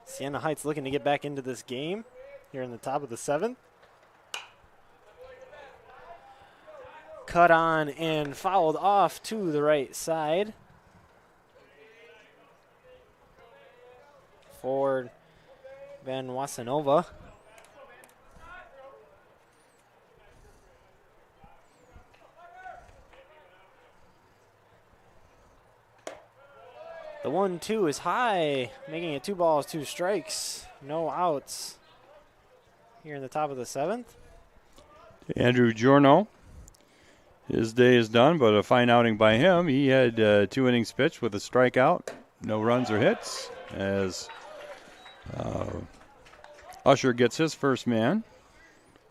Siena Heights looking to get back into this game here in the top of the seventh. Cut on and fouled off to the right side for Van Wasanova. The 1-2 is high, making it 2 balls, 2 strikes, no outs here in the top of the seventh. Andrew Giorno, his day is done, but a fine outing by him. He had 2 innings pitched with a strikeout, no runs or hits, as Usher gets his first man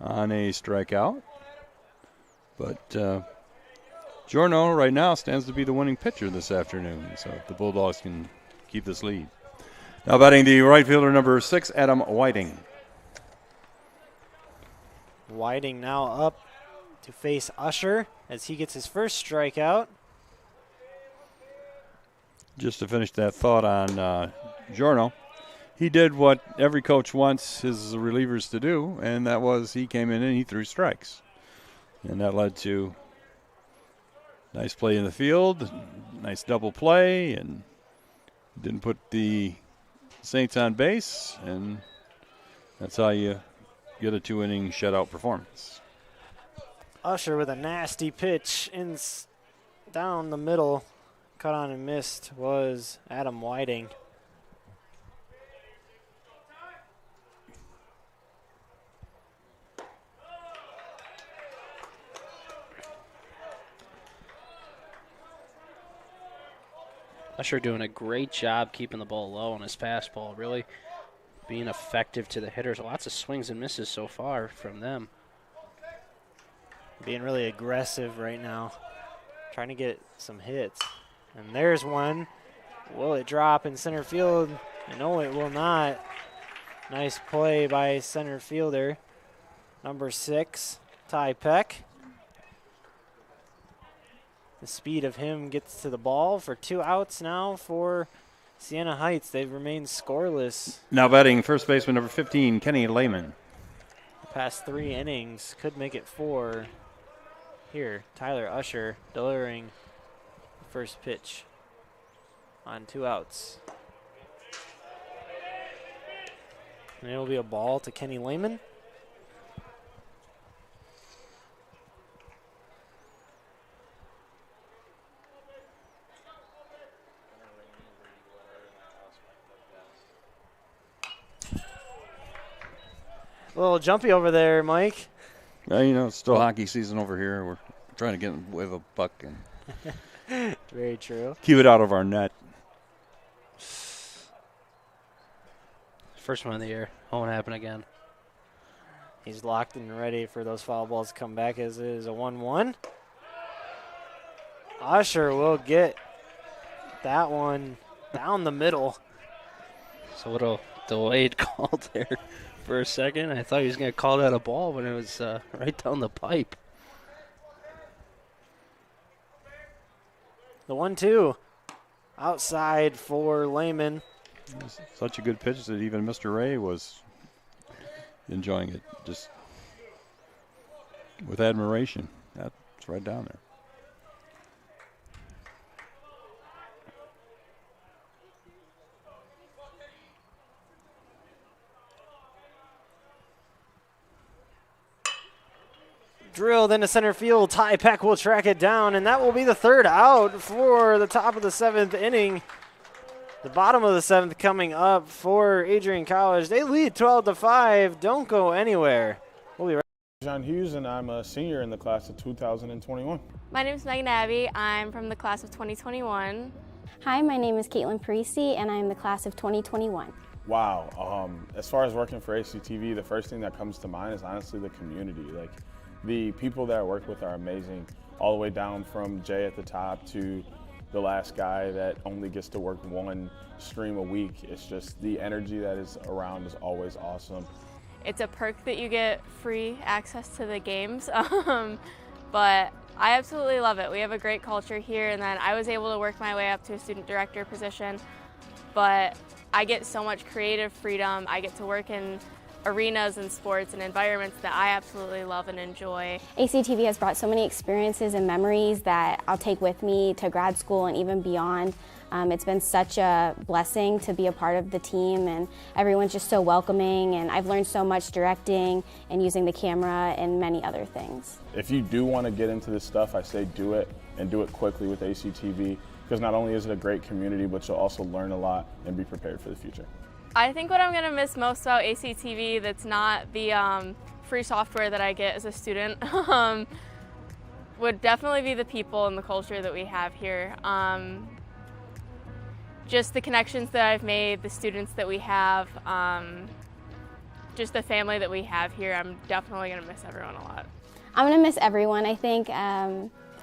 on a strikeout. But Giorno right now stands to be the winning pitcher this afternoon, so the Bulldogs can keep this lead. Now batting the right fielder number 6, Adam Whiting. Whiting now up to face Usher as he gets his first strikeout. Just to finish that thought on Giorno, he did what every coach wants his relievers to do, and that was he came in and he threw strikes. And that led to nice play in the field, nice double play, and didn't put the Saints on base, and that's how you get a 2-inning shutout performance. Usher with a nasty pitch down the middle, cut on and missed, was Adam Whiting. Usher doing a great job keeping the ball low on his fastball, really being effective to the hitters. Lots of swings and misses so far from them. Being really aggressive right now, trying to get some hits. And there's one. Will it drop in center field? No, it will not. Nice play by center fielder, number 6, Ty Peck. The speed of him gets to the ball for 2 outs now for Siena Heights. They've remained scoreless. Now batting first baseman number 15, Kenny Lehman. The past 3 innings could make it 4. Here, Tyler Usher delivering the first pitch on 2 outs. And it'll be a ball to Kenny Lehman. A little jumpy over there, Mike. Well, you know, it's still hockey season over here. We're trying to get away with a buck and very true. Keep it out of our net. First one of the year. Won't happen again. He's locked and ready for those foul balls to come back as it is a 1-1. Usher will get that one down the middle. So a little delayed call there for a second. I thought he was going to call that a ball when it was right down the pipe. The 1-2 outside for Lehman. Such a good pitch that even Mr. Ray was enjoying it. Just with admiration. That's right down there. Drilled into center field. Ty Peck will track it down, and that will be the third out for the top of the 7th inning. The bottom of the 7th coming up for Adrian College. They lead 12-5. Don't go anywhere. We'll be right back. John Hughes, and I'm a senior in the class of 2021. My name is Megan Abbey. I'm from the class of 2021. Hi, my name is Caitlin Parisi, and I'm the class of 2021. Wow. As far as working for ACTV, the first thing that comes to mind is honestly the community. Like, the people that I work with are amazing, all the way down from Jay at the top to the last guy that only gets to work one stream a week. It's just the energy that is around is always awesome. It's a perk that you get free access to the games, but I absolutely love it. We have a great culture here, and then I was able to work my way up to a student director position, but I get so much creative freedom. I get to work in arenas and sports and environments that I absolutely love and enjoy. ACTV has brought so many experiences and memories that I'll take with me to grad school and even beyond. It's been such a blessing to be a part of the team, and everyone's just so welcoming, and I've learned so much directing and using the camera and many other things. If you do want to get into this stuff, I say do it, and do it quickly with ACTV, because not only is it a great community, but you'll also learn a lot and be prepared for the future. I think what I'm going to miss most about ACTV that's not the free software that I get as a student would definitely be the people and the culture that we have here. Just the connections that I've made, the students that we have, just the family that we have here. I'm definitely going to miss everyone a lot. I'm going to miss everyone. I think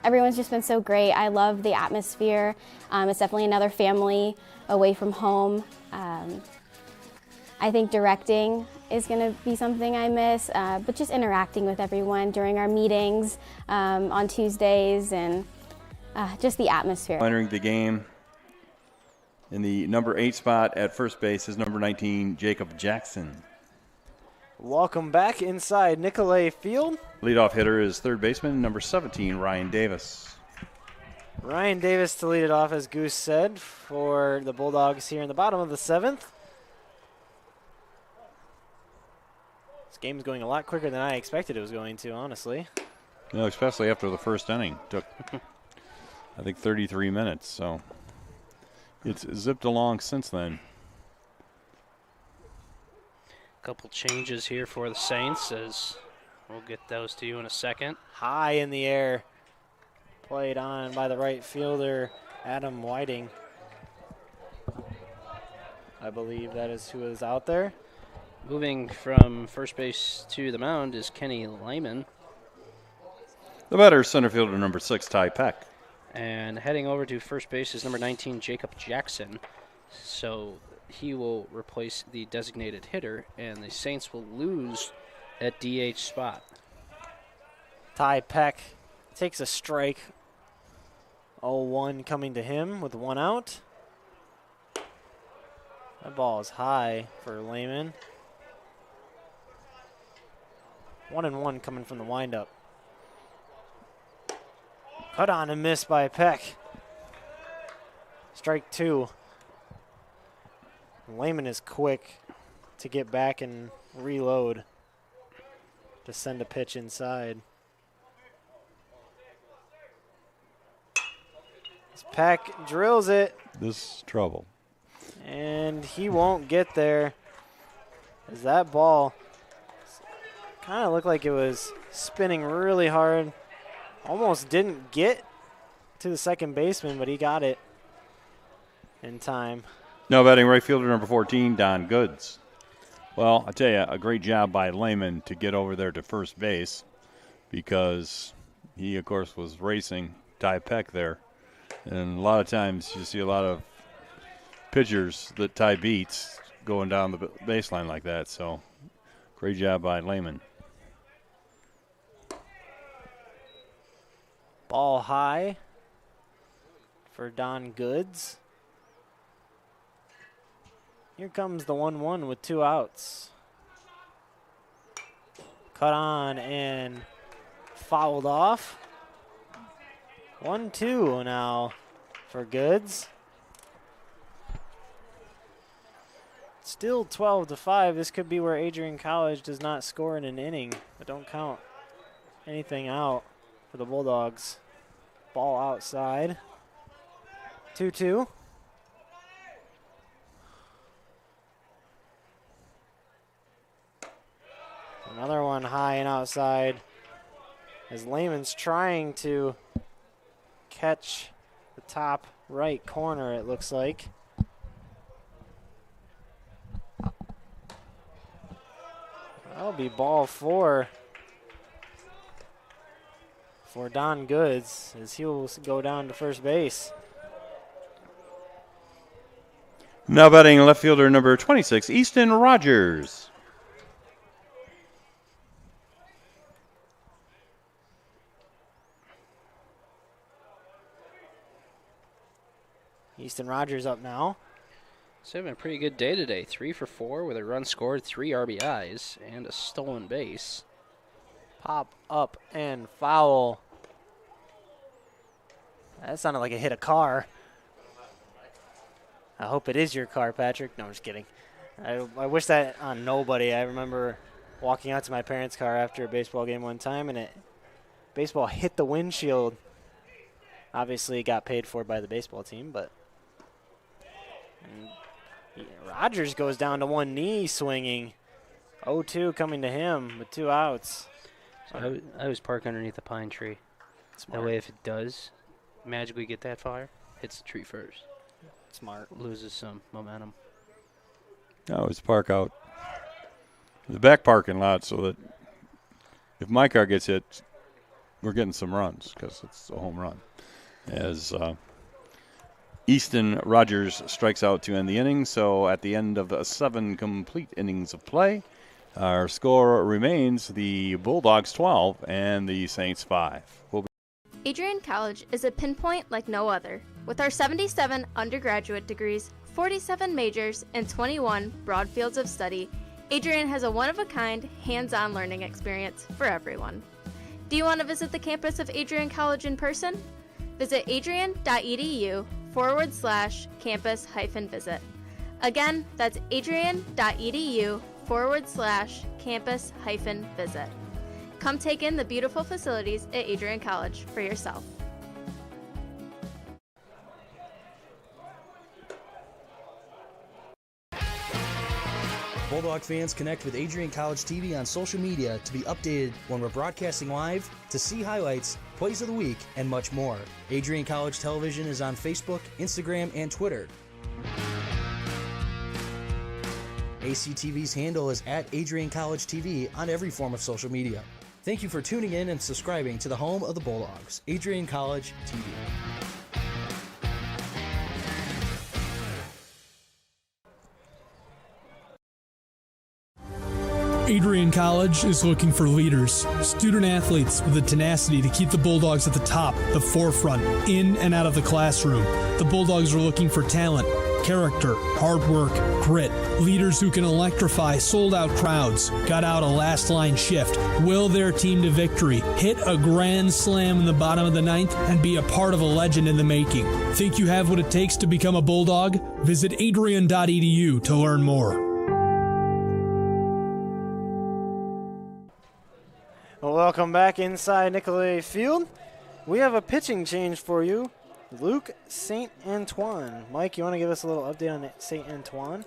everyone's just been so great. I love the atmosphere. It's definitely another family away from home. I think directing is going to be something I miss, but just interacting with everyone during our meetings on Tuesdays, and just the atmosphere. Entering the game in the number 8 spot at first base is number 19, Jacob Jackson. Welcome back inside Nicolay Field. Leadoff hitter is third baseman, number 17, Ryan Davis. Ryan Davis to lead it off, as Goose said, for the Bulldogs here in the bottom of the 7th. This game's going a lot quicker than I expected it was going to, honestly. You know, especially after the first inning. Took, I think, 33 minutes, so it's zipped along since then. Couple changes here for the Saints, as we'll get those to you in a second. High in the air. Played on by the right fielder, Adam Whiting. I believe that is who is out there. Moving from first base to the mound is Kenny Lyman. The batter, center fielder number 6, Ty Peck. And heading over to first base is number 19, Jacob Jackson. So he will replace the designated hitter, and the Saints will lose at DH spot. Ty Peck takes a strike. 0-1 coming to him with 1 out. That ball is high for Lehman. 1-1 coming from the windup. Cut on and miss by Peck. Strike 2. Lehman is quick to get back and reload to send a pitch inside. As Peck drills it. This is trouble. And he won't get there, as that ball kind of looked like it was spinning really hard. Almost didn't get to the second baseman, but he got it in time. Now batting right fielder number 14, Don Goods. Well, I tell you, a great job by Lehman to get over there to first base, because he, of course, was racing Ty Peck there. And a lot of times you see a lot of pitchers that Ty beats going down the baseline like that. So great job by Lehman. Ball high for Don Goods. Here comes the 1-1 with 2 outs. Cut on and fouled off. 1-2 now for Goods. Still 12-5. This could be where Adrian College does not score in an inning, but don't count anything out for the Bulldogs. Ball outside. 2-2. Another one high and outside as Lehman's trying to catch the top right corner, it looks like. That'll be ball 4 for Don Goods as he will go down to first base. Now batting left fielder number 26, Easton Rogers. Easton Rogers up now. He's having a pretty good day today. 3 for 4 with a run scored, 3 RBIs, and a stolen base. Pop up and foul. That sounded like it hit a car. I hope it is your car, Patrick. No, I'm just kidding. I wish that on nobody. I remember walking out to my parents' car after a baseball game one time, and baseball hit the windshield. Obviously, it got paid for by the baseball team, but Rogers goes down to one knee swinging. 0-2 coming to him with 2 outs. So I was parked underneath a pine tree. Smart. That way, if it does magically get that far, hits the tree first. Smart. Loses some momentum. I always park out in the back parking lot so that if my car gets hit, we're getting some runs because it's a home run. As Easton Rogers strikes out to end the inning. So at the end of 7 complete innings of play, our score remains the Bulldogs 12 and the Saints 5. Adrian College is a pinpoint like no other. With our 77 undergraduate degrees, 47 majors, and 21 broad fields of study, Adrian has a one-of-a-kind, hands-on learning experience for everyone. Do you want to visit the campus of Adrian College in person? Visit adrian.edu/campus-visit. Again, that's adrian.edu/campus-visit. Come take in the beautiful facilities at Adrian College for yourself. Bulldog fans, connect with Adrian College TV on social media to be updated when we're broadcasting live, to see highlights, plays of the week, and much more. Adrian College Television is on Facebook, Instagram, and Twitter. ACTV's handle is @AdrianCollegeTV on every form of social media. Thank you for tuning in and subscribing to the home of the Bulldogs, Adrian College TV. Adrian College is looking for leaders, student athletes with the tenacity to keep the Bulldogs at the top, the forefront, in and out of the classroom. The Bulldogs are looking for talent, character, hard work, grit, leaders who can electrify sold-out crowds, gut out a last-line shift, will their team to victory, hit a grand slam in the bottom of the 9th, and be a part of a legend in the making. Think you have what it takes to become a Bulldog? Visit adrian.edu to learn more. Welcome back inside Nicolay Field. We have a pitching change for you. Luke St. Antoine. Mike, you want to give us a little update on St. Antoine?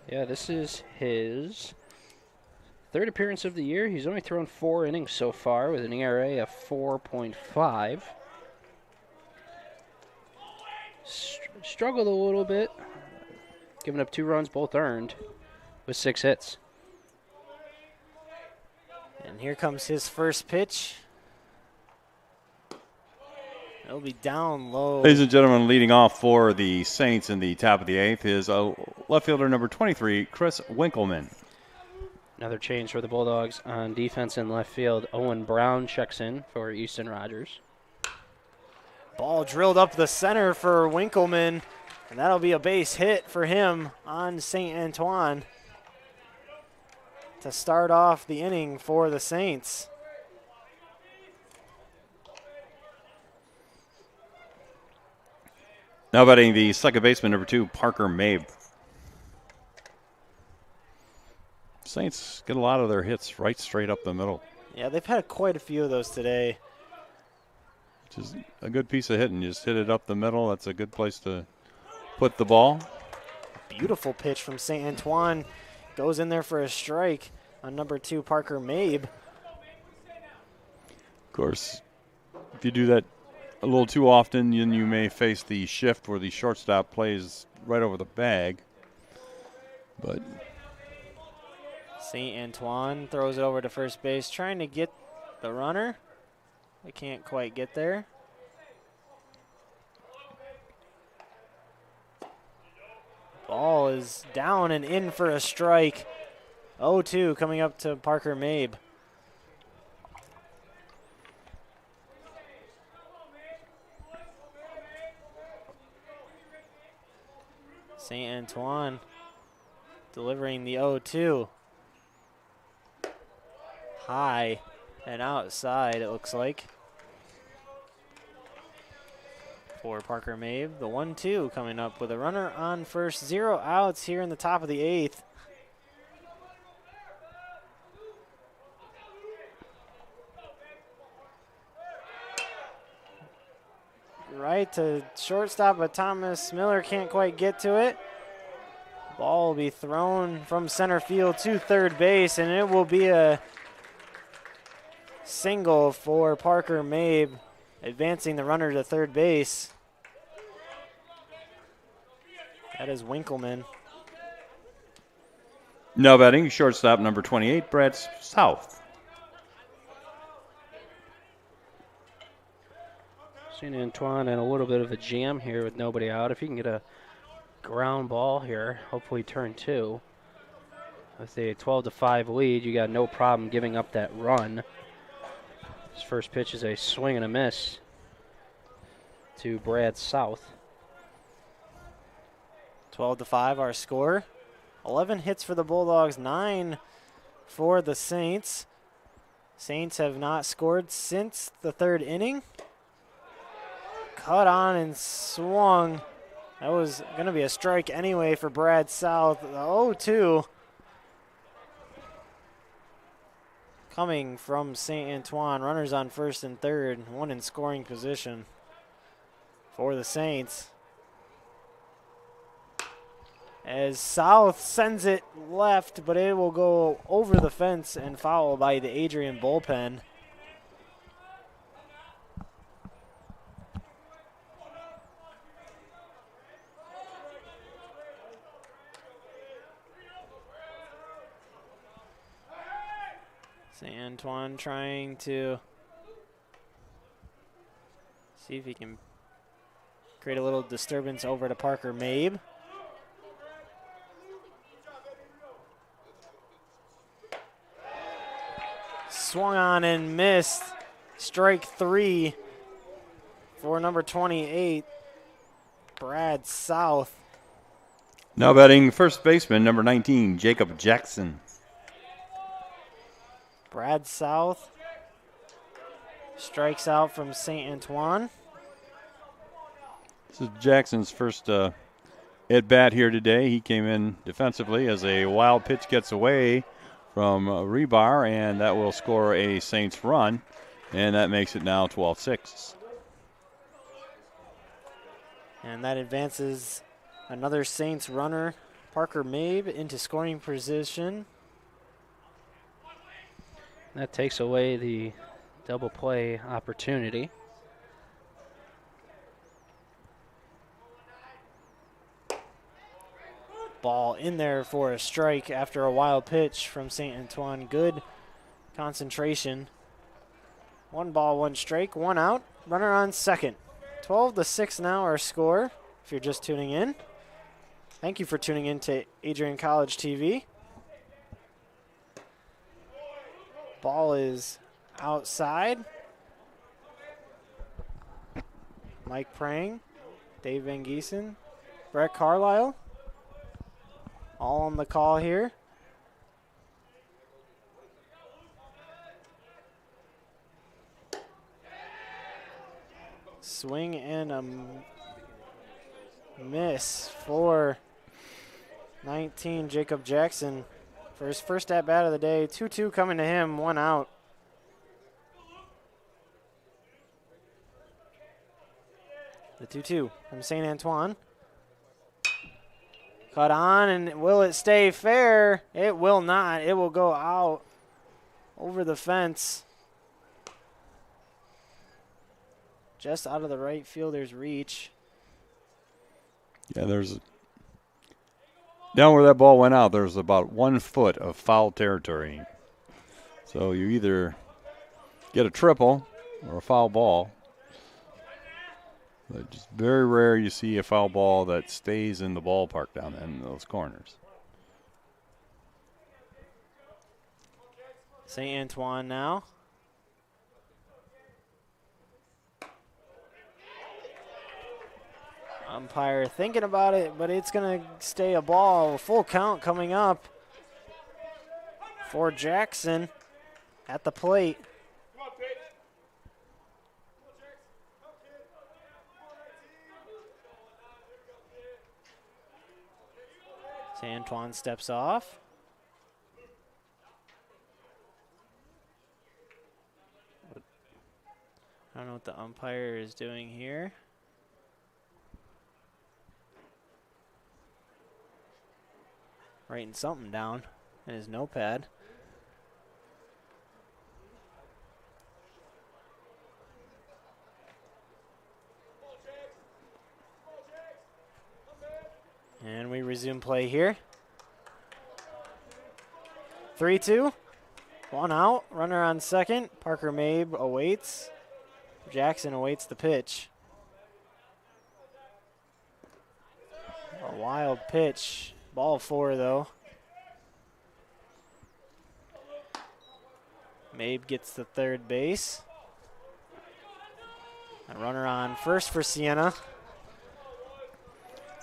Yeah, this is his 3rd appearance of the year. He's only thrown 4 innings so far with an ERA of 4.5. Struggled a little bit, giving up 2 runs, both earned, with 6 hits. And here comes his first pitch. It'll be down low. Ladies and gentlemen, leading off for the Saints in the top of the 8th is left fielder number 23, Chris Winkleman. Another change for the Bulldogs on defense in left field. Owen Brown checks in for Easton Rogers. Ball drilled up the center for Winkleman, and that'll be a base hit for him on St. Antoine to start off the inning for the Saints. Now batting the second baseman, number 2, Parker Mabe. Saints get a lot of their hits right straight up the middle. Yeah, they've had quite a few of those today. Which is a good piece of hitting. Just hit it up the middle. That's a good place to put the ball. Beautiful pitch from St. Antoine. Goes in there for a strike on number 2, Parker Mabe. Of course, if you do that a little too often, then you may face the shift where the shortstop plays right over the bag. But St. Antoine throws it over to first base, trying to get the runner. They can't quite get there. Ball is down and in for a strike. 0-2 coming up to Parker Mabe. St. Antoine delivering the 0-2. High and outside, it looks like. For Parker Mabe, the 1-2 coming up with a runner on first. 0 outs here in the top of the 8th. Right to shortstop, but Thomas Miller can't quite get to it. Ball will be thrown from center field to third base, and it will be a single for Parker Mabe, advancing the runner to third base. That is Winkleman. now batting shortstop, number 28, Brad South. St. Antoine in a little bit of a jam here with nobody out. If you can get a ground ball here, hopefully turn 2. With a 12-5 lead, you got no problem giving up that run. His first pitch is a swing and a miss to Brad South. 12-5 our score. 11 hits for the Bulldogs, 9 for the Saints. Saints have not scored since the 3rd inning. Cut on and swung. That was going to be a strike anyway for Brad South. The 0-2 coming from St. Antoine. Runners on first and third, one in scoring position for the Saints. As South sends it left, but it will go over the fence and foul by the Adrian bullpen. St. Antoine trying to see if he can create a little disturbance over to Parker Mabe. Swung on and missed. Strike 3 for number 28, Brad South. Now batting first baseman, number 19, Jacob Jackson. Brad South strikes out from St. Antoine. This is Jackson's first at-bat here today. He came in defensively as a wild pitch gets away from rebar, and that will score a Saints run, and that makes it now 12-6. And that advances another Saints runner, Parker Mabe, into scoring position. That takes away the double play opportunity. Ball in there for a strike after a wild pitch from St. Antoine. Good concentration. 1 ball, 1 strike, 1 out. Runner on second. 12-6 now our score, if you're just tuning in. Thank you for tuning in to Adrian College TV. Ball is outside. Mike Prang, Dave Van Giesen, Brett Carlisle, all on the call here. Swing and miss for 19, Jacob Jackson. For his first at bat of the day, 2-2 coming to him, 1 out. The 2-2 from St. Antoine. Cut on, and will it stay fair? It will not. It will go out over the fence. Just out of the right fielder's reach. Yeah, down where that ball went out, there's about 1 foot of foul territory. So you either get a triple or a foul ball. But just very rare you see a foul ball that stays in the ballpark down in those corners. St. Antoine now. Umpire thinking about it, but it's going to stay a ball. Full count coming up for Jackson at the plate. St. Antoine steps off. I don't know what the umpire is doing here. Writing something down in his notepad. And we resume play here. 3-2. 1 out. Runner on second. Parker Mabe awaits. Jackson awaits the pitch. A wild pitch. Ball 4, though. Mabe gets the third base. A runner on first for Siena.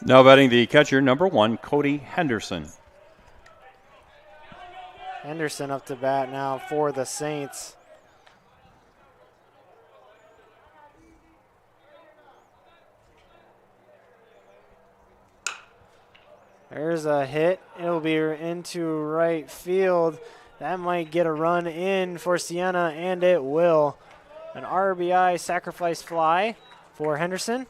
Now batting the catcher, number 1, Cody Henderson. Henderson up to bat now for the Saints. There's a hit. It'll be into right field. That might get a run in for Siena, and it will. An RBI sacrifice fly for Henderson.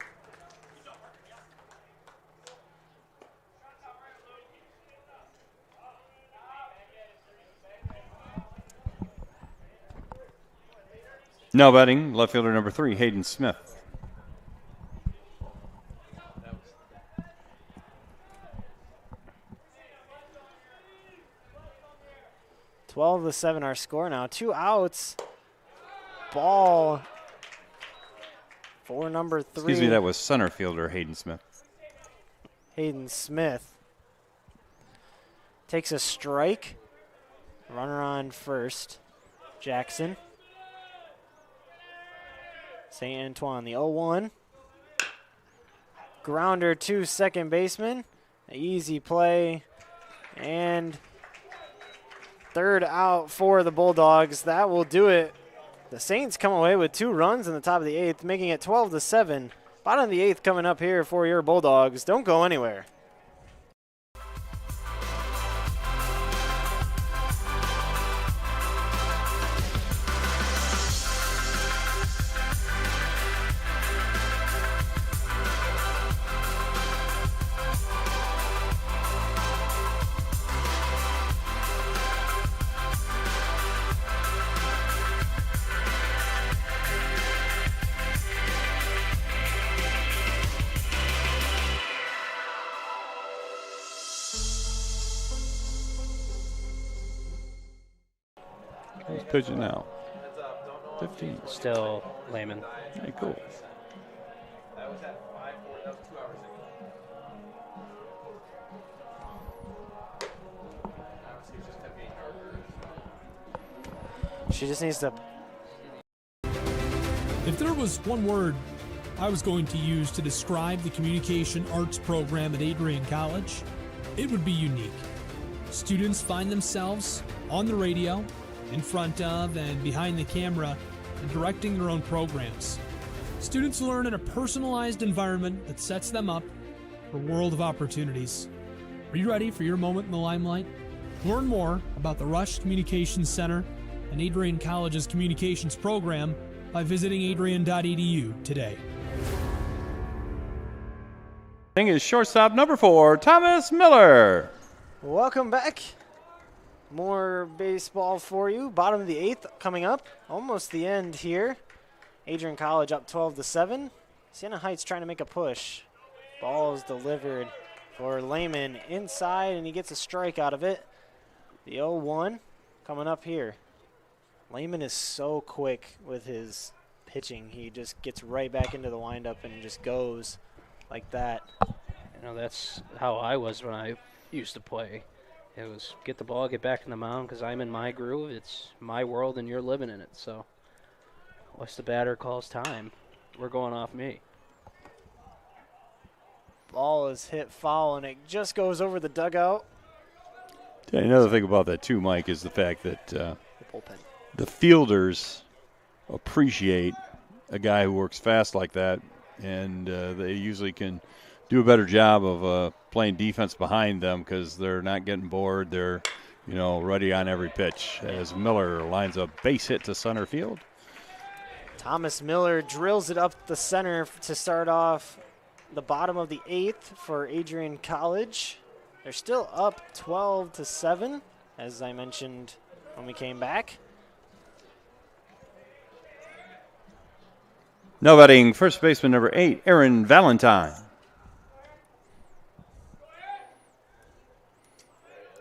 Now batting left fielder number 3, Hayden Smith. (12-7) our score now. 2 outs. Ball for number 3. Excuse me, that was center fielder Hayden Smith. Hayden Smith takes a strike. Runner on first. Jackson. St. Antoine, the 0-1. Grounder to second baseman. An easy play. And third out for the Bulldogs. That will do it. The Saints come away with 2 runs in the top of the 8th, making it 12-7. Bottom of the 8th coming up here for your Bulldogs. Don't go anywhere. Who's pitching now? 15. Still Lehman. Hey, cool. She just needs to. If there was one word I was going to use to describe the communication arts program at Adrian College, it would be unique. Students find themselves on the radio, in front of and behind the camera, and directing their own programs. Students learn in a personalized environment that sets them up for a world of opportunities. Are you ready for your moment in the limelight? Learn more about the Rush Communications Center and Adrian College's communications program by visiting adrian.edu today. Is shortstop number 4, Thomas Miller. Welcome back. More baseball for you. Bottom of the 8th coming up. Almost the end here. Adrian College up 12-7. Siena Heights trying to make a push. Ball is delivered for Lehman inside, and he gets a strike out of it. The 0-1 coming up here. Lehman is so quick with his pitching. He just gets right back into the windup and just goes like that. You know, that's how I was when I used to play. It was get the ball, get back in the mound because I'm in my groove. It's my world and you're living in it. So once the batter calls time, we're going off me. Ball is hit foul, and it just goes over the dugout. Another thing about that, too, Mike, is the fact that The bullpen. the fielders appreciate a guy who works fast like that, and they usually can do a better job of playing defense behind them because they're not getting bored. They're, ready on every pitch as Miller lines a base hit to center field. Thomas Miller drills it up the center to start off the bottom of the 8th for Adrian College. They're still up 12-7, as I mentioned when we came back. Now batting first baseman number 8, Aaron Valentine.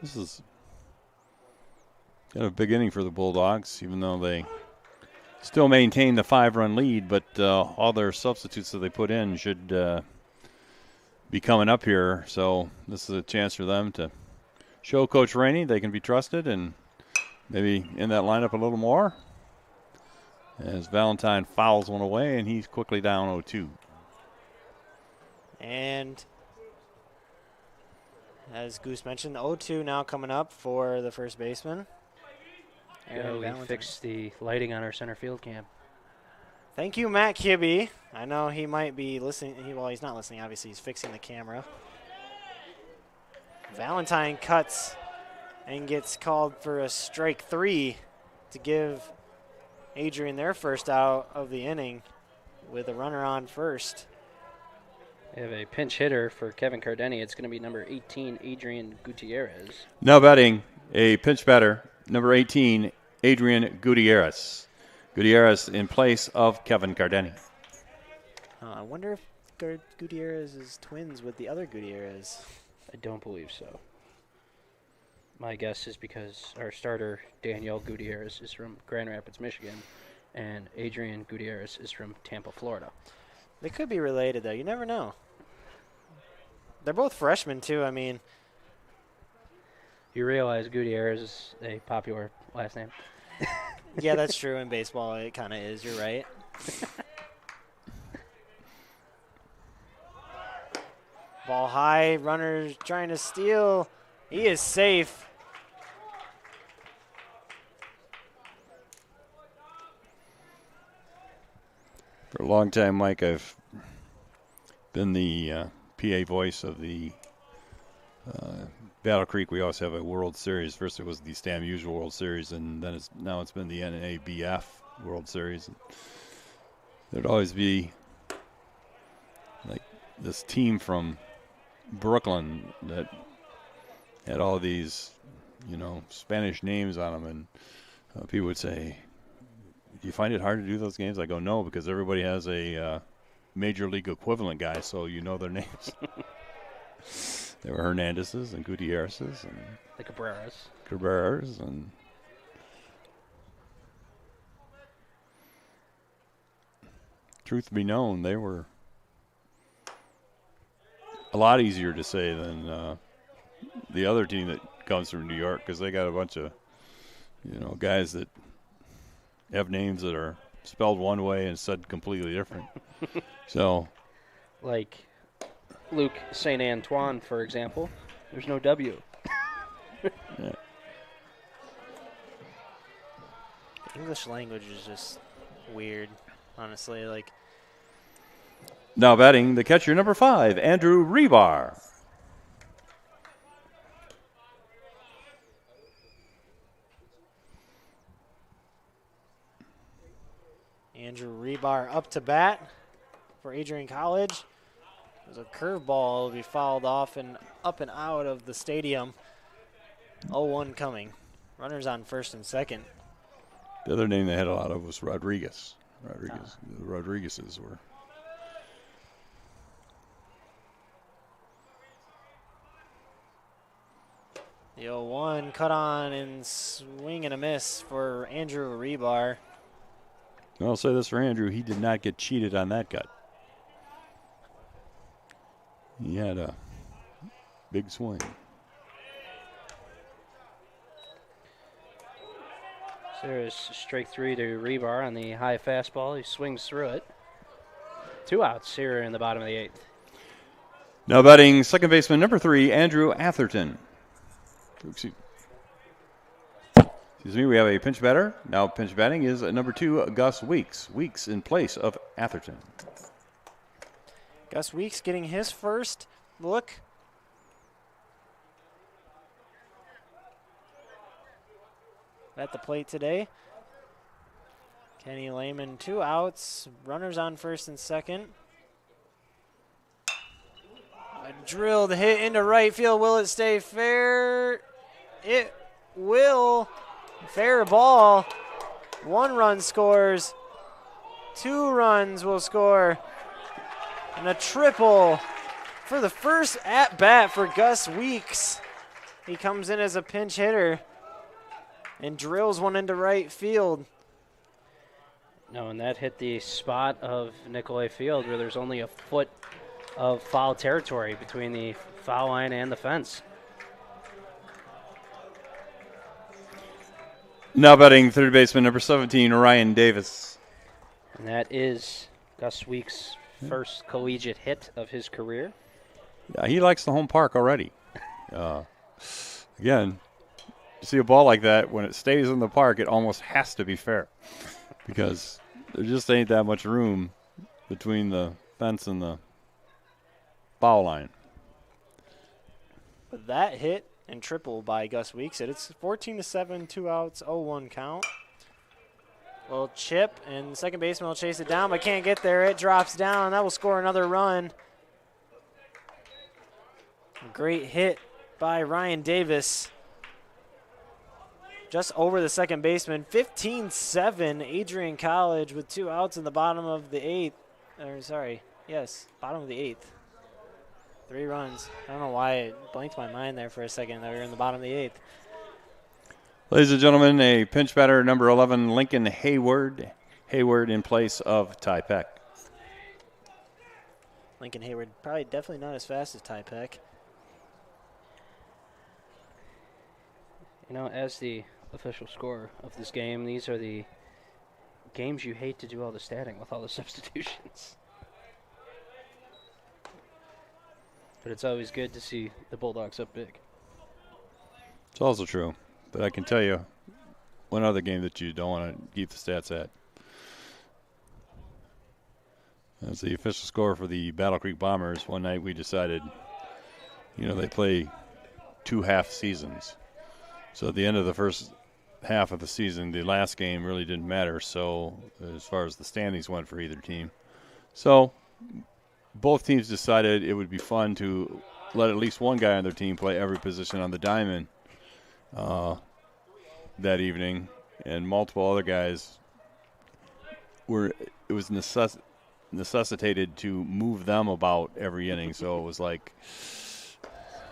This is kind of a big inning for the Bulldogs, even though they still maintain the 5-run lead, but all their substitutes that they put in should be coming up here. So this is a chance for them to show Coach Rainey they can be trusted and maybe in that lineup a little more. As Valentine fouls one away, and he's quickly down 0-2. And as Goose mentioned, the 0-2 now coming up for the first baseman. We fixed the lighting on our center field cam. Thank you, Matt Kibbe. I know he might be listening. Well, he's not listening. Obviously, he's fixing the camera. Valentine cuts and gets called for a strike 3 to give Adrian their first out of the inning with a runner on first. We have a pinch hitter for Kevin Cardeni. It's going to be number 18, Adrian Gutierrez. Now batting a pinch batter, number 18, Adrian Gutierrez. Gutierrez in place of Kevin Cardeni. I wonder if Gutierrez is twins with the other Gutierrez. I don't believe so. My guess is because our starter, Daniel Gutierrez, is from Grand Rapids, Michigan, and Adrian Gutierrez is from Tampa, Florida. They could be related, though. You never know. They're both freshmen, too. I mean, you realize Gutierrez is a popular last name. Yeah, that's true. In baseball, it kind of is. You're right. Ball high. Runner trying to steal. He is safe. For a long time, Mike, I've been the PA voice of the Battle Creek. We always have a World Series. First it was the Stam Usual World Series, and then now it's been the NABF World Series. There'd always be like this team from Brooklyn that had all these, Spanish names on them, and people would say, "Do you find it hard to do those games?" I go, "No, because everybody has a major league equivalent guy, so you know their names." There were Hernandez's and Gutierrez's and the Cabreras and truth be known, they were a lot easier to say than the other team that comes from New York, because they got a bunch of guys that have names that are spelled one way and said completely different. So, like Luke St. Antoine, for example, there's no W. Yeah. The English language is just weird, honestly. Like, Now batting, the catcher, number 5, Andrew Rebar. Andrew Rebar up to bat for Adrian College. There's a curveball will be fouled off and up and out of the stadium. 0-1 coming. Runners on first and second. The other name they had a lot of was Rodriguez. The Rodriguezes were. The 0-1 cut on and swing and a miss for Andrew Rebar. I'll say this for Andrew, he did not get cheated on that cut. He had a big swing. So there's strike 3 to Rebar on the high fastball. He swings through it. 2 outs here in the bottom of the 8th. Now batting second baseman number 3, Andrew Atherton. Excuse me, we have a pinch batter. Now pinch batting is number 2, Gus Weeks. Weeks in place of Atherton. Gus Weeks getting his first look. At the plate today. Kenny Lehman, 2 outs. Runners on first and second. A drilled hit into right field. Will it stay fair? It will. Fair ball. 1 run scores. 2 runs will score. And a triple for the first at bat for Gus Weeks. He comes in as a pinch hitter and drills one into right field. No, and that hit the spot of Nicolay Field where there's only a foot of foul territory between the foul line and the fence. Now batting third baseman number 17, Ryan Davis. And that is Gus Weeks' first collegiate hit of his career. Yeah, he likes the home park already. Again, you see a ball like that, when it stays in the park, it almost has to be fair because there just ain't that much room between the fence and the foul line. With that hit and triple by Gus Weeks, it's 14-7, 2 outs, 0-1 count. Little chip, and the second baseman will chase it down, but can't get there. It drops down. That will score another run. A great hit by Ryan Davis. Just over the second baseman. 15-7, Adrian College with 2 outs in the bottom of the 8th. Bottom of the 8th. 3 runs. I don't know why it blanked my mind there for a second that we were in the bottom of the 8th. Ladies and gentlemen, a pinch batter, number 11, Lincoln Hayward. Hayward in place of Ty Peck. Lincoln Hayward, probably definitely not as fast as Ty Peck. You know, as the official score of this game, these are the games you hate to do all the statting with all the substitutions. But it's always good to see the Bulldogs up big. It's also true. But I can tell you one other game that you don't want to keep the stats at. That's the official score for the Battle Creek Bombers. One night we decided, they play 2 half seasons. So at the end of the first half of the season, the last game really didn't matter. So as far as the standings went for either team. So both teams decided it would be fun to let at least one guy on their team play every position on the diamond that evening, and multiple other guys it was necessitated to move them about every inning. So it was like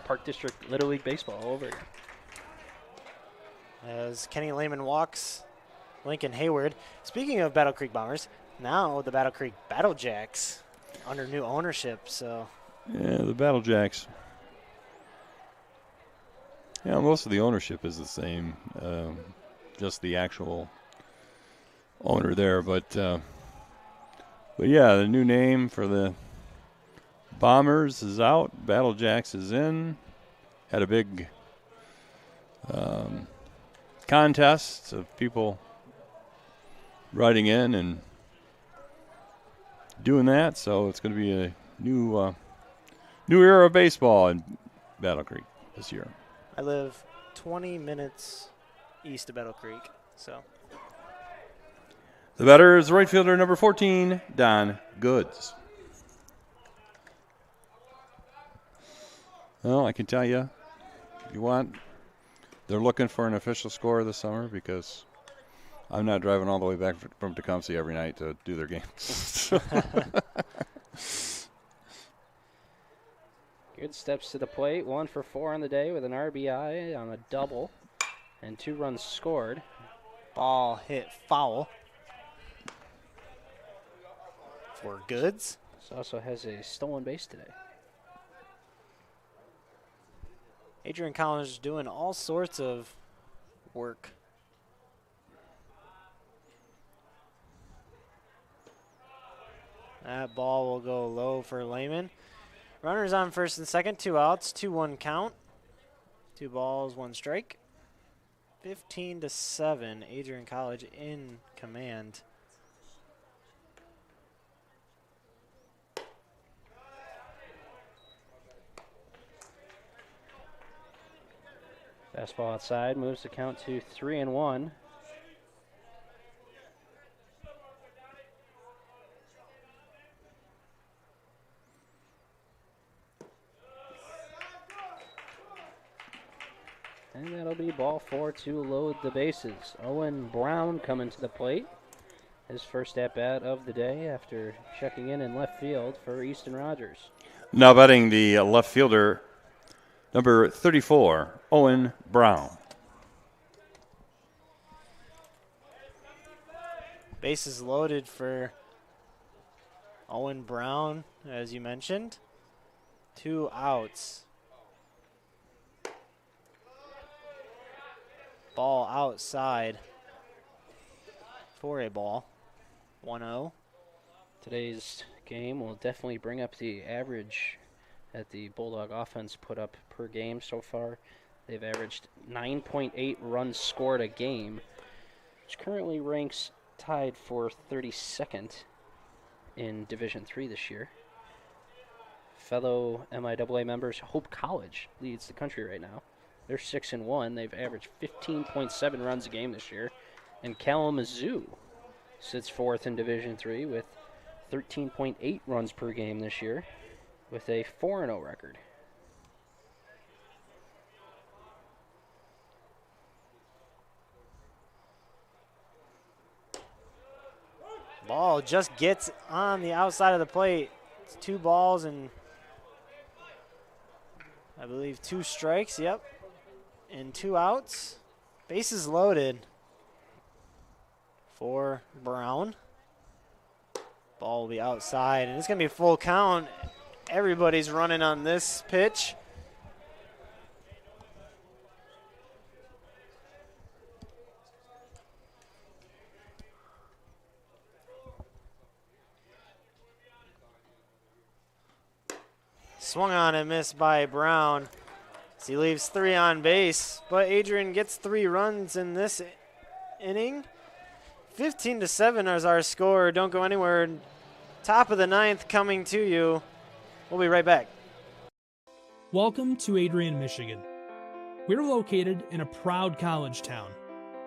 Park District Little League Baseball all over again. As Kenny Lehman walks Lincoln Hayward. Speaking of Battle Creek Bombers, now the Battle Creek Battle Jacks under new ownership. So yeah, the Battle Jacks. Yeah, most of the ownership is the same, just the actual owner there. But yeah, the new name for the Bombers is out. Battle Jacks is in. Had a big contest of people writing in and doing that. So it's going to be a new era of baseball in Battle Creek this year. I live 20 minutes east of Battle Creek, so. The batter is right fielder number 14, Don Goods. Well, I can tell you, if you want, they're looking for an official score this summer because I'm not driving all the way back from Tecumseh every night to do their games. Good steps to the plate, 1 for 4 on the day with an RBI on a double and 2 runs scored. Ball hit foul for Goods. This also has a stolen base today. Adrian College is doing all sorts of work. That ball will go low for Lehman. Runners on first and second, 2 outs, 2-1 count. 2 balls, 1 strike. 15-7, Adrian College in command. Fastball outside, moves the count to 3-1. And that'll be ball 4 to load the bases. Owen Brown coming to the plate. His first at-bat of the day after checking in left field for Easton Rogers. Now batting the left fielder, number 34, Owen Brown. Bases loaded for Owen Brown, as you mentioned. 2 outs. Ball outside for a ball. 1-0. Today's game will definitely bring up the average that the Bulldog offense put up per game so far. They've averaged 9.8 runs scored a game, which currently ranks tied for 32nd in Division III this year. Fellow MIAA members, Hope College leads the country right now. They're 6-1. They've averaged 15.7 runs a game this year. And Kalamazoo sits 4th in Division III with 13.8 runs per game this year with a 4-0 record. Ball just gets on the outside of the plate. It's 2 balls and I believe 2 strikes. Yep. And 2 outs. Bases loaded for Brown. Ball will be outside, and it's going to be a full count. Everybody's running on this pitch. Swung on and missed by Brown. He leaves 3 on base, but Adrian gets 3 runs in this inning. 15-7 is our score. Don't go anywhere. Top of the 9th coming to you. We'll be right back. Welcome to Adrian, Michigan. We're located in a proud college town.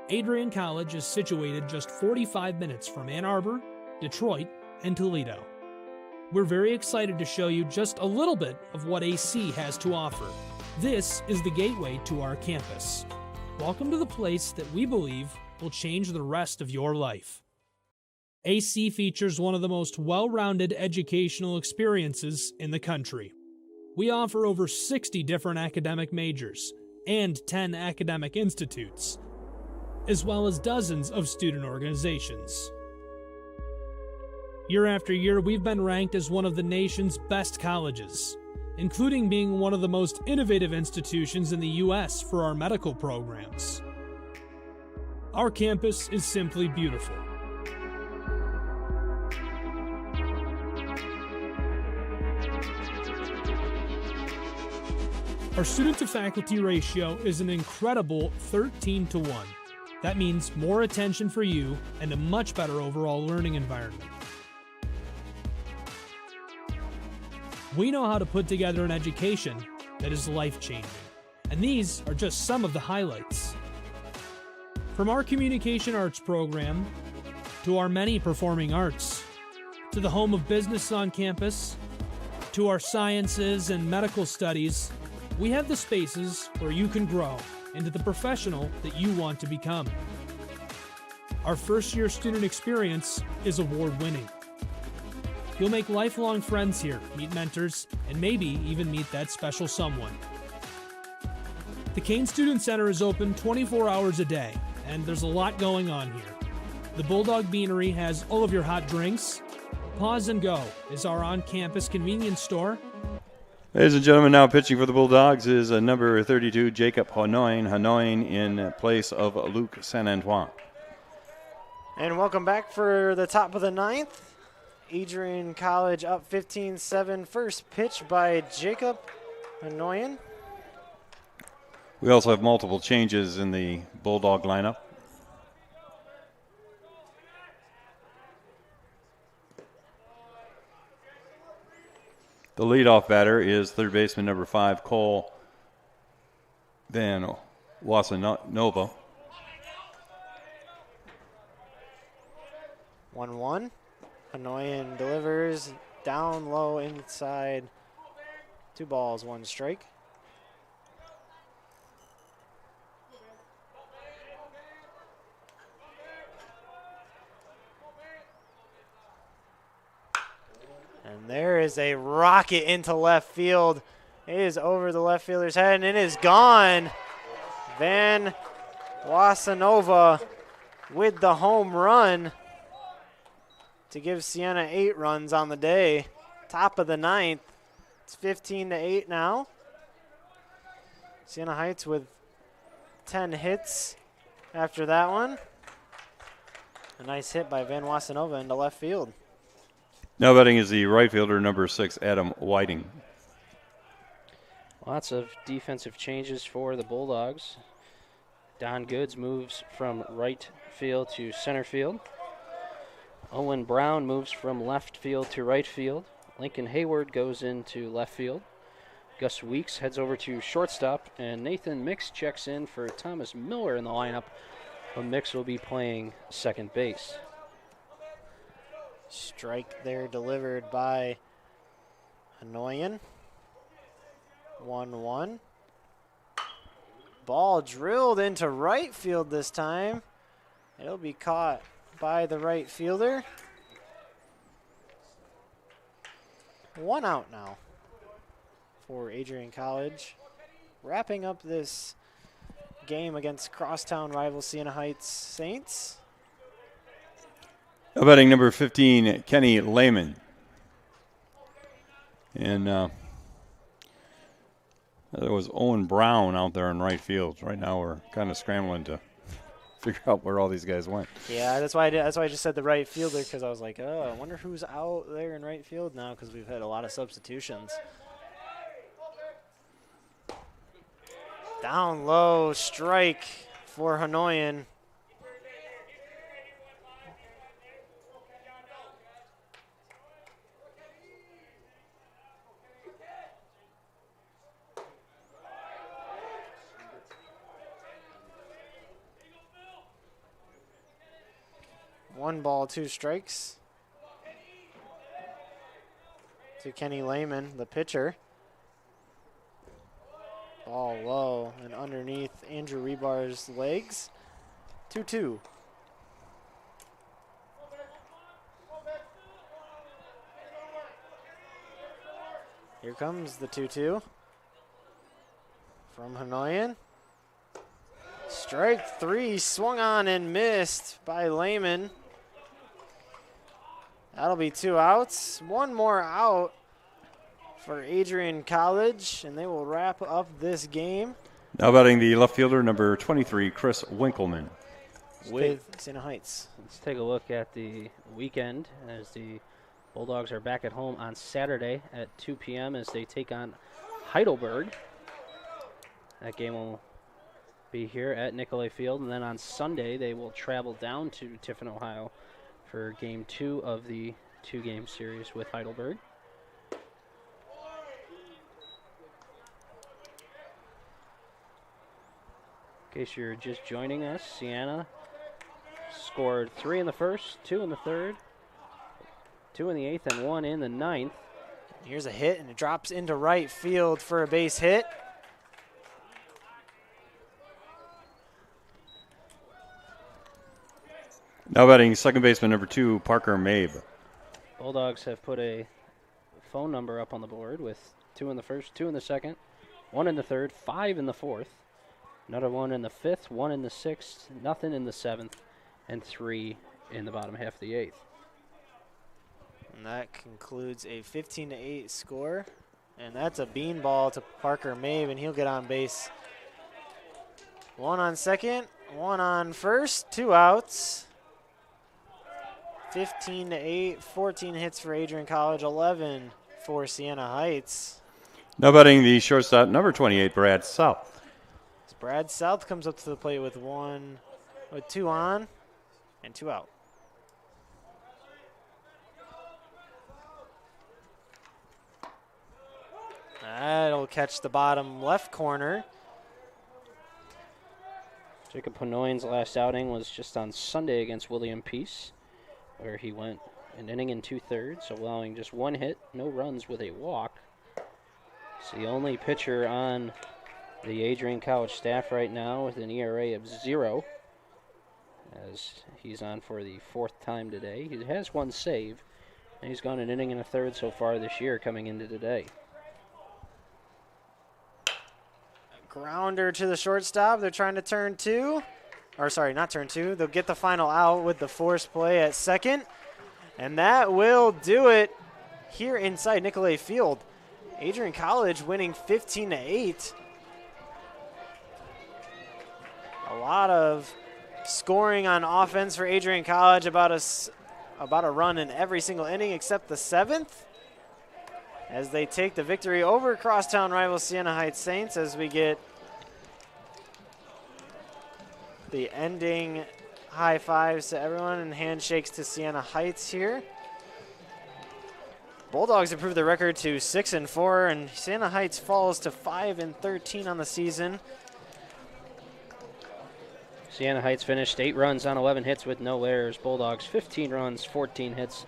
Adrian College is situated just 45 minutes from Ann Arbor, Detroit, and Toledo. We're very excited to show you just a little bit of what AC has to offer. This is the gateway to our campus. Welcome to the place that we believe will change the rest of your life. AC features one of the most well-rounded educational experiences in the country. We offer over 60 different academic majors and 10 academic institutes, as well as dozens of student organizations. Year after year, we've been ranked as one of the nation's best colleges, including being one of the most innovative institutions in the U.S. for our medical programs. Our campus is simply beautiful. Our student-to-faculty ratio is an incredible 13-1. That means more attention for you and a much better overall learning environment. We know how to put together an education that is life-changing. And these are just some of the highlights. From our communication arts program, to our many performing arts, to the home of business on campus, to our sciences and medical studies, we have the spaces where you can grow into the professional that you want to become. Our first-year student experience is award-winning. You'll make lifelong friends here, meet mentors, and maybe even meet that special someone. The Kane Student Center is open 24 hours a day, and there's a lot going on here. The Bulldog Beanery has all of your hot drinks. Pause and Go is our on-campus convenience store. Ladies and gentlemen, now pitching for the Bulldogs is number 32, Jacob Hanoin in place of Luc Saint-Antoine. And welcome back for the top of the ninth. Adrian College up 15-7. First pitch by Jacob Hanoin. We also have multiple changes in the Bulldog lineup. The leadoff batter is third baseman number 5, Cole Van Wasanova. 1-1. Hanoin delivers down low inside. 2 balls, 1 strike. And there is a rocket into left field. It is over the left fielder's head, and it is gone. Van Wasanova with the home run to give Siena 8 runs on the day. Top of the ninth. It's 15-8 now. Siena Heights with 10 hits after that one. A nice hit by Van Wasanova into left field. Now batting is the right fielder, number 6, Adam Whiting. Lots of defensive changes for the Bulldogs. Don Goods moves from right field to center field. Owen Brown moves from left field to right field. Lincoln Hayward goes into left field. Gus Weeks heads over to shortstop, and Nathan Mix checks in for Thomas Miller in the lineup, but Mix will be playing second base. Strike there delivered by Hanoin. 1-1. Ball drilled into right field this time. It'll be caught by the right fielder. 1 out now for Adrian College. Wrapping up this game against crosstown rival Siena Heights Saints. Now batting number 15, Kenny Lehman. And there was Owen Brown out there in right field. Right now we're kind of scrambling to figure out where all these guys went. Yeah, that's why I just said the right fielder, because I was like, oh, I wonder who's out there in right field now, because we've had a lot of substitutions. Down low, strike for Hanoin. One ball, 2 strikes to Kenny Lehman, the pitcher. Ball low and underneath Andrew Rebar's legs. 2-2. Here comes the 2-2 from Hanoin. Strike 3, swung on and missed by Lehman. That'll be 2 outs. 1 more out for Adrian College, and they will wrap up this game. Now batting the left fielder, number 23, Chris Winkleman. With Siena Heights. Let's take a look at the weekend as the Bulldogs are back at home on Saturday at 2 p.m. as they take on Heidelberg. That game will be here at Nicolay Field, and then on Sunday they will travel down to Tiffin, Ohio for game 2 of the 2-game series with Heidelberg. case you're just joining us, Siena scored 3 in the first, 2 in the third, 2 in the 8th, and 1 in the 9th. Here's a hit, and it drops into right field for a base hit. Now batting second baseman number 2, Parker Mabe. Bulldogs have put a phone number up on the board with 2 in the first, 2 in the second, 1 in the third, 5 in the fourth, another 1 in the 5th, 1 in the 6th, nothing in the 7th, and 3 in the bottom half of the 8th. And that concludes a 15-8 score. And that's a beanball to Parker Mabe, and he'll get on base. 1 on second, 1 on first, 2 outs. 15-8, 14 hits for Adrian College, 11 for Siena Heights. Now batting the shortstop, number 28, Brad South. As Brad South comes up to the plate with 2 on and 2 out. That'll catch the bottom left corner. Jacob Panoyne's last outing was just on Sunday against William Peace, where he went an inning and 2/3, allowing just 1 hit, no runs with a walk. It's the only pitcher on the Adrian College staff right now with an ERA of 0, as he's on for the 4th time today. He has 1 save, and he's gone an inning and a third so far this year coming into today. Grounder to the shortstop. They're trying to turn 2. Or sorry, not turn 2. They'll get the final out with the force play at second. And that will do it here inside Nicolay Field. Adrian College winning 15-8. A lot of scoring on offense for Adrian College, about a run in every single inning except the 7th, as they take the victory over crosstown rival Siena Heights Saints, as we get the ending high fives to everyone and handshakes to Siena Heights here. Bulldogs improve their record to 6-4, and Siena Heights falls to 5-13 on the season. Siena Heights finished 8 runs on 11 hits with no errors. Bulldogs 15 runs, 14 hits,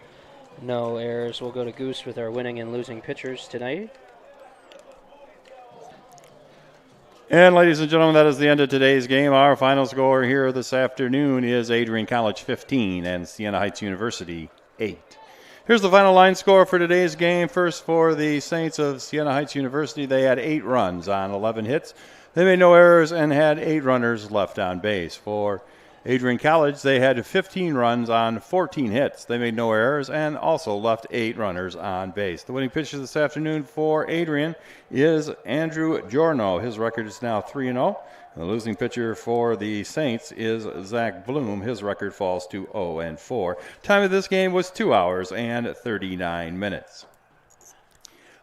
no errors. We'll go to Goose with our winning and losing pitchers tonight. And ladies and gentlemen, that is the end of today's game. Our final score here this afternoon is Adrian College 15 and Siena Heights University 8. Here's the final line score for today's game. First, for the Saints of Siena Heights University, they had 8 runs on 11 hits. They made no errors and had 8 runners left on base. For Adrian College, they had 15 runs on 14 hits. They made no errors and also left 8 runners on base. The winning pitcher this afternoon for Adrian is Andrew Giorno. His record is now 3-0. The losing pitcher for the Saints is Zach Bloom. His record falls to 0-4. Time of this game was 2 hours and 39 minutes.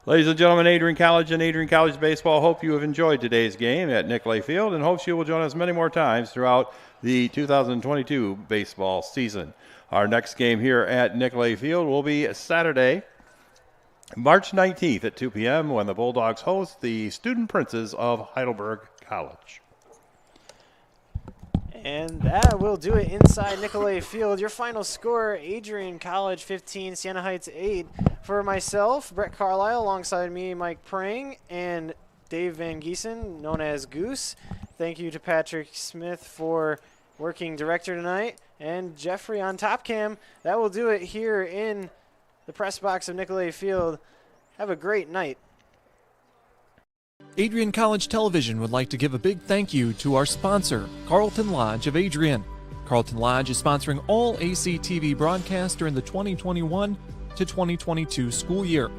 Ladies and gentlemen, Adrian College and Adrian College baseball hope you have enjoyed today's game at Nicolay Field and hopes you will join us many more times throughout the 2022 baseball season. Our next game here at Nicolay Field will be Saturday, March 19th at 2 p.m. when the Bulldogs host the Student Princes of Heidelberg College. And that will do it inside Nicolay Field. Your final score, Adrian College 15, Siena Heights 8. For myself, Brett Carlisle, alongside me, Mike Prang, and Dave Van Giesen, known as Goose. Thank you to Patrick Smith for working director tonight, and Jeffrey on Top Cam. That will do it here in the press box of Nicolay Field. Have a great night. Adrian College Television would like to give a big thank you to our sponsor, Carlton Lodge of Adrian. Carlton Lodge is sponsoring all ACTV broadcasts during the 2021 to 2022 school year.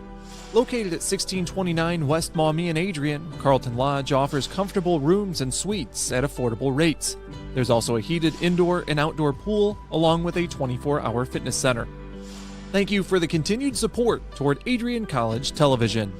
Located at 1629 West Maumee in Adrian, Carlton Lodge offers comfortable rooms and suites at affordable rates. There's also a heated indoor and outdoor pool, along with a 24-hour fitness center. Thank you for the continued support toward Adrian College Television.